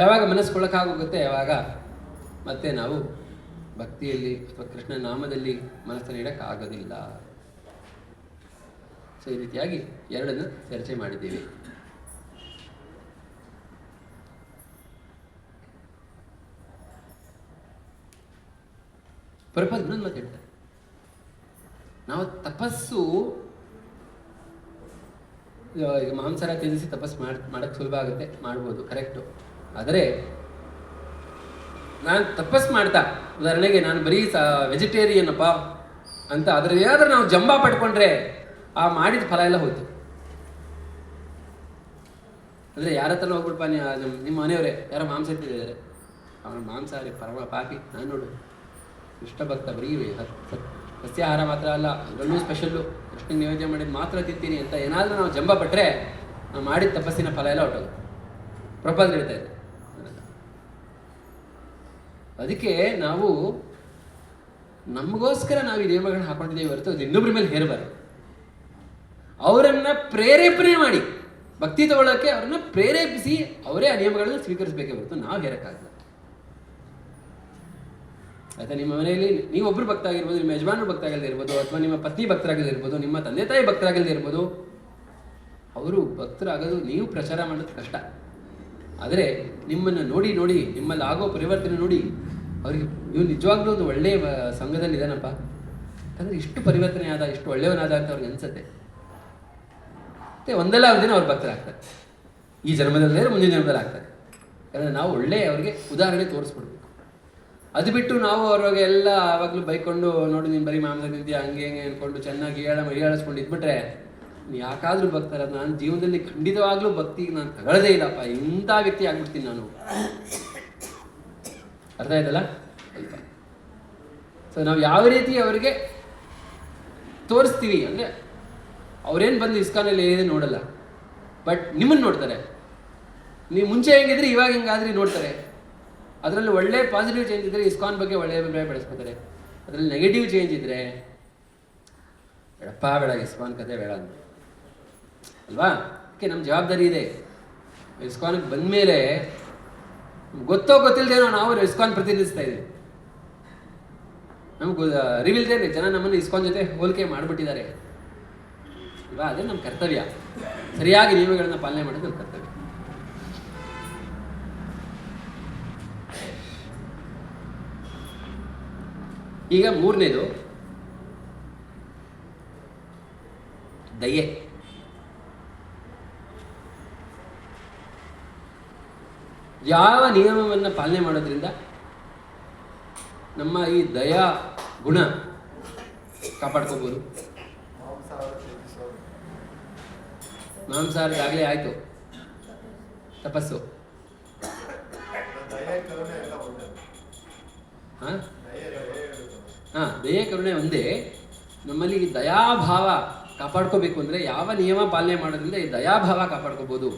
A: ಯಾವಾಗ ಮನಸ್ಸು ಕೊಳಕಾಗೋಗುತ್ತೆ ಯಾವಾಗ ಮತ್ತೆ ನಾವು ಭಕ್ತಿಯಲ್ಲಿ ಅಥವಾ ಕೃಷ್ಣ ನಾಮದಲ್ಲಿ ಮನಸ್ಸನ್ನು ಇಡಕ್ಕಾಗೋದಿಲ್ಲ. ಸೊ ಈ ರೀತಿಯಾಗಿ ಎರಡನ್ನು ಚರ್ಚೆ ಮಾಡಿದ್ದೀವಿ. ಪರ್ಪಸ್ ಮತ್ತೆ ಹೇಳ್ತಾರೆ, ನಾವು ತಪಸ್ಸು ಈಗ ಮಾಂಸಾಹಾರ ತ್ಯಜಿಸಿ ತಪಸ್ಸು ಮಾಡಕ್ಕೆ ಸುಲಭ ಆಗುತ್ತೆ, ಮಾಡ್ಬೋದು, ಕರೆಕ್ಟು. ಆದರೆ ನಾನು ತಪಸ್ಸು ಮಾಡ್ತಾ, ಉದಾಹರಣೆಗೆ ನಾನು ಬರೀ ವೆಜಿಟೇರಿಯನ್ ಅಪ್ಪ ಅಂತ ಅದ್ರ ಏನಾದ್ರೂ ನಾವು ಜಂಬ ಪಡ್ಕೊಂಡ್ರೆ ಆ ಮಾಡಿದ ಫಲ ಎಲ್ಲ ಹೋಯ್ತು. ಅಂದರೆ ಯಾರ ಹತ್ರ ಹೋಗ್ಬಿಡ್ಪ, ನಿಮ್ಮ ಮನೆಯವರೇ ಯಾರೋ ಮಾಂಸ ತಿಂದಿದ್ದಾರೆ, ಅವನು ಮಾಂಸಾಹಾರಿ ಪರಮ ಪಾಪಿ, ನಾನು ನೋಡು ಕೃಷ್ಣ ಭಕ್ತ, ಬರೀ ಸಸ್ಯಾಹಾರ ಮಾತ್ರ ಅಲ್ಲ ಅದರಲ್ಲೂ ಸ್ಪೆಷಲ್ಲು ಕೃಷ್ಣಗೆ ನಿಯೋಜನೆ ಮಾಡಿದ್ದು ಮಾತ್ರ ತಿಂತೀನಿ ಅಂತ ಏನಾದರೂ ನಾವು ಜಂಬ ಪಟ್ಟರೆ ನಾವು ಮಾಡಿದ ತಪಸ್ಸಿನ ಫಲ ಎಲ್ಲ ಹೊಟ್ಟೋದು. ಪ್ರಪಂಚ ಹೇಳ್ತಾ ಇದೆ. ಅದಕ್ಕೆ ನಾವು ನಮಗೋಸ್ಕರ ನಾವು ಈ ನಿಯಮಗಳನ್ನ ಹಾಕೊಂಡಿದ್ದೇವೆ ಹೊರತು ಅದು ಇನ್ನೊಬ್ಬರ ಮೇಲೆ ಹೇರಬಾರದು. ಅವರನ್ನ ಪ್ರೇರೇಪಣೆ ಮಾಡಿ ಭಕ್ತಿ ತಗೊಳ್ಳೋಕ್ಕೆ ಅವ್ರನ್ನ ಪ್ರೇರೇಪಿಸಿ ಅವರೇ ಆ ನಿಯಮಗಳನ್ನು ಸ್ವೀಕರಿಸಬೇಕೇ ಹೊರತು ನಾವು ಹೇರಕ್ಕಾಗಲ್ಲ. ಆಯ್ತಾ? ನಿಮ್ಮ ಮನೆಯಲ್ಲಿ ನೀವೊಬ್ಬರು ಭಕ್ತ ಆಗಿರ್ಬೋದು, ನಿಮ್ಮ ಯಜಮಾನರು ಭಕ್ತ ಆಗಲ್ಲದೆ ಇರ್ಬೋದು, ಅಥವಾ ನಿಮ್ಮ ಪತ್ನಿ ಭಕ್ತರಾಗಲ್ಲದೆ ಇರ್ಬೋದು, ನಿಮ್ಮ ತಂದೆ ತಾಯಿ ಭಕ್ತರಾಗಲ್ಲದೆ ಇರ್ಬೋದು. ಅವರು ಭಕ್ತರಾಗೋದು ನೀವು ಪ್ರಚಾರ ಮಾಡೋದು ಕಷ್ಟ. ಆದರೆ ನಿಮ್ಮನ್ನು ನೋಡಿ ನೋಡಿ ನಿಮ್ಮಲ್ಲಿ ಆಗೋ ಪರಿವರ್ತನೆ ನೋಡಿ ಅವ್ರಿಗೆ ಇವ್ರು ನಿಜವಾಗ್ಲೂ ಒಂದು ಒಳ್ಳೆಯ ಸಂಘದಲ್ಲಿ ಇದ್ದಾನಪ್ಪ, ಯಾಕಂದರೆ ಇಷ್ಟು ಪರಿವರ್ತನೆ ಆದ, ಇಷ್ಟು ಒಳ್ಳೆಯವನಾದ ಅಂತ ಅವ್ರಿಗೆ ಅನಿಸುತ್ತೆ. ಮತ್ತು ಒಂದಲ್ಲ ಒಂದಿನ ಅವ್ರು ಭಕ್ತರಾಗ್ತಾರೆ. ಈ ಜನ್ಮದಲ್ಲೇ ಮುಂದಿನ ಜನ್ಮದಲ್ಲಿ ಆಗ್ತಾರೆ. ಯಾಕಂದರೆ ನಾವು ಒಳ್ಳೆಯ ಅವ್ರಿಗೆ ಉದಾಹರಣೆ ತೋರಿಸ್ಬಿಡ್ಬೇಕು. ಅದು ಬಿಟ್ಟು ನಾವು ಅವ್ರಿಗೆ ಎಲ್ಲ ಆವಾಗಲೂ ಬೈಕೊಂಡು ನೋಡಿ ನೀನು ಬರೀ ಮಾಂಸ ತಿಂತೀಯ ಹಂಗೆ ಹೆಂಗೆ ಅಂದ್ಕೊಂಡು ಚೆನ್ನಾಗಿ ಹೀಯಾಳಿಸ್ಕೊಂಡು ಇದ್ಬಿಟ್ರೆ ಯಾಕಾದರೂ ಭಕ್ತರ ನಾನು ಜೀವನದಲ್ಲಿ ಖಂಡಿತವಾಗ್ಲೂ ಭಕ್ತಿಗೆ ನಾನು ತಗೊಳ್ಳೋದೇ ಇಲ್ಲಪ್ಪ, ಇಂಥ ವ್ಯಕ್ತಿ ಆಗ್ಬಿಡ್ತೀನಿ ನಾನು. ಅರ್ಥ ಆಯ್ತಲ್ಲ ಸ್ವಲ್ಪ? ಸೊ ನಾವು ಯಾವ ರೀತಿ ಅವರಿಗೆ ತೋರಿಸ್ತೀವಿ ಅಂದರೆ ಅವ್ರೇನು ಬಂದು ಇಸ್ಕಾನಲ್ಲಿ ಏನೇ ನೋಡಲ್ಲ, ಬಟ್ ನಿಮ್ಮನ್ನು ನೋಡ್ತಾರೆ. ನೀವು ಮುಂಚೆ ಹೆಂಗಿದ್ರಿ ಇವಾಗ ಹೆಂಗಾದ್ರಿ ನೋಡ್ತಾರೆ. ಅದರಲ್ಲಿ ಒಳ್ಳೆ ಪಾಸಿಟಿವ್ ಚೇಂಜ್ ಇದ್ದರೆ ಇಸ್ಕಾನ್ ಬಗ್ಗೆ ಒಳ್ಳೆಯ ಅಭಿಪ್ರಾಯ ಬೆಳೆಸ್ಕೊತಾರೆ. ಅದರಲ್ಲಿ ನೆಗೆಟಿವ್ ಚೇಂಜ್ ಇದ್ದರೆ ಬೇಡಪ್ಪ ಬೇಡ ಇಸ್ಕಾನ್ ಕತೆ ಬೇಡ ಅಂತ ಅಲ್ವಾ? ಅದಕ್ಕೆ ನಮ್ಮ ಜವಾಬ್ದಾರಿ ಇದೆ. ಇಸ್ಕಾನ್ಗೆ ಬಂದಮೇಲೆ ಗೊತ್ತೋ ಗೊತ್ತಿಲ್ಲದೇನೋ ನಾವು ಇಸ್ಕಾನ್ ಪ್ರತಿನಿಧಿಸ್ತಾ ಇದ್ದೀವಿ. ನಮ್ಗೆ ರಿವಿಲ್ದೇನೆ ಜನ ನಮ್ಮನ್ನು ಇಸ್ಕಾನ್ ಜೊತೆ ಹೋಲಿಕೆ ಮಾಡಿಬಿಟ್ಟಿದ್ದಾರೆ ಅಲ್ವಾ? ಅದೇ ನಮ್ಮ ಕರ್ತವ್ಯ. ಸರಿಯಾಗಿ ನಿಯಮಗಳನ್ನು ಪಾಲನೆ ಮಾಡೋದು ನಮ್ಮ ಕರ್ತವ್ಯ. ಈಗ ಮೂರನೇದು ದಯೆ. ಯಾವ ನಿಯಮವನ್ನು ಪಾಲನೆ ಮಾಡೋದ್ರಿಂದ ನಮ್ಮ ಈ ದಯಾ ಗುಣ ಕಾಪಾಡ್ಕೋಬೋದು? ಮಾಂಸಾಹಾರದಾಗಲೇ ಆಯಿತು ತಪಸ್ಸು. ದಯೆ ಕರುಣೆ ಒಂದೇ. ನಮ್ಮಲ್ಲಿ ಈ ದಯಾಭಾವ ಕಾಪಾಡ್ಕೋಬೇಕು ಅಂದರೆ ಯಾವ ನಿಯಮ ಪಾಲನೆ ಮಾಡೋದ್ರಿಂದ ಈ ದಯಾಭಾವ ಕಾಪಾಡ್ಕೋಬೋದು?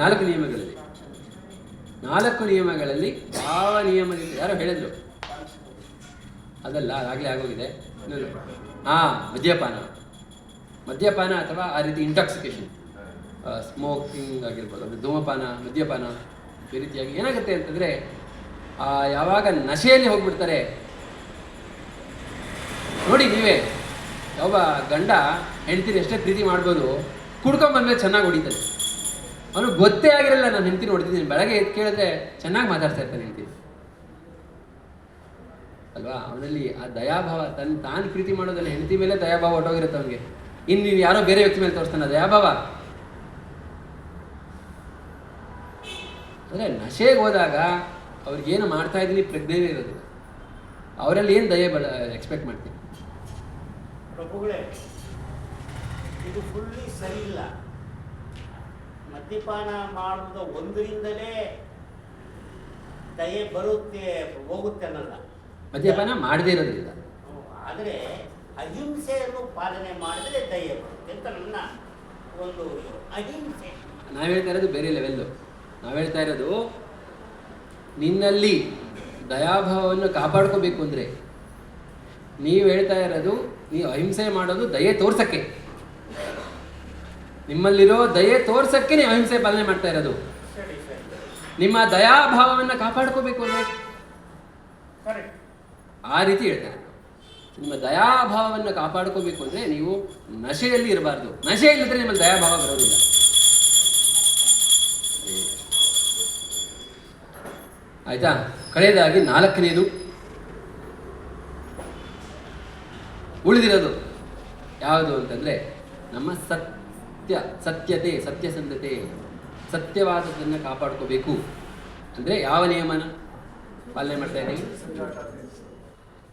A: 4 ನಿಯಮಗಳಲ್ಲಿ 4 ನಿಯಮಗಳಲ್ಲಿ ಯಾವ ನಿಯಮದಿಂದ ಯಾರೋ ಹೇಳಿದ್ರು ಅದಲ್ಲ, ಆಗಲೇ ಆಗೋಗಿದೆ. ಮದ್ಯಪಾನ ಅಥವಾ ಆ ರೀತಿ ಇಂಟಾಕ್ಸಿಕೇಶನ್, ಸ್ಮೋಕಿಂಗ್ ಆಗಿರ್ಬೋದು, ಅಂದರೆ ಧೂಮಪಾನ, ಮದ್ಯಪಾನ, ಈ ರೀತಿಯಾಗಿ ಏನಾಗುತ್ತೆ ಅಂತಂದರೆ ಯಾವಾಗ ನಶೆಯಲ್ಲಿ ಹೋಗ್ಬಿಡ್ತಾರೆ ನೋಡಿ. ನೀವೇ ಯಾವ ಗಂಡ ಹೆಂಡ್ತಿನ ಎಷ್ಟೇ ಪ್ರೀತಿ ಮಾಡ್ಬೋದು, ಕುಡ್ಕೊಂಬಂದ್ಮೇಲೆ ಚೆನ್ನಾಗಿ ಹೊಡಿತಾನೆ. ಅವನು ಗೊತ್ತೇ ಆಗಿರಲ್ಲ ನಾನು ಹೆಂಡ್ತಿನ ಹೊಡಿತಿದ್ದೀನಿ. ಬೆಳಗ್ಗೆ ಎದ್ದು ಕೇಳಿದ್ರೆ ಚೆನ್ನಾಗಿ ಮಾತಾಡ್ತಾ ಇರ್ತಾನೆ ಹೆಂಡ್ತಿ ಅಲ್ವಾ. ಅವನಲ್ಲಿ ಆ ದಯಾಭಾವ, ತಾನು ಪ್ರೀತಿ ಮಾಡೋದಲ್ಲ, ಹೆಂಡತಿ ಮೇಲೆ ದಯಾಭಾವ ಹೊಟ್ಟೋಗಿರುತ್ತೆ ಅವನಿಗೆ. ಇನ್ನು ನೀವು ಯಾರೋ ಬೇರೆ ವ್ಯಕ್ತಿ ಮೇಲೆ ತೋರಿಸ್ತಾನೆ ದಯಾಭಾವ. ಅಂದರೆ ನಶೆಗೆ ಹೋದಾಗ ಅವ್ರಿಗೇನು ಮಾಡ್ತಾ ಇದ್ದೀನಿ ಪ್ರಜ್ಞೆನೇ ಇರೋದಿಲ್ಲ. ಅವರಲ್ಲಿ ಏನು ದಯೆ ಎಕ್ಸ್ಪೆಕ್ಟ್ ಮಾಡ್ತೀನಿ?
B: ಪ್ರಭುಗಳೇ, ಇದು ಫುಲ್ಲಿ ಸರಿ ಇಲ್ಲ. ಮದ್ಯಪಾನ ಮಾಡುವುದು ಒಂದರಿಂದಲೇ ದಯೆ ಬರುತ್ತೆ ಹೋಗುತ್ತೆ ಅನ್ನಲ್ಲ.
A: ಮದ್ಯಪಾನ ಮಾಡದೇ ಇರೋದ್ರಿಂದ.
B: ಆದರೆ ಅಹಿಂಸೆಯನ್ನು ಪಾಲನೆ ಮಾಡಿದ್ರೆ ದಯೆ ಬರುತ್ತೆ ಅಂತ ನನ್ನ ಒಂದು ಅಹಿಂಸೆ.
A: ನಾವು ಹೇಳ್ತಾ ಇರೋದು ಬೇರೆ ಲೆವೆಲ್ಲು. ನಾವು ಹೇಳ್ತಾ ಇರೋದು ನಿನ್ನಲ್ಲಿ ದಯಾಭಾವವನ್ನು ಕಾಪಾಡ್ಕೋಬೇಕು ಅಂದರೆ ನೀವು ಹೇಳ್ತಾ ಇರೋದು ನೀವು ಅಹಿಂಸೆ ಮಾಡೋದು ದಯೆ ತೋರ್ಸಕ್ಕೆ. ನಿಮ್ಮಲ್ಲಿರೋ ದಯೆ ತೋರ್ಸಕ್ಕೆ ನೀವು ಅಹಿಂಸೆ ಪಾಲನೆ ಮಾಡ್ತಾ ಇರೋದು. ನಿಮ್ಮ ದಯಾಭಾವವನ್ನು ಕಾಪಾಡ್ಕೋಬೇಕು ಅಂದರೆ ಆ ರೀತಿ ಹೇಳ್ತಾರೆ. ನಿಮ್ಮ ದಯಾಭಾವವನ್ನು ಕಾಪಾಡ್ಕೋಬೇಕು ಅಂದರೆ ನೀವು ನಶೆಯಲ್ಲಿ ಇರಬಾರ್ದು. ನಶೆಯಲ್ಲಿದ್ದರೆ ನಿಮ್ಮಲ್ಲಿ ದಯಾಭಾವ ಬರೋದಿಲ್ಲ. ಆಯ್ತಾ? ಕಡೆಯದಾಗಿ 4ನೇದು ಉಳಿದಿರೋದು ಯಾವುದು ಅಂತಂದರೆ ನಮ್ಮ ಸತ್ಯತೆ, ಸತ್ಯಸಂಧತೆ, ಸತ್ಯವಾದದನ್ನು ಕಾಪಾಡ್ಕೋಬೇಕು. ಅಂದರೆ ಯಾವ ನಿಯಮನ ಪಾಲನೆ ಮಾಡ್ತಾ ಇದ್ದೀವಿ?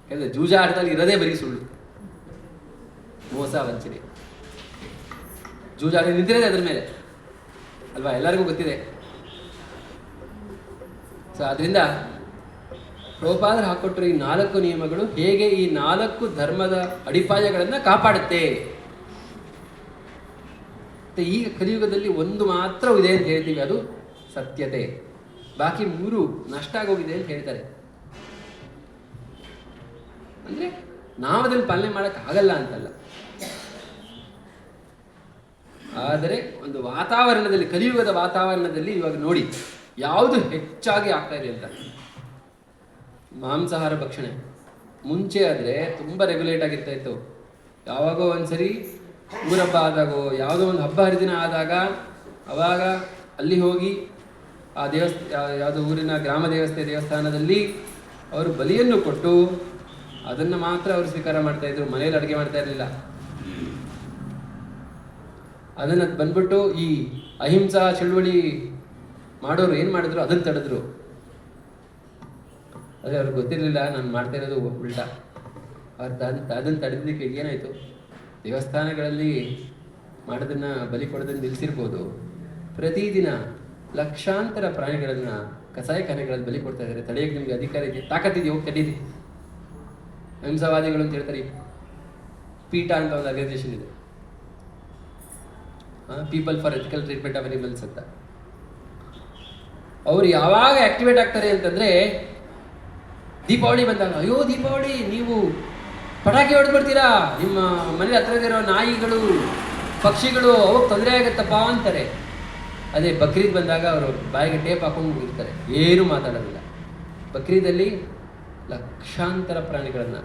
A: ಯಾಕಂದರೆ ಜೂಜಾಟದಲ್ಲಿ ಇರೋದೇ ಬರೀ ಸುಳ್ಳು, ಮೋಸ, ವಂಚನೆ. ಜೂಜಾಟ ನಿಂತಿರೋದೇ ಅದ್ರ ಮೇಲೆ ಅಲ್ವಾ, ಎಲ್ಲರಿಗೂ ಗೊತ್ತಿದೆ. ಸೊ ಅದರಿಂದ ಪ್ರಭುಪಾದರು ಹಾಕೊಟ್ಟರು ಈ 4 ನಿಯಮಗಳು ಹೇಗೆ ಈ 4 ಧರ್ಮದ ಅಡಿಪಾಯಗಳನ್ನು ಕಾಪಾಡುತ್ತೆ. ಮತ್ತು ಈಗ ಕಲಿಯುಗದಲ್ಲಿ ಒಂದು ಮಾತ್ರ ಇದೆ ಅಂತ ಹೇಳ್ತೀವಿ, ಅದು ಸತ್ಯತೆ. ಬಾಕಿ 3 ನಷ್ಟ ಆಗೋಗಿದೆ ಅಂತ ಹೇಳ್ತಾರೆ. ಅಂದರೆ ನಾವು ಅದನ್ನು ಪಾಲನೆ ಮಾಡೋಕ್ಕಾಗಲ್ಲ ಅಂತಲ್ಲ, ಆದರೆ ಒಂದು ವಾತಾವರಣದಲ್ಲಿ, ಕಲಿಯುಗದ ವಾತಾವರಣದಲ್ಲಿ ಇವಾಗ ನೋಡಿ ಯಾವುದು ಹೆಚ್ಚಾಗಿ ಆಗ್ತಾ ಇದೆ ಅಂತ. ಮಾಂಸಾಹಾರ ಭಕ್ಷಣೆ ಮುಂಚೆ ಆದರೆ ತುಂಬ ರೆಗ್ಯುಲೇಟ್ ಆಗಿರ್ತಾ ಇತ್ತು. ಯಾವಾಗೋ ಒಂದ್ಸರಿ ಊರಹಬ್ಬ ಆದಾಗೋ ಯಾವುದೋ ಒಂದು ಹಬ್ಬ ಹರಿದಿನ ಆದಾಗ ಅವಾಗ ಅಲ್ಲಿ ಹೋಗಿ ಆ ಯಾವುದೋ ಊರಿನ ಗ್ರಾಮ ದೇವಸ್ಥಾನದಲ್ಲಿ ಅವರು ಬಲಿಯನ್ನು ಕೊಟ್ಟು ಅದನ್ನು ಮಾತ್ರ ಅವರು ಸ್ವೀಕಾರ ಮಾಡ್ತಾಯಿದ್ರು. ಮನೇಲಿ ಅಡುಗೆ ಮಾಡ್ತಾ ಇರಲಿಲ್ಲ. ಅದನ್ನು ಬಂದ್ಬಿಟ್ಟು ಈ ಅಹಿಂಸಾ ಚಳುವಳಿ ಮಾಡೋರು ಏನು ಮಾಡಿದ್ರು, ಅದನ್ನು ತಡೆದ್ರು. ಅದೇ ಅವ್ರಿಗೆ ಗೊತ್ತಿರಲಿಲ್ಲ ನಾನು ಮಾಡ್ತಾ ಇರೋದು ಉಲ್ಟಾ. ಅದನ್ನು ತಡೆದಿದ್ದಕ್ಕೆ ಏನಾಯಿತು, ದೇವಸ್ಥಾನಗಳಲ್ಲಿ ಮಾಡೋದನ್ನು ಬಲಿ ಕೊಡೋದನ್ನು ನಿಲ್ಲಿಸಿರ್ಬೋದು. ಪ್ರತಿದಿನ ಲಕ್ಷಾಂತರ ಪ್ರಾಣಿಗಳನ್ನು ಕಸಾಯಿಖಾನೆಗಳಲ್ಲಿ ಬಲಿ ಕೊಡ್ತಾ ಇದ್ದಾರೆ. ತಡೆಯೋಕ್ಕೆ ನಿಮಗೆ ಅಧಿಕಾರ ಇದೆ, ತಾಕತ್ತಿದೆಯೋ ಹೋಗಿ ತಡೀರಿ. ಅಹಿಂಸಾವಾದಿಗಳು ಅಂತ ಹೇಳ್ತಾರೆ. ಪೀಠ ಅಂತ ಒಂದು ಆರ್ಗನೈಸೇಷನ್ ಇದೆ, people for ethical treatment of animals ಅಂತ. ಅವರು ಯಾವಾಗ ಆಕ್ಟಿವೇಟ್ ಆಗ್ತಾರೆ ಅಂತಂದರೆ ದೀಪಾವಳಿ ಬಂದಾಗ, ಅಯ್ಯೋ ದೀಪಾವಳಿ ನೀವು ಪಟಾಕಿ ಹೊಡೆದ್ಬಿಡ್ತೀರಾ, ನಿಮ್ಮ ಮನೆ ಹತ್ರ ಇರೋ ನಾಯಿಗಳು ಪಕ್ಷಿಗಳು ಅವಾಗ ತೊಂದರೆ ಆಗುತ್ತಪ್ಪ ಅಂತಾರೆ. ಅದೇ ಬಕ್ರೀದ್ ಬಂದಾಗ ಅವರು ಬಾಯಿಗೆ ಟೇಪ್ ಹಾಕೊಂಡು ಇರ್ತಾರೆ, ಏನೂ ಮಾತಾಡೋದಿಲ್ಲ. ಬಕ್ರೀದಲ್ಲಿ ಲಕ್ಷಾಂತರ ಪ್ರಾಣಿಗಳನ್ನು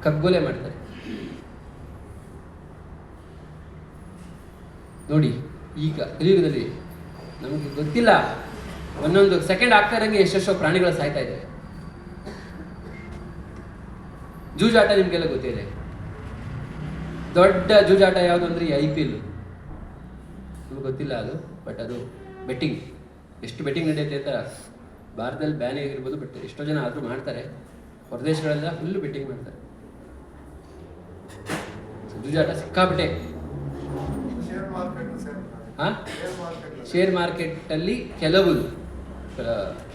A: ಕಗ್ಗೊಲೆ ಮಾಡ್ತಾರೆ. ನೋಡಿ ಈಗ ಕಲಿಯುಗದಲ್ಲಿ ನಮಗೆ ಗೊತ್ತಿಲ್ಲ, ಒಂದೊಂದು ಸೆಕೆಂಡ್ ಆಗ್ತಾ ಇರೋಂಗೆ ಎಷ್ಟೆಷ್ಟೋ ಪ್ರಾಣಿಗಳು ಸಾಯ್ತಾ ಇದೆ. ಜೂಜಾಟ ನಿಮಗೆಲ್ಲ ಗೊತ್ತಿದೆ. ದೊಡ್ಡ ಜೂಜಾಟ ಯಾವುದು ಅಂದರೆ ಈ IPL. ನಿಮ್ಗೆ ಗೊತ್ತಿಲ್ಲ ಅದು, ಬಟ್ ಅದು ಬೆಟ್ಟಿಂಗ್. ಎಷ್ಟು ಬೆಟ್ಟಿಂಗ್ ನಡೆಯುತ್ತೆ ಅಂತ ಭಾರತದಲ್ಲಿ ಬ್ಯಾನ್ ಆಗಿರ್ಬೋದು, ಬಟ್ ಎಷ್ಟೋ ಜನ ಆದರೂ ಮಾಡ್ತಾರೆ. ಹೊರದೇಶಗಳೆಲ್ಲ ಫುಲ್ಲು ಬೆಟ್ಟಿಂಗ್ ಮಾಡ್ತಾರೆ. ಜೂಜಾಟ ಸಿಕ್ಕಾಬಿಟ್ಟೆ. ಶೇರ್ ಮಾರ್ಕೆಟಲ್ಲಿ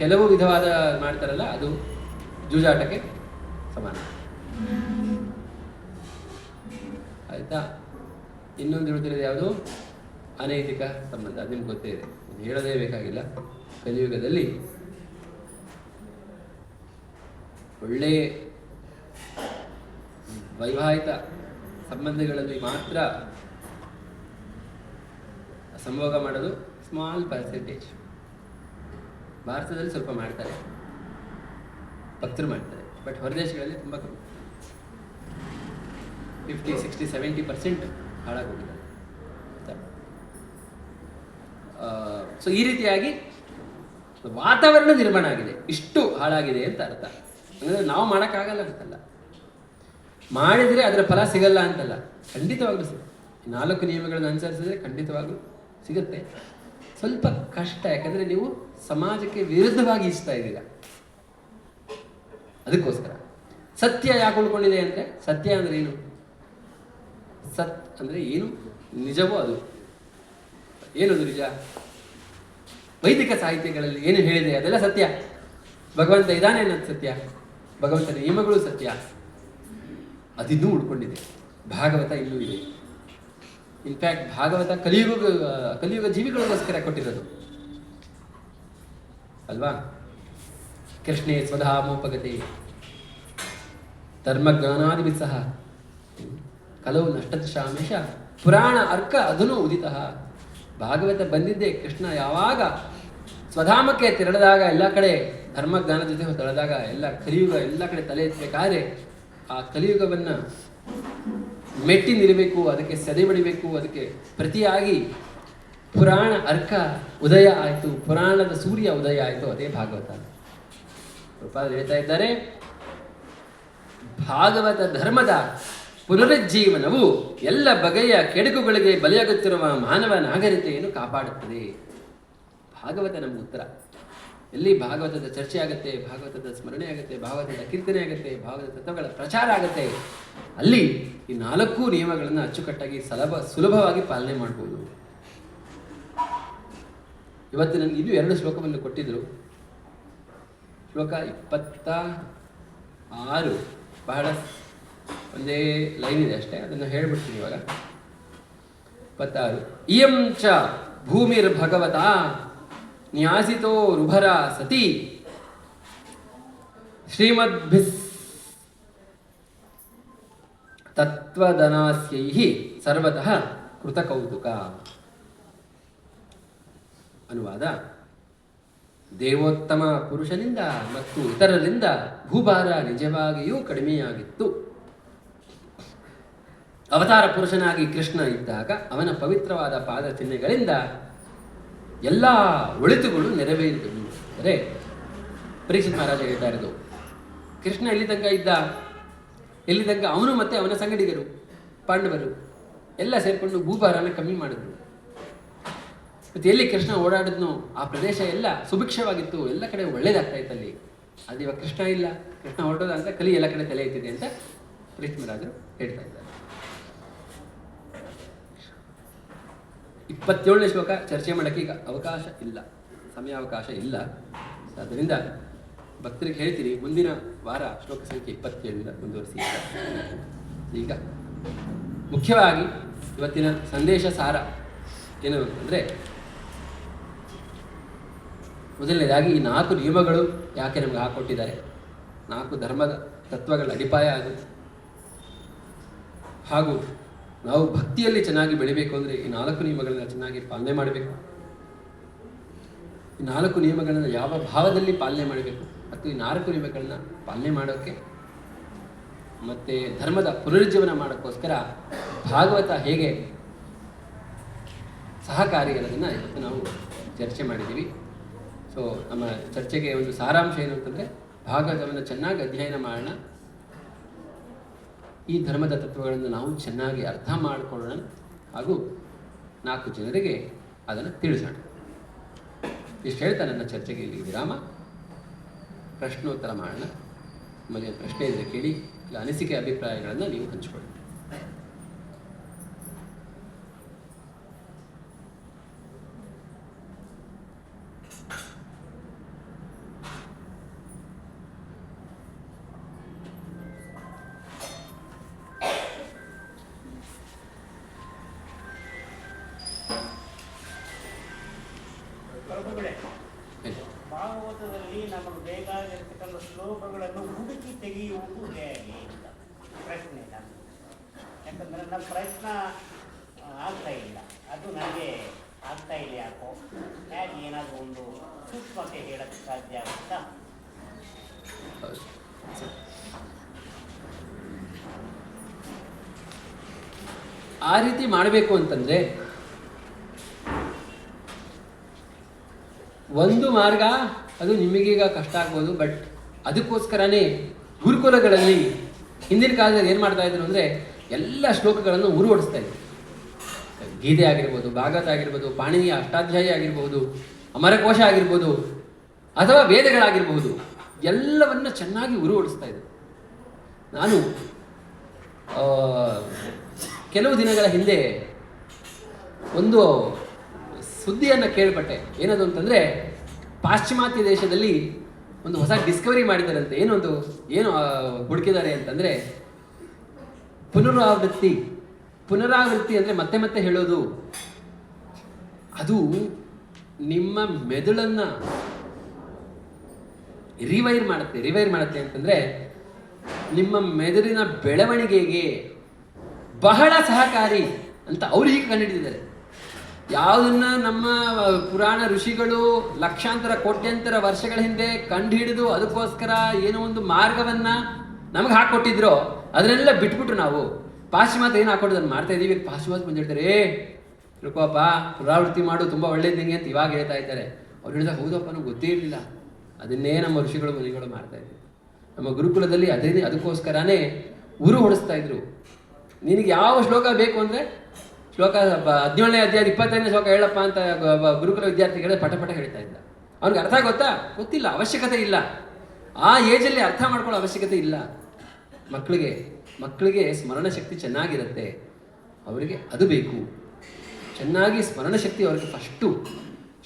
A: ಕೆಲವು ವಿಧವಾದ ಮಾಡ್ತಾರಲ್ಲ, ಅದು ಜೂಜಾಟಕ್ಕೆ ಸಮಾನ. ಆಯಿತಾ? ಇನ್ನೊಂದು ಉಳಿದಿರೋದು ಯಾವುದು? ಅನೈತಿಕ ಸಂಬಂಧ. ಅದು ನಿಮ್ಗೆ ಗೊತ್ತೇ ಇದೆ. ಹೇಳದೇ ಬೇಕಾಗಿಲ್ಲ. ಕಲಿಯುಗದಲ್ಲಿ ಒಳ್ಳೆಯ ವೈವಾಹಿಕ ಸಂಬಂಧಗಳಲ್ಲಿ ಮಾತ್ರ ಸಂಭೋಗ ಮಾಡೋದು ಸ್ಮಾಲ್ ಪರ್ಸೆಂಟೇಜ್. ಭಾರತದಲ್ಲಿ ಸ್ವಲ್ಪ ಮಾಡ್ತಾರೆ, ಭಕ್ತರು ಮಾಡ್ತಾರೆ, ಬಟ್ ಹೊರದೇಶಗಳಲ್ಲಿ ತುಂಬ ಕಮ್ಮಿ. 50, 60, 70% ಹಾಳಾಗೋಗಿದ್ದಾರೆ. ಸೊ ಈ ರೀತಿಯಾಗಿ ವಾತಾವರಣ ನಿರ್ಮಾಣ ಆಗಿದೆ, ಇಷ್ಟು ಹಾಳಾಗಿದೆ ಅಂತ ಅರ್ಥ. ಅಂದರೆ ನಾವು ಮಾಡೋಕ್ಕಾಗಲ್ಲ ಅಂತಲ್ಲ, ಮಾಡಿದರೆ ಅದರ ಫಲ ಸಿಗಲ್ಲ ಅಂತಲ್ಲ, ಖಂಡಿತವಾಗ್ಲೂ ಸಿಗುತ್ತೆ. 4 ನಿಯಮಗಳನ್ನು ಅನುಸರಿಸಿದ್ರೆ ಖಂಡಿತವಾಗ್ಲೂ ಸಿಗುತ್ತೆ. ಸ್ವಲ್ಪ ಕಷ್ಟ, ಯಾಕಂದರೆ ನೀವು ಸಮಾಜಕ್ಕೆ ವಿರುದ್ಧವಾಗಿ ಇಚ್ಛತಾ ಇದ್ದೀರಾ. ಅದಕ್ಕೋಸ್ಕರ ಸತ್ಯ ಯಾಕೆ ಉಳ್ಕೊಂಡಿದೆ ಅಂದರೆ, ಸತ್ಯ ಅಂದರೆ ಏನು? ಸತ್ ಅಂದರೆ ಏನು? ನಿಜವೋ ಅದು. ಏನದು ನಿಜ? ವೈದಿಕ ಸಾಹಿತ್ಯಗಳಲ್ಲಿ ಏನು ಹೇಳಿದೆ ಅದೆಲ್ಲ ಸತ್ಯ. ಭಗವಂತ ಇದ್ದಾನೆ ಅನ್ನೋದು ಸತ್ಯ, ಭಗವಂತನ ನಿಯಮಗಳು ಸತ್ಯ. ಅದಿನ್ನೂ ಉಳ್ಕೊಂಡಿದೆ. ಭಾಗವತ ಇನ್ನೂ ಇದೆ. ಇನ್ಫ್ಯಾಕ್ಟ್ ಭಾಗವತ ಕಲಿಯುಗ ಜೀವಿಗಳಿಗೋಸ್ಕರ ಕೊಟ್ಟಿರೋದು ಅಲ್ವಾ? ಕೃಷ್ಣೇ ಸ್ವಧಾಮೋಪಗತೆ ಧರ್ಮಜ್ಞಾನಾದಿಭಿ ಸಹ ಕಲವು ನಷ್ಟದಶಾಮೇಶ ಪುರಾಣ ಅರ್ಕ ಅದನ್ನು ಉದಿತ. ಭಾಗವತ ಬಂದಿದ್ದೆ ಕೃಷ್ಣ ಯಾವಾಗ ಸ್ವಧಾಮಕ್ಕೆ ತೆರಳಿದಾಗ, ಎಲ್ಲ ಕಡೆ ಧರ್ಮಜ್ಞಾನ ಜೊತೆ ತೆರಳಿದಾಗ, ಎಲ್ಲ ಕಲಿಯುಗ ಎಲ್ಲ ಕಡೆ ತಲೆ ಎತ್ತಬೇಕಾದ್ರೆ ಆ ಕಲಿಯುಗವನ್ನು ಮೆಟ್ಟಿ ನಿಲ್ಲಬೇಕು, ಅದಕ್ಕೆ ಸದೆ ಬಡಿಬೇಕು, ಅದಕ್ಕೆ ಪ್ರತಿಯಾಗಿ ಪುರಾಣ ಅರ್ಕ ಉದಯ ಆಯಿತು, ಪುರಾಣದ ಸೂರ್ಯ ಉದಯ ಆಯಿತು, ಅದೇ ಭಾಗವತ. ಪ್ರಭುಪಾದರು ಹೇಳ್ತಾ ಇದ್ದಾರೆ, ಭಾಗವತ ಧರ್ಮದ ಪುನರುಜ್ಜೀವನವು ಎಲ್ಲ ಬಗೆಯ ಕೆಡುಕುಗಳಿಗೆ ಬಲಿಯಾಗುತ್ತಿರುವ ಮಾನವ ನಾಗರಿಕತೆಯನ್ನು ಕಾಪಾಡುತ್ತದೆ. ಭಾಗವತ ನಮ್ಮ ಉತ್ತರ. ಎಲ್ಲಿ ಭಾಗವತದ ಚರ್ಚೆ ಆಗುತ್ತೆ, ಭಾಗವತದ ಸ್ಮರಣೆ ಆಗುತ್ತೆ, ಭಾಗವತದ ಕೀರ್ತನೆ ಆಗುತ್ತೆ, ಭಾಗವತ ತತ್ವಗಳ ಪ್ರಚಾರ ಆಗುತ್ತೆ, ಅಲ್ಲಿ ಈ 4 ನಿಯಮಗಳನ್ನು ಅಚ್ಚುಕಟ್ಟಾಗಿ ಸುಲಭವಾಗಿ ಪಾಲನೆ ಮಾಡ್ಬೋದು. ಇವತ್ತು ನನಗೆ ಇದು 2 ಶ್ಲೋಕವನ್ನು ಕೊಟ್ಟಿದ್ರು. ಶ್ಲೋಕ 26 ಬಹಳ ಒಂದೇ ಲೈನ್ ಇದೆ ಅಷ್ಟೇ, ಅದನ್ನು ಹೇಳ್ಬಿಡ್ತೀನಿ ಇವಾಗ. 26 ಇಯಂ ಚ ಭೂಮಿರ್ ಭಗವತ ನ್ಯಾಸಿತೋ ರುಭರ ಸತಿ ಶ್ರೀಮದ್ಭಿಸ್ ತತ್ವದನಾಸ್ಯೈಹಿ ಸರ್ವತಃ ಕೃತಕೌತುಕ. ಅನುವಾದ: ದೇವೋತ್ತಮ ಪುರುಷನಿಂದ ಮತ್ತು ಇತರರಿಂದ ಭೂಭಾರ ನಿಜವಾಗಿಯೂ ಕಡಿಮೆಯಾಗಿತ್ತು. ಅವತಾರ ಪುರುಷನಾಗಿ ಕೃಷ್ಣ ಇದ್ದಾಗ ಅವನ ಪವಿತ್ರವಾದ ಪಾದ ಚಿಹ್ನೆಗಳಿಂದ ಎಲ್ಲ ಒಳಿತುಗಳು ನೆರವೇರಿದವು. ಅಂದರೆ ಪರೀಕ್ಷಿತ್ ಮಹಾರಾಜ ಹೇಳ್ತಾ ಇರೋದು, ಕೃಷ್ಣ ಎಲ್ಲಿ ತನಕ ಇದ್ದ, ಎಲ್ಲಿ ತನಕ ಅವನು ಮತ್ತು ಅವನ ಸಂಗಡಿಗರು ಪಾಂಡವರು ಎಲ್ಲ ಸೇರಿಕೊಂಡು ಭೂಭಾರನ ಕಮ್ಮಿ ಮಾಡಿದ್ರು. ಮತ್ತು ಎಲ್ಲಿ ಕೃಷ್ಣ ಓಡಾಡಿದ್ನೋ ಆ ಪ್ರದೇಶ ಎಲ್ಲ ಸುಭಿಕ್ಷವಾಗಿತ್ತು, ಎಲ್ಲ ಕಡೆ ಒಳ್ಳೇದಾಗ್ತಾ ಇತ್ತು ಅಲ್ಲಿ. ಅದು ಇವಾಗ ಕೃಷ್ಣ ಇಲ್ಲ, ಕೃಷ್ಣ ಹೊರಟೋದ ಅಂತ ಕಲಿ ಎಲ್ಲ ಕಡೆ ತಲೆ ಎತ್ತಿದೆ ಅಂತ ಪರೀಕ್ಷಿತ್ ಮಹಾರಾಜರು ಹೇಳ್ತಾ ಇದ್ದಾರೆ. 27ನೇ ಶ್ಲೋಕ ಚರ್ಚೆ ಮಾಡೋಕ್ಕೆ ಈಗ ಅವಕಾಶ ಇಲ್ಲ, ಸಮಯಾವಕಾಶ ಇಲ್ಲ. ಆದ್ದರಿಂದ ಭಕ್ತರಿಗೆ ಹೇಳ್ತೀನಿ, ಮುಂದಿನ ವಾರ ಶ್ಲೋಕ ಸಂಖ್ಯೆ 27ರಿಂದ ಮುಂದುವರಿಸಿ. ಈಗ ಮುಖ್ಯವಾಗಿ ಇವತ್ತಿನ ಸಂದೇಶ ಸಾರ ಏನು ಅಂತಂದರೆ, ಮೊದಲನೇದಾಗಿ ಈ 4 ನಿಯಮಗಳು ಯಾಕೆ ನಮಗೆ ಹಾಕ್ಕೊಟ್ಟಿದ್ದಾರೆ, 4 ಧರ್ಮದ ತತ್ವಗಳ ಅಡಿಪಾಯ ಅದು. ಹಾಗೂ ನಾವು ಭಕ್ತಿಯಲ್ಲಿ ಚೆನ್ನಾಗಿ ಬೆಳಿಬೇಕು ಅಂದರೆ ಈ 4 ನಿಯಮಗಳನ್ನು ಚೆನ್ನಾಗಿ ಪಾಲನೆ ಮಾಡಬೇಕು. ಈ 4 ನಿಯಮಗಳನ್ನು ಯಾವ ಭಾವದಲ್ಲಿ ಪಾಲನೆ ಮಾಡಬೇಕು ಮತ್ತು ಈ 4 ನಿಯಮಗಳನ್ನು ಪಾಲನೆ ಮಾಡೋಕ್ಕೆ ಮತ್ತು ಧರ್ಮದ ಪುನರುಜ್ಜೀವನ ಮಾಡೋಕ್ಕೋಸ್ಕರ ಭಾಗವತ ಹೇಗೆ ಸಹಕಾರಿ ಅನ್ನೋದನ್ನು ಇವತ್ತು ನಾವು ಚರ್ಚೆ ಮಾಡಿದ್ದೀವಿ. ಸೊ ನಮ್ಮ ಚರ್ಚೆಗೆ ಒಂದು ಸಾರಾಂಶ ಏನು ಅಂತಂದರೆ, ಭಾಗವತವನ್ನು ಚೆನ್ನಾಗಿ ಅಧ್ಯಯನ ಮಾಡೋಣ, ಈ ಧರ್ಮದ ತತ್ವಗಳನ್ನು ನಾವು ಚೆನ್ನಾಗಿ ಅರ್ಥ ಮಾಡಿಕೊಳ್ಳೋಣ, ಹಾಗೂ 4 ಜನರಿಗೆ ಅದನ್ನು ತಿಳಿಸೋಣ. ಇಷ್ಟು ಹೇಳ್ತಾ ನನ್ನ ಚರ್ಚೆಗೆ ಇಲ್ಲಿ ವಿರಾಮ. ಪ್ರಶ್ನೋತ್ತರ ಮಾಡೋಣ. ನಿಮಗೆ ಪ್ರಶ್ನೆ ಇದ್ದರೆ ಕೇಳಿ, ಇಲ್ಲ ಅನಿಸಿಕೆ ಅಭಿಪ್ರಾಯಗಳನ್ನು ನೀವು ಹಂಚಿಕೊಳ್ಳಿ.
B: ಪ್ರಭುಗಳೇ, ಭಾಗವತದಲ್ಲಿ ನಮಗೆ ಬೇಕಾಗಿರ್ತಕ್ಕಂಥ ಶ್ಲೋಕಗಳನ್ನು ಹುಡುಕಿ ತೆಗೆಯುವುದು ಹೇಗೆ ಅಂತ ಪ್ರಶ್ನೆ ನಾನು. ಯಾಕಂದರೆ ನಮ್ಮ ಪ್ರಯತ್ನ ಆಗ್ತಾ ಇಲ್ಲ, ಅದು ನನಗೆ ಆಗ್ತಾ ಇಲ್ಲ ಯಾಕೋ. ಹೇಗೆ ಏನಾದರೂ ಒಂದು ಸೂಕ್ಷ್ಮತೆ ಹೇಳಕ್ಕೆ ಸಾಧ್ಯ ಆಗುತ್ತಾ?
A: ಆ ರೀತಿ ಮಾಡಬೇಕು ಅಂತಂದರೆ ಒಂದು ಮಾರ್ಗ, ಅದು ನಿಮಗೀಗ ಕಷ್ಟ ಆಗ್ಬೋದು, ಬಟ್ ಅದಕ್ಕೋಸ್ಕರನೇ ಗುರುಕುಲಗಳಲ್ಲಿ ಹಿಂದಿನ ಕಾಲದಲ್ಲಿ ಏನು ಮಾಡ್ತಾ ಇದ್ರು ಅಂದರೆ ಎಲ್ಲ ಶ್ಲೋಕಗಳನ್ನು ಉರುವಡಿಸ್ತಾ ಇದ್ರು. ಗೀತೆ ಆಗಿರ್ಬೋದು, ಭಾಗವತ ಆಗಿರ್ಬೋದು, ಪಾಣಿನಿಯ ಅಷ್ಟಾಧ್ಯಾಯಿ ಆಗಿರ್ಬೋದು, ಅಮರಕೋಶ ಆಗಿರ್ಬೋದು, ಅಥವಾ ವೇದಗಳಾಗಿರ್ಬೋದು, ಎಲ್ಲವನ್ನ ಚೆನ್ನಾಗಿ ಉರುವಡಿಸ್ತಾ ಇದ್ರು. ನಾನು ಕೆಲವು ದಿನಗಳ ಹಿಂದೆ ಒಂದು ಸುದ್ದಿಯನ್ನು ಕೇಳ್ಪಟ್ಟೆ. ಏನದು ಅಂತಂದರೆ, ಪಾಶ್ಚಿಮಾತ್ಯ ದೇಶದಲ್ಲಿ ಒಂದು ಹೊಸ ಡಿಸ್ಕವರಿ ಮಾಡಿದಾರಂತೆ. ಏನು ಹುಡುಕಿದ್ದಾರೆ ಅಂತಂದರೆ, ಪುನರಾವೃತ್ತಿ ಅಂದರೆ ಮತ್ತೆ ಮತ್ತೆ ಹೇಳೋದು. ಅದು ನಿಮ್ಮ ಮೆದುಳನ್ನು ರಿವೈರ್ ಮಾಡುತ್ತೆ ಅಂತಂದರೆ ನಿಮ್ಮ ಮೆದುಳಿನ ಬೆಳವಣಿಗೆಗೆ ಬಹಳ ಸಹಕಾರಿ ಅಂತ ಅವ್ರು ಹೀಗೆ ಕಂಡುಹಿಡಿದಿದ್ದಾರೆ. ಯಾವುದನ್ನ ನಮ್ಮ ಪುರಾಣ ಋಷಿಗಳು ಲಕ್ಷಾಂತರ ಕೋಟ್ಯಂತರ ವರ್ಷಗಳ ಹಿಂದೆ ಕಂಡುಹಿಡಿದು ಅದಕ್ಕೋಸ್ಕರ ಏನೋ ಒಂದು ಮಾರ್ಗವನ್ನ ನಮಗೆ ಹಾಕೊಟ್ಟಿದ್ರು, ಅದನ್ನೆಲ್ಲ ಬಿಟ್ಬಿಟ್ಟು ನಾವು ಪಾಶ್ಚಿಮಾತ್ಯ ಏನು ಹಾಕೊಟ್ಟು ಅದನ್ನು ಮಾಡ್ತಾ ಇದ್ದೀವಿ. ಪಾಶ್ಚಿಮಾತ್ಯ ಬಂದಿರ್ತಾರೆ, ತಿಳ್ಕೊಪ್ಪ ಪುನರಾವೃತ್ತಿ ಮಾಡು, ತುಂಬ ಒಳ್ಳೇದಿಂಗೆ ಅಂತ ಇವಾಗ ಹೇಳ್ತಾ ಇದ್ದಾರೆ. ಅವ್ರು ಹೇಳಿದಾಗ ಹೌದಪ್ಪ ನಮ್ಗೆ ಗೊತ್ತೇ ಇರಲಿಲ್ಲ. ಅದನ್ನೇ ನಮ್ಮ ಋಷಿಗಳು ಮುನಿಗಳು ಮಾಡ್ತಾ ಇದ್ರು. ನಮ್ಮ ಗುರುಕುಲದಲ್ಲಿ ಅದಕ್ಕೋಸ್ಕರನೇ ಉರು ಹೊಡಿಸ್ತಾ ಇದ್ರು. ನಿನಗೆ ಯಾವ ಶ್ಲೋಕ ಬೇಕು ಅಂದರೆ ಶ್ಲೋಕ 17ನೇ ಅಧ್ಯಾಯ 25ನೇ ಶ್ಲೋಕ ಹೇಳಪ್ಪ ಅಂತ ಗುರುಕುಲ ವಿದ್ಯಾರ್ಥಿಗಳೇ ಪಟ ಹೇಳ್ತಾ ಇದ್ದ. ಅವ್ನಿಗೆ ಅರ್ಥ ಗೊತ್ತಿಲ್ಲ, ಅವಶ್ಯಕತೆ ಇಲ್ಲ. ಆ ಏಜಲ್ಲಿ ಅರ್ಥ ಮಾಡ್ಕೊಳ್ಳೋ ಅವಶ್ಯಕತೆ ಇಲ್ಲ. ಮಕ್ಕಳಿಗೆ ಸ್ಮರಣ ಶಕ್ತಿ ಚೆನ್ನಾಗಿರುತ್ತೆ, ಅವರಿಗೆ ಅದು ಬೇಕು. ಚೆನ್ನಾಗಿ ಸ್ಮರಣ ಶಕ್ತಿ ಅವ್ರಿಗೆ ಫಸ್ಟು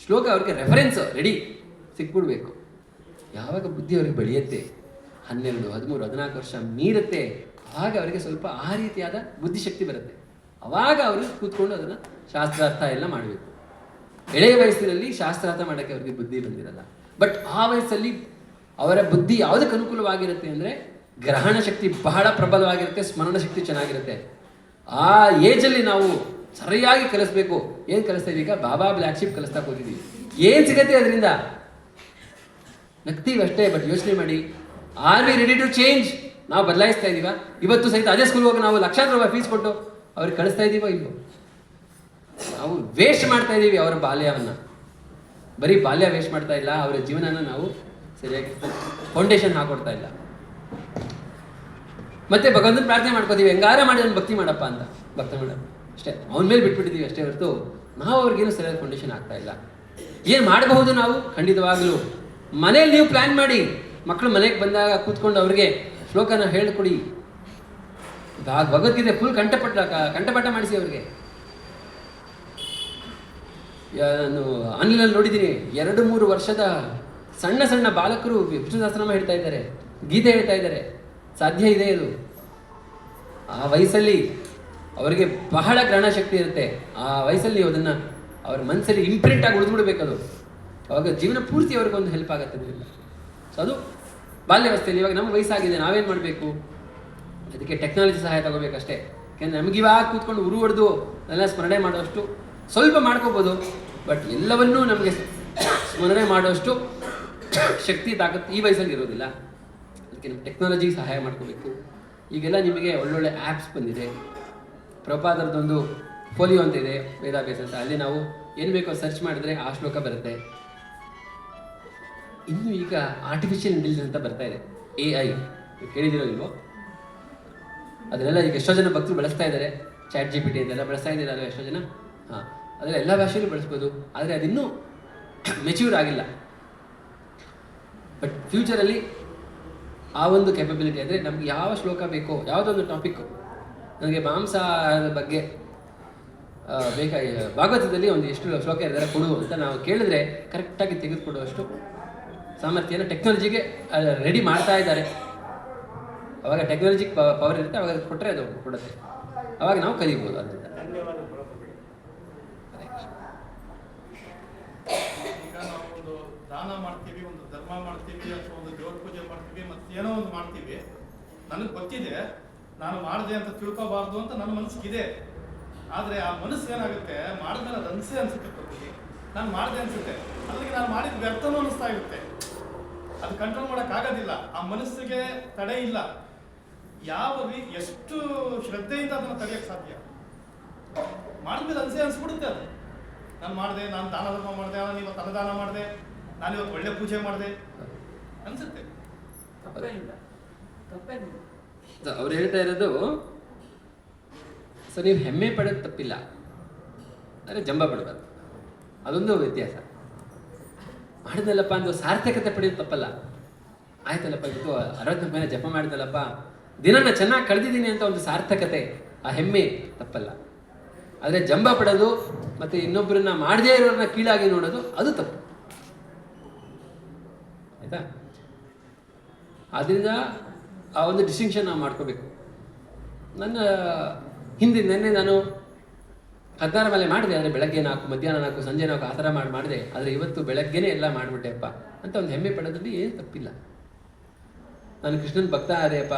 A: ಶ್ಲೋಕ ಅವ್ರಿಗೆ ರೆಫರೆನ್ಸ್ ರೆಡಿ ಸಿಕ್ಬಿಡ್ಬೇಕು. ಯಾವಾಗ ಬುದ್ಧಿ ಅವ್ರಿಗೆ ಬೆಳೆಯುತ್ತೆ, 12, 13, 14 ವರ್ಷ ಮೀರುತ್ತೆ, ಆವಾಗ ಅವರಿಗೆ ಸ್ವಲ್ಪ ಆ ರೀತಿಯಾದ ಬುದ್ಧಿಶಕ್ತಿ ಬರುತ್ತೆ. ಅವಾಗ ಅವರು ಕೂತ್ಕೊಂಡು ಅದನ್ನು ಶಾಸ್ತ್ರಾರ್ಥ ಎಲ್ಲ ಮಾಡಬೇಕು. ಎಳೆಯ ವಯಸ್ಸಿನಲ್ಲಿ ಶಾಸ್ತ್ರಾರ್ಥ ಮಾಡೋಕ್ಕೆ ಅವ್ರಿಗೆ ಬುದ್ಧಿ ಬಂದಿರಲ್ಲ. ಬಟ್ ಆ ವಯಸ್ಸಲ್ಲಿ ಅವರ ಬುದ್ಧಿ ಯಾವುದಕ್ಕೆ ಅನುಕೂಲವಾಗಿರುತ್ತೆ ಅಂದರೆ ಗ್ರಹಣ ಶಕ್ತಿ ಬಹಳ ಪ್ರಬಲವಾಗಿರುತ್ತೆ, ಸ್ಮರಣ ಶಕ್ತಿ ಚೆನ್ನಾಗಿರುತ್ತೆ. ಆ ಏಜಲ್ಲಿ ನಾವು ಸರಿಯಾಗಿ ಕಲಿಸ್ಬೇಕು. ಏನು ಕಲಿಸ್ತಾ ಇದೀಗ? ಬಾಬಾ ಬ್ಲ್ಯಾಕ್ ಶಿಪ್ ಕಲಿಸ್ತಾ ಕೂತಿದ್ದೀವಿ. ಏನು ಸಿಗತ್ತೆ ಅದರಿಂದ? ನಗ್ತೀವಿ ಅಷ್ಟೇ. ಬಟ್ ಯೋಚನೆ ಮಾಡಿ, are we ready to change? ನಾವು ಬದಲಾಯಿಸ್ತಾ ಇದ್ದೀವ? ಇವತ್ತು ಸಹಿತ ಅದೇ ಸ್ಕೂಲ್ ಹೋಗಿ ನಾವು ಲಕ್ಷಾಂತರ ರೂಪಾಯಿ ಫೀಸ್ ಕೊಟ್ಟು ಅವ್ರಿಗೆ ಕಳಿಸ್ತಾ ಇದ್ದೀವೋ ಇಲ್ವೋ? ನಾವು ವೇಸ್ಟ್ ಮಾಡ್ತಾ ಇದ್ದೀವಿ ಅವರ ಬಾಲ್ಯವನ್ನು. ಬರೀ ಬಾಲ್ಯ ವೇಸ್ಟ್ ಮಾಡ್ತಾ ಇಲ್ಲ, ಅವರ ಜೀವನನ ನಾವು ಸರಿಯಾಗಿ ಫೌಂಡೇಶನ್ ಹಾಕೊಡ್ತಾ ಇಲ್ಲ. ಮತ್ತೆ ಭಗವಂತನ ಪ್ರಾರ್ಥನೆ ಮಾಡ್ಕೋತೀವಿ, ಹೆಂಗಾರ ಮಾಡಿ ಅವ್ನು ಭಕ್ತಿ ಮಾಡಪ್ಪ ಅಂತ. ಭಕ್ತಿ ಮಾಡ ಅಷ್ಟೇ, ಅವನ ಮೇಲೆ ಬಿಟ್ಬಿಟ್ಟಿದ್ದೀವಿ ಅಷ್ಟೇ ಹೊರತು ನಾವು ಅವ್ರಿಗೇನು ಸರಿಯಾದ ಫೌಂಡೇಶನ್ ಆಗ್ತಾ ಇಲ್ಲ. ಏನು ಮಾಡಬಹುದು ನಾವು? ಖಂಡಿತವಾಗಲೂ ಮನೇಲಿ ನೀವು ಪ್ಲ್ಯಾನ್ ಮಾಡಿ, ಮಕ್ಕಳು ಮನೆಗೆ ಬಂದಾಗ ಕೂತ್ಕೊಂಡು ಅವ್ರಿಗೆ ಶ್ಲೋಕನ ಹೇಳಿಕೊಡಿ. ಭಗವದ್ಗೀತೆ ಫುಲ್ ಕಂಠಪಾಠ ಮಾಡಿಸಿ ಅವ್ರಿಗೆ. ನಾನು ಆನ್ಲೈನಲ್ಲಿ ನೋಡಿದ್ದೀನಿ, 2-3 ವರ್ಷದ ಸಣ್ಣ ಬಾಲಕರು ವಿಷ್ಣು ಸಹಸ್ರನಾಮ ಹೇಳ್ತಾ ಇದ್ದಾರೆ, ಗೀತೆ ಹೇಳ್ತಾ ಇದ್ದಾರೆ. ಸಾಧ್ಯ ಇದೆ ಇದು. ಆ ವಯಸ್ಸಲ್ಲಿ ಅವರಿಗೆ ಬಹಳ ಗ್ರಹಣ ಶಕ್ತಿ ಇರುತ್ತೆ. ಆ ವಯಸ್ಸಲ್ಲಿ ಅದನ್ನು ಅವ್ರ ಮನಸ್ಸಲ್ಲಿ ಇಂಪ್ರಿಂಟ್ ಆಗಿ ಉಳಿದ್ಬಿಡ್ಬೇಕದು. ಅವಾಗ ಜೀವನ ಪೂರ್ತಿ ಅವ್ರಿಗೊಂದು ಹೆಲ್ಪ್ ಆಗುತ್ತೆ ಅದರಿಂದ. ಸೊ ಅದು ಬಾಲ್ಯಾವಸ್ಥೆಯಲ್ಲಿ. ಇವಾಗ ನಮ್ಗೆ ವಯಸ್ಸಾಗಿದೆ, ನಾವೇನು ಮಾಡಬೇಕು? ಅದಕ್ಕೆ ಟೆಕ್ನಾಲಜಿ ಸಹಾಯ ತಗೋಬೇಕಷ್ಟೇ. ಯಾಕೆಂದರೆ ನಮಗಿವಾಗ ಕೂತ್ಕೊಂಡು ಉರು ಹೊಡೆದು ಅದೆಲ್ಲ ಸ್ಮರಣೆ ಮಾಡೋಷ್ಟು ಸ್ವಲ್ಪ ಮಾಡ್ಕೋಬೋದು, ಬಟ್ ಎಲ್ಲವನ್ನೂ ನಮಗೆ ಸ್ಮರಣೆ ಮಾಡೋಷ್ಟು ಶಕ್ತಿ ತಾಕತ್ತು ಈ ವಯಸ್ಸಲ್ಲಿ ಇರೋದಿಲ್ಲ. ಅದಕ್ಕೆ ನಮ್ಮ ಟೆಕ್ನಾಲಜಿಗೆ ಸಹಾಯ ಮಾಡ್ಕೋಬೇಕು. ಈಗೆಲ್ಲ ನಿಮಗೆ ಒಳ್ಳೊಳ್ಳೆ ಆ್ಯಪ್ಸ್ ಬಂದಿದೆ. ಪ್ರಭಾದರದೊಂದು ಫೋಲಿಯೋ ಅಂತ ಇದೆ, ವೇದಾಭ್ಯಾಸ ಅಂತ. ಅಲ್ಲಿ ನಾವು ಏನು ಬೇಕೋ ಸರ್ಚ್ ಮಾಡಿದ್ರೆ ಆ ಶ್ಲೋಕ ಬರುತ್ತೆ. ಇನ್ನು ಈಗ ಆರ್ಟಿಫಿಷಿಯಲ್ ಇಂಟೆಲಿಜೆನ್ಸ್ ಅಂತ ಬರ್ತಾ ಇದೆ, AI. ಕೇಳಿದಿರೋ ಇಲ್ವೋ? ಅದನ್ನೆಲ್ಲ ಈಗ ಎಷ್ಟೋ ಜನ ಭಕ್ತರು ಬಳಸ್ತಾ ಇದ್ದಾರೆ. ChatGPT ಅಂತೆಲ್ಲ ಬಳಸ್ತಾ ಇದ್ದಾರೆ ಎಷ್ಟೋ ಜನ. ಅದೆಲ್ಲ ಎಲ್ಲ ಭಾಷೆಯಲ್ಲೂ ಬಳಸ್ಬೋದು, ಆದರೆ ಅದಿನ್ನೂ ಮೆಚ್ಯೂರ್ ಆಗಿಲ್ಲ. ಬಟ್ ಫ್ಯೂಚರಲ್ಲಿ ಆ ಒಂದು ಕೆಪಬಿಲಿಟಿ ಅಂದರೆ ನಮ್ಗೆ ಯಾವ ಶ್ಲೋಕ ಬೇಕೋ, ಯಾವುದೊಂದು ಟಾಪಿಕ್ಕು, ನನಗೆ ಮಾಂಸದ ಬಗ್ಗೆ ಭಾಗವತದಲ್ಲಿ ಒಂದು ಎಷ್ಟು ಶ್ಲೋಕ ಇದ್ದಾರೆ ಕೊಡು ಅಂತ ನಾವು ಕೇಳಿದ್ರೆ ಕರೆಕ್ಟಾಗಿ ತೆಗೆದುಕೊಡುವಷ್ಟು ಸಾಮರ್ಥ್ಯನ ಟೆಕ್ನಾಲಜಿಗೆ ರೆಡಿ ಮಾಡ್ತಾ ಇದ್ದಾರೆ. ಅವಾಗ ಟೆಕ್ನಾಲಜಿಗೆ ಪವರ್ ಇರುತ್ತೆ, ಅವಾಗ ಕೊಟ್ಟರೆ ಅದು ಕೊಡುತ್ತೆ. ಅವಾಗ ನಾವು ಕಲಿಬೋದು ಅದರಿಂದ.
B: ಧನ್ಯವಾದ.
C: ಈಗ ನಾವು ದಾನ ಮಾಡ್ತೀವಿ, ಒಂದು ಧರ್ಮ ಮಾಡ್ತೀವಿ, ಅಥವಾ ಒಂದು ದೇವ್ರ ಪೂಜೆ ಮಾಡ್ತೀವಿ, ಮತ್ತೇನೋ ಒಂದು ಮಾಡ್ತೀವಿ. ನನಗೆ ಗೊತ್ತಿದೆ ನಾನು ಮಾಡಿದೆ ಅಂತ ತಿಳ್ಕೋಬಾರ್ದು ಅಂತ ನನ್ನ ಮನಸ್ಸಿಗಿದೆ. ಆದರೆ ಆ ಮನಸ್ಸು ಏನಾಗುತ್ತೆ, ಮಾಡಿದ್ಮೇಲೆ ಅದು ಅನ್ಸುತ್ತೆ ಪ್ರಕೃತಿ, ನಾನು ಮಾಡಿದೆ ಅನ್ಸುತ್ತೆ. ಅಲ್ಲಿಗೆ ನಾನು ಮಾಡಿದ ವ್ಯರ್ಥನೂ ಅನಿಸ್ತಾ ಇರುತ್ತೆ. ಅದು ಕಂಟ್ರೋಲ್ ಮಾಡೋಕ್ಕಾಗೋದಿಲ್ಲ. ಆ ಮನಸ್ಸಿಗೆ ತಡೆ ಇಲ್ಲ. ಎಷ್ಟು ಶ್ರದ್ಧೆಯಿಂದ ಅದನ್ನು ತಡೆಯೋಕ್ಕೆ ಸಾಧ್ಯ? ಮಾಡಿದ್ಮೇಲೆ ಅನ್ಸ್ಬಿಡುತ್ತೆ ಅದು. ನಾನು ಮಾಡಿದೆ, ನಾನು ದಾನ ಧರ್ಮ ಮಾಡಿದೆ, ನಾನು ಇವತ್ತು ಅನ್ನದಾನ ಮಾಡಿದೆ, ನಾನು ಇವತ್ತು ಒಳ್ಳೆ ಪೂಜೆ ಮಾಡಿದೆ ಅನ್ಸುತ್ತೆ.
A: ಅವ್ರು ಹೇಳ್ತಾ ಇರೋದು, ಸೊ ನೀವು ಹೆಮ್ಮೆ ಪಡೋದು ತಪ್ಪಿಲ್ಲ, ಅಂದರೆ ಜಂಬ ಪಡಬಾರ್ದು, ಅದೊಂದು ವ್ಯತ್ಯಾಸ. ಮಾಡಿದ್ನಲ್ಲಪ್ಪ ಅಂತ ಸಾರ್ಥಕತೆ ಪಡೆಯೋದು ತಪ್ಪಲ್ಲ. ಆಯ್ತಲ್ಲಪ್ಪ ಇವತ್ತು 60 ರೂಪಾಯಿನ ಜಪ ಮಾಡಿದಲ್ಲಪ್ಪ, ದಿನನ ಚೆನ್ನಾಗಿ ಕಳೆದಿದ್ದೀನಿ ಅಂತ ಒಂದು ಸಾರ್ಥಕತೆ, ಆ ಹೆಮ್ಮೆ ತಪ್ಪಲ್ಲ. ಆದರೆ ಜಂಬ ಪಡೋದು ಮತ್ತು ಇನ್ನೊಬ್ಬರನ್ನ ಮಾಡದೇ ಇರೋರನ್ನ ಕೀಳಾಗಿ ನೋಡೋದು ಅದು ತಪ್ಪು. ಆಯಿತಾ? ಆದ್ದರಿಂದ ಆ ಒಂದು ಡಿಸ್ಟಿಂಕ್ಷನ್ ನಾವು ಮಾಡ್ಕೋಬೇಕು. ನನ್ನ ನೆನ್ನೆ ನಾನು 16 ಮೇಲೆ ಮಾಡಿದೆ, ಆದರೆ ಬೆಳಗ್ಗೆ 4, ಮಧ್ಯಾಹ್ನ 4, ಸಂಜೆ 4 ಆ ಥರ ಮಾಡಿದೆ. ಆದರೆ ಇವತ್ತು ಬೆಳಗ್ಗೆನೇ ಎಲ್ಲ ಮಾಡಿಬಿಟ್ಟೆಪ್ಪ ಅಂತ ಒಂದು ಹೆಮ್ಮೆ ಪಡೋದ್ರಲ್ಲಿ ಏನು ತಪ್ಪಿಲ್ಲ. ನಾನು ಕೃಷ್ಣನ ಭಕ್ತ ಆದೆಯಪ್ಪ,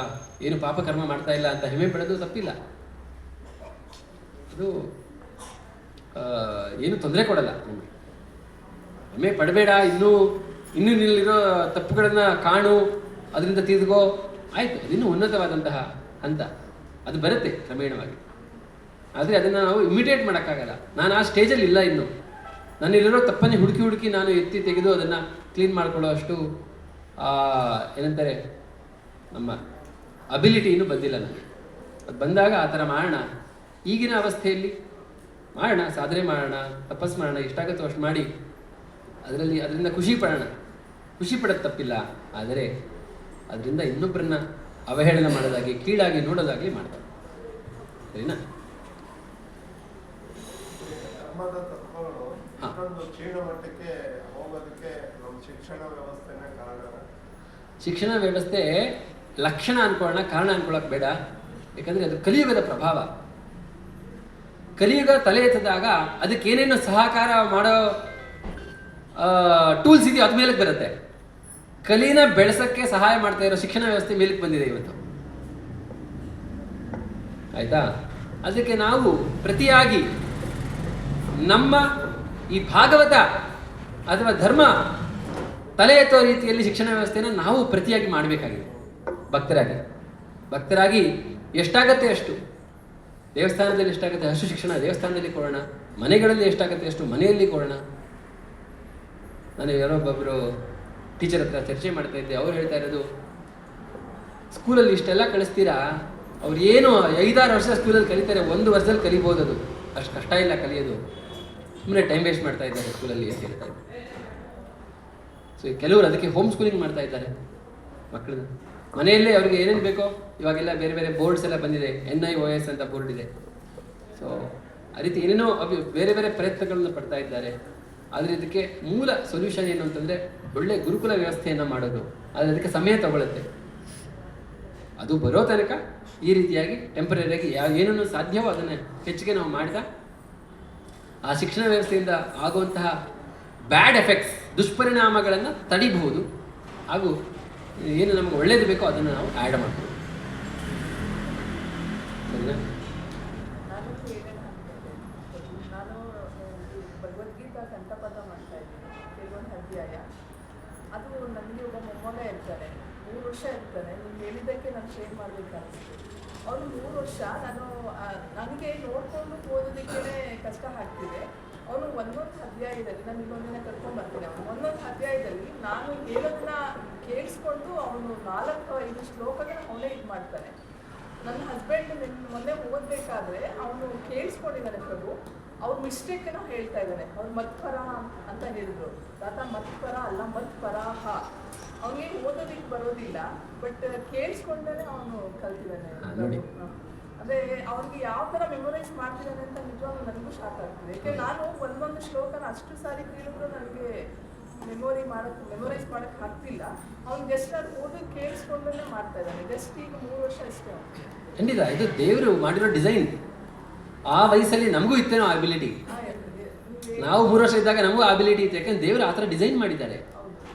A: ಏನು ಪಾಪಕರ್ಮ ಮಾಡ್ತಾ ಇಲ್ಲ ಅಂತ ಹೆಮ್ಮೆ ಪಡೋದು ತಪ್ಪಿಲ್ಲ. ಅದು ಏನು ತೊಂದರೆ ಕೊಡಲ್ಲ ನಮಗೆ. ಹೆಮ್ಮೆ ಪಡಬೇಡ, ಇನ್ನೂ ನಿಲ್ಲಿರೋ ತಪ್ಪುಗಳನ್ನು ಕಾಣು, ಅದರಿಂದ ತಿದ್ಗೋ, ಆಯಿತು, ಅದಿನ್ನೂ ಉನ್ನತವಾದಂತಹ ಹಂತ, ಅದು ಬರುತ್ತೆ ಕ್ರಮೇಣವಾಗಿ. ಆದರೆ ಅದನ್ನು ನಾವು ಇಮಿಟೇಟ್ ಮಾಡೋಕ್ಕಾಗಲ್ಲ. ನಾನು ಆ ಸ್ಟೇಜಲ್ಲಿ ಇಲ್ಲ ಇನ್ನು. ನನ್ನಲ್ಲಿರೋ ತಪ್ಪನ್ನೇ ಹುಡುಕಿ ನಾನು ಎತ್ತಿ ತೆಗೆದು ಅದನ್ನು ಕ್ಲೀನ್ ಮಾಡ್ಕೊಳ್ಳೋ ಅಷ್ಟು ಏನಂತಾರೆ ನಮ್ಮ ಅಬಿಲಿಟಿ ಇನ್ನೂ ಬಂದಿಲ್ಲ ನನಗೆ. ಅದು ಬಂದಾಗ ಆ ಥರ ಮಾಡೋಣ. ಈಗಿನ ಅವಸ್ಥೆಯಲ್ಲಿ ಮಾಡೋಣ, ಸಾಧನೆ ಮಾಡೋಣ, ತಪಸ್ಸು ಮಾಡೋಣ, ಎಷ್ಟಾಗುತ್ತೋ ಅಷ್ಟು ಮಾಡಿ ಅದರಿಂದ ಖುಷಿ ಪಡೋಣ. ಖುಷಿ ಪಡೋದು ತಪ್ಪಿಲ್ಲ. ಆದರೆ ಅದರಿಂದ ಇನ್ನೊಬ್ಬರನ್ನ ಅವಹೇಳನ ಮಾಡೋದಾಗಿ, ಕೀಳಾಗಿ ನೋಡೋದಾಗಲಿ ಮಾಡ್ತಾರೆ. ಸರಿನಾ?
D: ಧರ್ಮದ ತತ್ವಗಳು ಇಷ್ಟೊಂದು ಕ್ಷೀಣ ಮಟ್ಟಕ್ಕೆ ಹೋಗೋದಕ್ಕೆ ನಮ್ಮ ಶಿಕ್ಷಣ ವ್ಯವಸ್ಥೆನೇ ಕಾರಣ.
A: ಶಿಕ್ಷಣ ವ್ಯವಸ್ಥೆ ಲಕ್ಷಣ ಅನ್ಕೊಳ್ಳೋಣ, ಕಾರಣ ಅನ್ಕೊಳ್ಳೋಕೆ ಬೇಡ. ಯಾಕಂದರೆ ಅದು ಕಲಿಯುಗದ ಪ್ರಭಾವ. ಕಲಿಯುಗ ತಲೆ ಎತ್ತಿದಾಗ ಅದಕ್ಕೇನೇನು ಸಹಕಾರ ಮಾಡೋ ಟೂಲ್ಸ್ ಇದೆಯೋ ಅದು ಮೇಲಕ್ಕೆ ಬರುತ್ತೆ. ಕಲಿನ ಬೆಳೆಸೋಕ್ಕೆ ಸಹಾಯ ಮಾಡ್ತಾ ಇರೋ ಶಿಕ್ಷಣ ವ್ಯವಸ್ಥೆ ಮೇಲಕ್ಕೆ ಬಂದಿದೆ ಇವತ್ತು. ಆಯಿತಾ? ಅದಕ್ಕೆ ನಾವು ಪ್ರತಿಯಾಗಿ ನಮ್ಮ ಈ ಭಾಗವತ ಅಥವಾ ಧರ್ಮ ತಲೆ ಎತ್ತೋ ರೀತಿಯಲ್ಲಿ ಶಿಕ್ಷಣ ವ್ಯವಸ್ಥೆನ ನಾವು ಪ್ರತಿಯಾಗಿ ಮಾಡಬೇಕಾಗಿದೆ. ಭಕ್ತರಾಗಿ ಎಷ್ಟಾಗತ್ತೆ ಅಷ್ಟು, ದೇವಸ್ಥಾನದಲ್ಲಿ ಎಷ್ಟಾಗುತ್ತೆ ಅಷ್ಟು ಶಿಕ್ಷಣ ದೇವಸ್ಥಾನದಲ್ಲಿ ಕೊಡೋಣ, ಮನೆಗಳಲ್ಲಿ ಎಷ್ಟಾಗುತ್ತೆ ಅಷ್ಟು ಮನೆಯಲ್ಲಿ ಕೊಡೋಣ. ನಾನು ಯಾರೊಬ್ಬೊಬ್ಬರು ಟೀಚರ್ ಹತ್ರ ಚರ್ಚೆ ಮಾಡ್ತಾ ಇದ್ದೆ. ಅವ್ರು ಹೇಳ್ತಾ ಇರೋದು, ಸ್ಕೂಲಲ್ಲಿ ಇಷ್ಟೆಲ್ಲ ಕಳಿಸ್ತೀರಾ, ಅವ್ರು ಏನು 5-6 ವರ್ಷ ಸ್ಕೂಲಲ್ಲಿ ಕಲಿತಾರೆ, 1 ವರ್ಷದಲ್ಲಿ ಕಲಿಬೋದು. ಅದು ಅಷ್ಟು ಕಷ್ಟ ಇಲ್ಲ ಕಲಿಯೋದು, ಸುಮ್ಮನೆ ಟೈಮ್ ವೇಸ್ಟ್ ಮಾಡ್ತಾ ಇದ್ದಾರೆ ಸ್ಕೂಲಲ್ಲಿ ಅಂತ ಹೇಳ್ತಾ ಇದ್ದಾರೆ. ಸೊ ಕೆಲವರು ಅದಕ್ಕೆ ಹೋಮ್ ಸ್ಕೂಲಿಂಗ್ ಮಾಡ್ತಾ ಇದ್ದಾರೆ ಮಕ್ಕಳನ್ನ. ಮನೆಯಲ್ಲೇ ಅವ್ರಿಗೆ ಏನೇನು ಬೇಕೋ, ಇವಾಗೆಲ್ಲ ಬೇರೆ ಬೇರೆ ಬೋರ್ಡ್ಸ್ ಎಲ್ಲ ಬಂದಿದೆ, NIOS ಅಂತ ಬೋರ್ಡ್ ಇದೆ. ಸೊ ಆ ರೀತಿ ಏನೇನೋ ಬೇರೆ ಬೇರೆ ಪ್ರಯತ್ನಗಳನ್ನು ಪಡ್ತಾ ಇದ್ದಾರೆ. ಆದರೆ ಇದಕ್ಕೆ ಮೂಲ ಸೊಲ್ಯೂಷನ್ ಏನು ಅಂತಂದರೆ ಒಳ್ಳೆ ಗುರುಕುಲ ವ್ಯವಸ್ಥೆಯನ್ನು ಮಾಡೋದು. ಆದರೆ ಅದಕ್ಕೆ ಸಮಯ ತಗೊಳುತ್ತೆ. ಅದು ಬರೋ ತನಕ ಈ ರೀತಿಯಾಗಿ ಟೆಂಪರರಿಯಾಗಿ ಏನನ್ನು ಸಾಧ್ಯವೋ ಅದನ್ನು ಹೆಚ್ಚಿಗೆ ನಾವು ಮಾಡಿದ ಆ ಶಿಕ್ಷಣ ವ್ಯವಸ್ಥೆಯಿಂದ ಆಗುವಂತಹ ಬ್ಯಾಡ್ ಎಫೆಕ್ಟ್ಸ್, ದುಷ್ಪರಿಣಾಮಗಳನ್ನು ತಡಿಬಹುದು. ಹಾಗೂ ಏನು ನಮಗೆ ಒಳ್ಳೇದು ಬೇಕೋ ಅದನ್ನು ನಾವು ಆ್ಯಡ್ ಮಾಡ್ತೀವಿ. ಸರಿನಾ?
E: ನಾನು ಭಗವದ್ಗೀತಾ ಕಂಠಪಾಠ ಮಾಡ್ತಾ ಇದ್ದೀನಿ, ಕೆಲವೊಂದು ಅಧ್ಯಾಯ. ಅದು ನನಗೆ ಒಬ್ಬ ಮೊಮ್ಮಗ ಇರ್ತಾನೆ, 3 ವರ್ಷ ಇರ್ತಾನೆ. ನೀವು ಹೇಳಿದ್ದಕ್ಕೆ ನಾನು ಶೇರ್ ಮಾಡಬೇಕಾಗಿತ್ತು. ಅವನು 3 ವರ್ಷ ನನಗೆ ನೋಡಿಕೊಂಡು ಓದೋದಕ್ಕೇ ಕಷ್ಟ ಆಗ್ತಿದೆ. ಅವನು ಒಂದೊಂದು ಅಧ್ಯಾಯದಲ್ಲಿ, ನಾನು ಇನ್ನೊಂದಿನ ಕರ್ಕೊಂಡ್ಬರ್ತೀನಿ, ಅವನು ಒಂದೊಂದು ಅಧ್ಯಾಯದಲ್ಲಿ ನಾನು ಹೇಳೋದನ್ನ ಕೇಳಿಸ್ಕೊಂಡು ಅವನು 4-5 ಶ್ಲೋಕಗಳನ್ನ ಅವನೇ ಇದು ಮಾಡ್ತಾನೆ. ನನ್ನ ಹಸ್ಬೆಂಡ್ ಮೊನ್ನೆ ಓದಬೇಕಾದ್ರೆ ಅವನು ಕೇಳಿಸ್ಕೊಂಡಿದ್ದಾನೆ ಪ್ರಭು, ಅವ್ರ ಮಿಸ್ಟೇಕನ್ನು ಹೇಳ್ತಾ ಇದ್ದಾನೆ. ಅವ್ರು ಮತ್ಪರ ಅಂತ ಹೇಳಿದ್ರು. ತಾತ ಮತ್ಪರ ಅಲ್ಲ, ಮತ್ಪರಾಹ. ಅವನಿಗೆ ಓದೋದಕ್ಕೆ ಬರೋದಿಲ್ಲ, ಬಟ್ ಕೇಳಿಸ್ಕೊಂಡೇ ಅವನು ಕಲ್ತಿದ್ದಾನೆ. ಅಂದರೆ ಅವ್ರಿಗೆ ಯಾವ ಥರ ಮೆಮೊರೈಸ್ ಮಾಡ್ತಿದ್ದಾನೆ ಅಂತ ನಿಜವಾಗ್ಲೂ ನನಗೂ ಶಾಕ್ ಆಗ್ತಿದೆ. ಯಾಕೆ ನಾನು ಒಂದೊಂದು ಶ್ಲೋಕನ ಅಷ್ಟು ಸಾರಿ ಕೇಳಿದ್ರು ನನಗೆ ಮೆಮೊರೈಸ್ ಮಾಡೋಕ್ಕೆ ಆಗ್ತಿಲ್ಲ. ಅವ್ನು ಜಸ್ಟ್ ಅದು ಓದೋದು ಕೇಳಿಸ್ಕೊಂಡೇ ಮಾಡ್ತಾ ಇದ್ದಾನೆ. ಜಸ್ಟ್ ಈಗ 3 ವರ್ಷ ಅಷ್ಟೇ.
A: ಖಂಡಿತ ಇದು ದೇವರು ಮಾಡಿರೋ ಡಿಸೈನ್. ಆ ವಯಸ್ಸಲ್ಲಿ ನಮಗೂ ಇತ್ತೇನೋ ಅಬಿಲಿಟಿ. ನಾವು 3 ವರ್ಷ ಇದ್ದಾಗ ನಮಗೂ ಅಬಿಲಿಟಿ ಇತ್ತು, ಯಾಕಂದ್ರೆ ದೇವರು ಆ ಥರ ಡಿಸೈನ್ ಮಾಡಿದ್ದಾರೆ.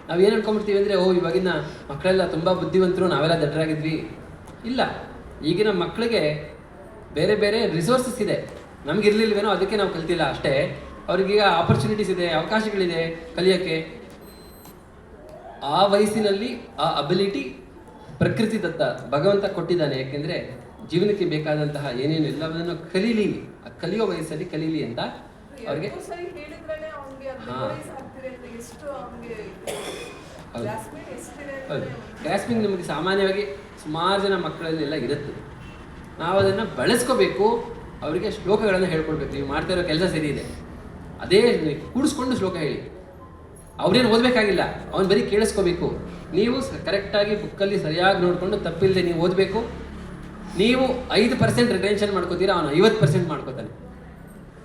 A: ನಾವೇನು ಅನ್ಕೊಂಡ್ಬಿಡ್ತೀವಿ ಅಂದರೆ ಓ ಇವಾಗಿನ ಮಕ್ಕಳೆಲ್ಲ ತುಂಬ ಬುದ್ಧಿವಂತರು, ನಾವೆಲ್ಲ ದಡ್ಡರಾಗಿದ್ವಿ. ಇಲ್ಲ, ಈಗಿನ ಮಕ್ಕಳಿಗೆ ಬೇರೆ ಬೇರೆ ರಿಸೋರ್ಸಸ್ ಇದೆ, ನಮಗಿರ್ಲಿಲ್ವೇನೋ ಅದಕ್ಕೆ ನಾವು ಕಲ್ತಿಲ್ಲ ಅಷ್ಟೇ. ಅವ್ರಿಗೀಗ ಆಪರ್ಚುನಿಟೀಸ್ ಇದೆ, ಅವಕಾಶಗಳಿದೆ ಕಲಿಯೋಕ್ಕೆ. ಆ ವಯಸ್ಸಿನಲ್ಲಿ ಆ ಅಬಿಲಿಟಿ ಪ್ರಕೃತಿ ದತ್ತ, ಭಗವಂತ ಕೊಟ್ಟಿದ್ದಾನೆ. ಯಾಕೆಂದರೆ ಜೀವನಕ್ಕೆ ಬೇಕಾದಂತಹ ಏನೇನು ಎಲ್ಲವನ್ನೂ ಕಲೀಲಿ, ಆ ಕಲಿಯೋ ವಯಸ್ಸಲ್ಲಿ ಕಲೀಲಿ ಅಂತ ಅವ್ರಿಗೆ. ಗ್ರಾಸ್ಪಿಂಗ್ ನಮಗೆ ಸಾಮಾನ್ಯವಾಗಿ ಸುಮಾರು ಜನ ಮಕ್ಕಳಲ್ಲೆಲ್ಲ ಇರುತ್ತೆ. ನಾವು ಅದನ್ನು ಬಳಸ್ಕೋಬೇಕು. ಅವರಿಗೆ ಶ್ಲೋಕಗಳನ್ನು ಹೇಳ್ಕೊಡ್ಬೇಕು. ನೀವು ಮಾಡ್ತಾ ಇರೋ ಕೆಲಸ ಸರಿ ಇದೆ, ಅದೇ ಕೂಡಿಸ್ಕೊಂಡು ಶ್ಲೋಕ ಹೇಳಿ. ಅವ್ರೇನು ಓದಬೇಕಾಗಿಲ್ಲ, ಅವ್ನು ಬರೀ ಕೇಳಿಸ್ಕೋಬೇಕು. ನೀವು ಕರೆಕ್ಟಾಗಿ ಬುಕ್ಕಲ್ಲಿ ಸರಿಯಾಗಿ ನೋಡಿಕೊಂಡು ತಪ್ಪಿಲ್ಲದೆ ನೀವು ಓದಬೇಕು. ನೀವು 5% ರಿಟೆನ್ಷನ್ ಮಾಡ್ಕೋತೀರಾ, ಅವನು 50% ಮಾಡ್ಕೋತಾನೆ.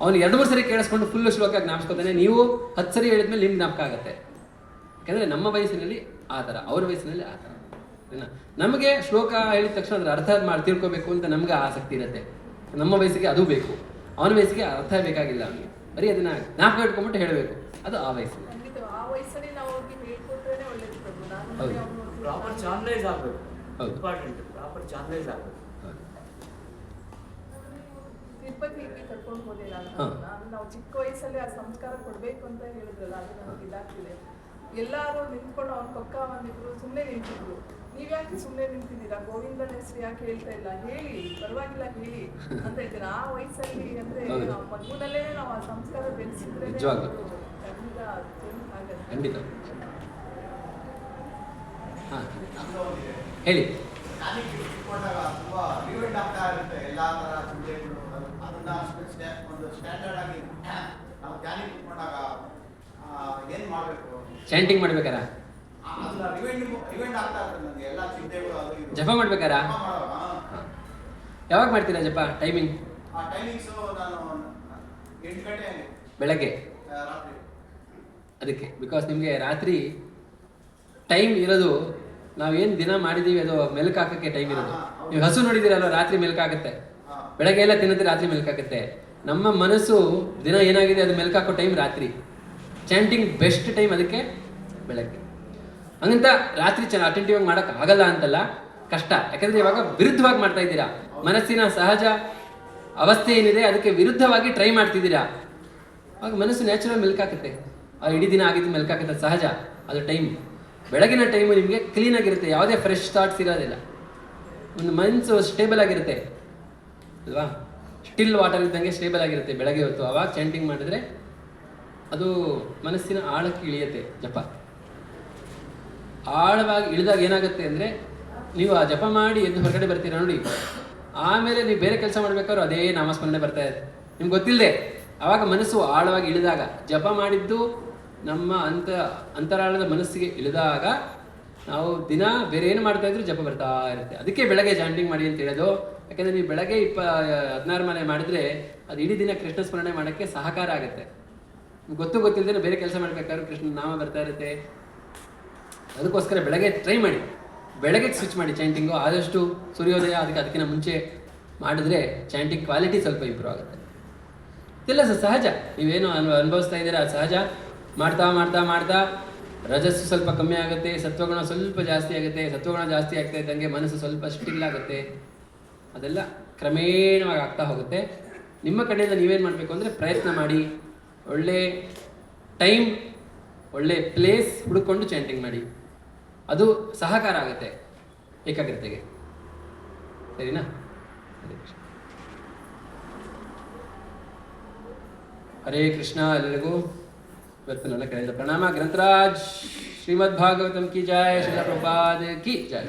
A: ಅವನು 2-3 ಸರಿ ಕೇಳಿಸ್ಕೊಂಡು ಫುಲ್ಲು ಶ್ಲೋಕ ಜ್ಞಾಪಿಸ್ಕೋತಾನೆ. ನೀವು 10 ಸರಿ ಹೇಳಿದ್ಮೇಲೆ ನಿಮ್ಗೆ ಜ್ಞಾಪಕ ಆಗುತ್ತೆ. ಯಾಕಂದರೆ ನಮ್ಮ ವಯಸ್ಸಿನಲ್ಲಿ ಆ ಥರ, ಅವ್ರ ವಯಸ್ಸಿನಲ್ಲಿ ಆ ಥರ. ನಮಗೆ ಶ್ಲೋಕ ಹೇಳಿದ ತಕ್ಷಣ ಅದರ ಅರ್ಥ ತಿಳ್ಕೊಬೇಕು ಅಂತ ನಮ್ಗೆ ಆಸಕ್ತಿ ಇರುತ್ತೆ. ನಮ್ಮ ವಯಸ್ಸಿಗೆ ಅದು ಬೇಕು, ಅವನ ವಯಸ್ಸಿಗೆ ಅರ್ಥ ಬೇಕಾಗಿಲ್ಲ. ಅವನಿಗೆ ಬರೀ ಅದನ್ನು ಜ್ಞಾಪಕ ಇಟ್ಕೊಂಡ್ಬಿಟ್ಟು ಹೇಳಬೇಕು. ಅದು ಆ ವಯಸ್ಸು.
F: ಪ್ರಾಪರ್ ಚಾನಲೈಸ್ ಆಗಬೇಕು.
A: ಹೌದು,
F: ಇಂಪಾರ್ಟೆಂಟ್ ಪ್ರಾಪರ್ ಚಾನಲೈಸ್ ಆಗಬೇಕು.
E: ತಿರುಪತಿಗೆ ಕರ್ಕೊಂಡು ಹೋದಿಲ್ಲ ನಾನು. ನಾವು ಚಿಕ್ಕ ವಯಸ್ಸಲ್ಲಿ ಆ ಸಂಸ್ಕಾರ ಕೊಡಬೇಕು ಅಂತ ಹೇಳಿದ್ರಲ್ಲ, ಅದು ನಮ್ಗೆ ಇದಾಗ್ತಿದೆ. ಎಲ್ಲರೂ ನಿಂತ್ಕೊಂಡು ಅವ್ನ ಪಕ್ಕ ಬಂದಿದ್ರು, ಸುಮ್ಮನೆ ನಿಂತಿದ್ರು. ನೀವ್ಯಾಕೆ ಸುಮ್ಮನೆ ನಿಂತಿದ್ದೀರಾ, ಗೋವಿಂದನ ಹೆಸರು ಯಾಕೆ ಹೇಳ್ತಾ ಇಲ್ಲ, ಹೇಳಿ ಪರವಾಗಿಲ್ಲ ಹೇಳಿ ಅಂತ ಹೇಳ್ತೀರ. ಆ ವಯಸ್ಸಲ್ಲಿ ಅಂದ್ರೆ ನಾವು ಮಗುನಲ್ಲೇ ನಾವು ಆ ಸಂಸ್ಕಾರ ಬೆಳೆಸಿದ್ರೆ
A: ಖಂಡಿತ. ಹಾಂ ಹೇಳಿ.
G: ಇಟ್ಕೊಂಡಾಗ ತುಂಬಾ ರಿವೈಂಡ್ ಆಗ್ತಾ ಇರುತ್ತೆ ಎಲ್ಲ ಥರ ಚಿಂತೆಗಳು. ಅದನ್ನ ಒಂದು ಸ್ಟ್ಯಾಂಡರ್ಡ್ ಆಗಿ ನಾವು ಧ್ಯಾನಿಗೆ ಇಟ್ಕೊಂಡಾಗ ಏನು ಮಾಡಬೇಕು,
A: ಚಾಂಟಿಂಗ್ ಮಾಡ್ಬೇಕಾರ,
G: ಅದನ್ನ ರಿವೈಂಡ್ ಆಗ್ತಾ ಇರುತ್ತೆ ನನಗೆ ಎಲ್ಲ ಚಿಂತೆಗಳು. ಅದು
A: ಜಪ ಮಾಡ್ಬೇಕಾರ. ಯಾವಾಗ ಮಾಡ್ತೀರಾ ಜಪ? ಟೈಮಿಂಗ್
G: ಟೈಮಿಂಗ್ಸು ನಾನು 8 ಗಂಟೆ
A: ಬೆಳಗ್ಗೆ
G: ರಾತ್ರಿ.
A: ಅದಕ್ಕೆ ಬಿಕಾಸ್ ನಿಮಗೆ ರಾತ್ರಿ ಟೈಮ್ ಇರೋದು, ನಾವೇನು ದಿನ ಮಾಡಿದ್ದೀವಿ ಅದು ಮೆಲ್ಕು ಹಾಕೋಕ್ಕೆ ಟೈಮ್ ಇರೋದು. ನೀವು ಹಸು ನೋಡಿದ್ದೀರಲ್ಲ, ರಾತ್ರಿ ಮೆಲ್ಕು ಹಾಕುತ್ತೆ. ಬೆಳಗ್ಗೆ ಎಲ್ಲ ತಿನ್ನೋದು ರಾತ್ರಿ ಮೆಲ್ಕು ಹಾಕುತ್ತೆ. ನಮ್ಮ ಮನಸ್ಸು ದಿನ ಏನಾಗಿದೆ ಅದು ಮೆಲ್ಕು ಹಾಕೋ ಟೈಮ್ ರಾತ್ರಿ. ಚಾಂಟಿಂಗ್ ಬೆಸ್ಟ್ ಟೈಮ್ ಅದಕ್ಕೆ ಬೆಳಗ್ಗೆ. ಹಂಗಂತ ರಾತ್ರಿ ಅಟೆಂಟಿವ್ ಆಗಿ ಮಾಡೋಕೆ ಆಗಲ್ಲ ಅಂತಲ್ಲ, ಕಷ್ಟ. ಯಾಕಂದರೆ ಇವಾಗ ವಿರುದ್ಧವಾಗಿ ಮಾಡ್ತಾ ಇದ್ದೀರಾ. ಮನಸ್ಸಿನ ಸಹಜ ಅವಸ್ಥೆ ಏನಿದೆ ಅದಕ್ಕೆ ವಿರುದ್ಧವಾಗಿ ಟ್ರೈ ಮಾಡ್ತಿದ್ದೀರಾ. ಆಗ ಮನಸ್ಸು ನ್ಯಾಚುರಲ್ ಮೆಲ್ಕಾಕತ್ತೆ. ಆ ಇಡೀ ದಿನ ಆಗಿದ್ದು ಮೆಲ್ಕಾಕತ್ತೆ, ಸಹಜ. ಅದು ಟೈಮ್. ಬೆಳಗಿನ ಟೈಮು ನಿಮಗೆ ಕ್ಲೀನಾಗಿರುತ್ತೆ, ಯಾವುದೇ ಫ್ರೆಶ್ ಥಾಟ್ಸ್ ಇರೋದಿಲ್ಲ. ಒಂದು ಮನಸ್ಸು ಸ್ಟೇಬಲ್ ಆಗಿರುತ್ತೆ ಅಲ್ವಾ? ಸ್ಟಿಲ್ ವಾಟರ್ ಇದ್ದಂಗೆ ಸ್ಟೇಬಲ್ ಆಗಿರುತ್ತೆ ಬೆಳಗ್ಗೆ ಹೊತ್ತು. ಆವಾಗ ಚಾಂಟಿಂಗ್ ಮಾಡಿದ್ರೆ ಅದು ಮನಸ್ಸಿನ ಆಳಕ್ಕೆ ಇಳಿಯುತ್ತೆ. ಜಪ ಆಳವಾಗಿ ಇಳಿದಾಗ ಏನಾಗುತ್ತೆ ಅಂದರೆ, ನೀವು ಆ ಜಪ ಮಾಡಿ ಎದ್ದು ಹೊರಗಡೆ ಬರ್ತೀರಾ ನೋಡಿ, ಆಮೇಲೆ ನೀವು ಬೇರೆ ಕೆಲಸ ಮಾಡಬೇಕಾದ್ರೂ ಅದೇ ನಾಮಸ್ಮರಣೆ ಬರ್ತಾ ಇದೆ ನಿಮ್ಗೆ ಗೊತ್ತಿಲ್ಲದೆ. ಆವಾಗ ಮನಸ್ಸು ಆಳವಾಗಿ ಇಳಿದಾಗ, ಜಪ ಮಾಡಿದ್ದು ನಮ್ಮ ಅಂತರಾಳದ ಮನಸ್ಸಿಗೆ ಇಳಿದಾಗ ನಾವು ದಿನ ಬೇರೆ ಏನು ಮಾಡ್ತಾ ಇದ್ರು ಜಪ ಬರ್ತಾ ಇರುತ್ತೆ. ಅದಕ್ಕೆ ಬೆಳಗ್ಗೆ ಚಾಂಟಿಂಗ್ ಮಾಡಿ ಅಂತ ಹೇಳೋದು. ಯಾಕಂದರೆ ನೀವು ಬೆಳಗ್ಗೆ 16 ಮನೆ ಮಾಡಿದ್ರೆ ಅದು ಇಡೀ ದಿನ ಕೃಷ್ಣ ಸ್ಮರಣೆ ಮಾಡೋಕ್ಕೆ ಸಹಕಾರ ಆಗುತ್ತೆ. ಗೊತ್ತಿಲ್ಲದೆ ಬೇರೆ ಕೆಲಸ ಮಾಡಬೇಕಾದ್ರೂ ಕೃಷ್ಣ ನಾಮ ಬರ್ತಾ ಇರುತ್ತೆ. ಅದಕ್ಕೋಸ್ಕರ ಬೆಳಗ್ಗೆ ಟ್ರೈ ಮಾಡಿ, ಬೆಳಗ್ಗೆ ಸ್ವಿಚ್ ಮಾಡಿ ಚಾಂಟಿಂಗು. ಆದಷ್ಟು ಸೂರ್ಯೋದಯ ಅದಕ್ಕಿಂತ ಮುಂಚೆ ಮಾಡಿದ್ರೆ ಚಾಂಟಿಂಗ್ ಕ್ವಾಲಿಟಿ ಸ್ವಲ್ಪ ಇಂಪ್ರೂವ್ ಆಗುತ್ತೆ. ಇದೆಲ್ಲ ಸಹಜ, ನೀವೇನು ಅನುಭವಿಸ್ತಾ ಇದ್ದೀರಾ ಅದು ಸಹಜ. ಮಾಡ್ತಾ ಮಾಡ್ತಾ ಮಾಡ್ತಾ ರಜಸ್ಸು ಸ್ವಲ್ಪ ಕಮ್ಮಿ ಆಗುತ್ತೆ, ಸತ್ವಗುಣ ಸ್ವಲ್ಪ ಜಾಸ್ತಿ ಆಗುತ್ತೆ. ಸತ್ವಗುಣ ಜಾಸ್ತಿ ಆಗ್ತಾ ಇದ್ದಂಗೆ ಮನಸ್ಸು ಸ್ವಲ್ಪ ಸ್ಟಿಲ್ ಆಗುತ್ತೆ. ಅದೆಲ್ಲ ಕ್ರಮೇಣವಾಗಿ ಆಗ್ತಾ ಹೋಗುತ್ತೆ. ನಿಮ್ಮ ಕಡೆಯಿಂದ ನೀವೇನು ಮಾಡಬೇಕು ಅಂದರೆ ಪ್ರಯತ್ನ ಮಾಡಿ, ಒಳ್ಳೆ ಟೈಮ್ ಒಳ್ಳೆ ಪ್ಲೇಸ್ ಹುಡುಕೊಂಡು ಚಾಂಟಿಂಗ್ ಮಾಡಿ. ಅದು ಸಹಕಾರ ಆಗುತ್ತೆ ಏಕಾಗ್ರತೆಗೆ. ಸರಿನಾ? ಹರೇ ಕೃಷ್ಣ. ಎಲ್ಲರಿಗೂ ಇವತ್ತು ನನ್ನ ಕಡೆಯಿಂದ ಪ್ರಣಾಮ. ಗ್ರಂಥರಾಜ್ ಶ್ರೀಮದ್ ಭಾಗವತಂ ಕಿ ಜಯ, ಶ್ರೀಲ ಪ್ರಭುಪಾದ ಕಿ ಜಯ.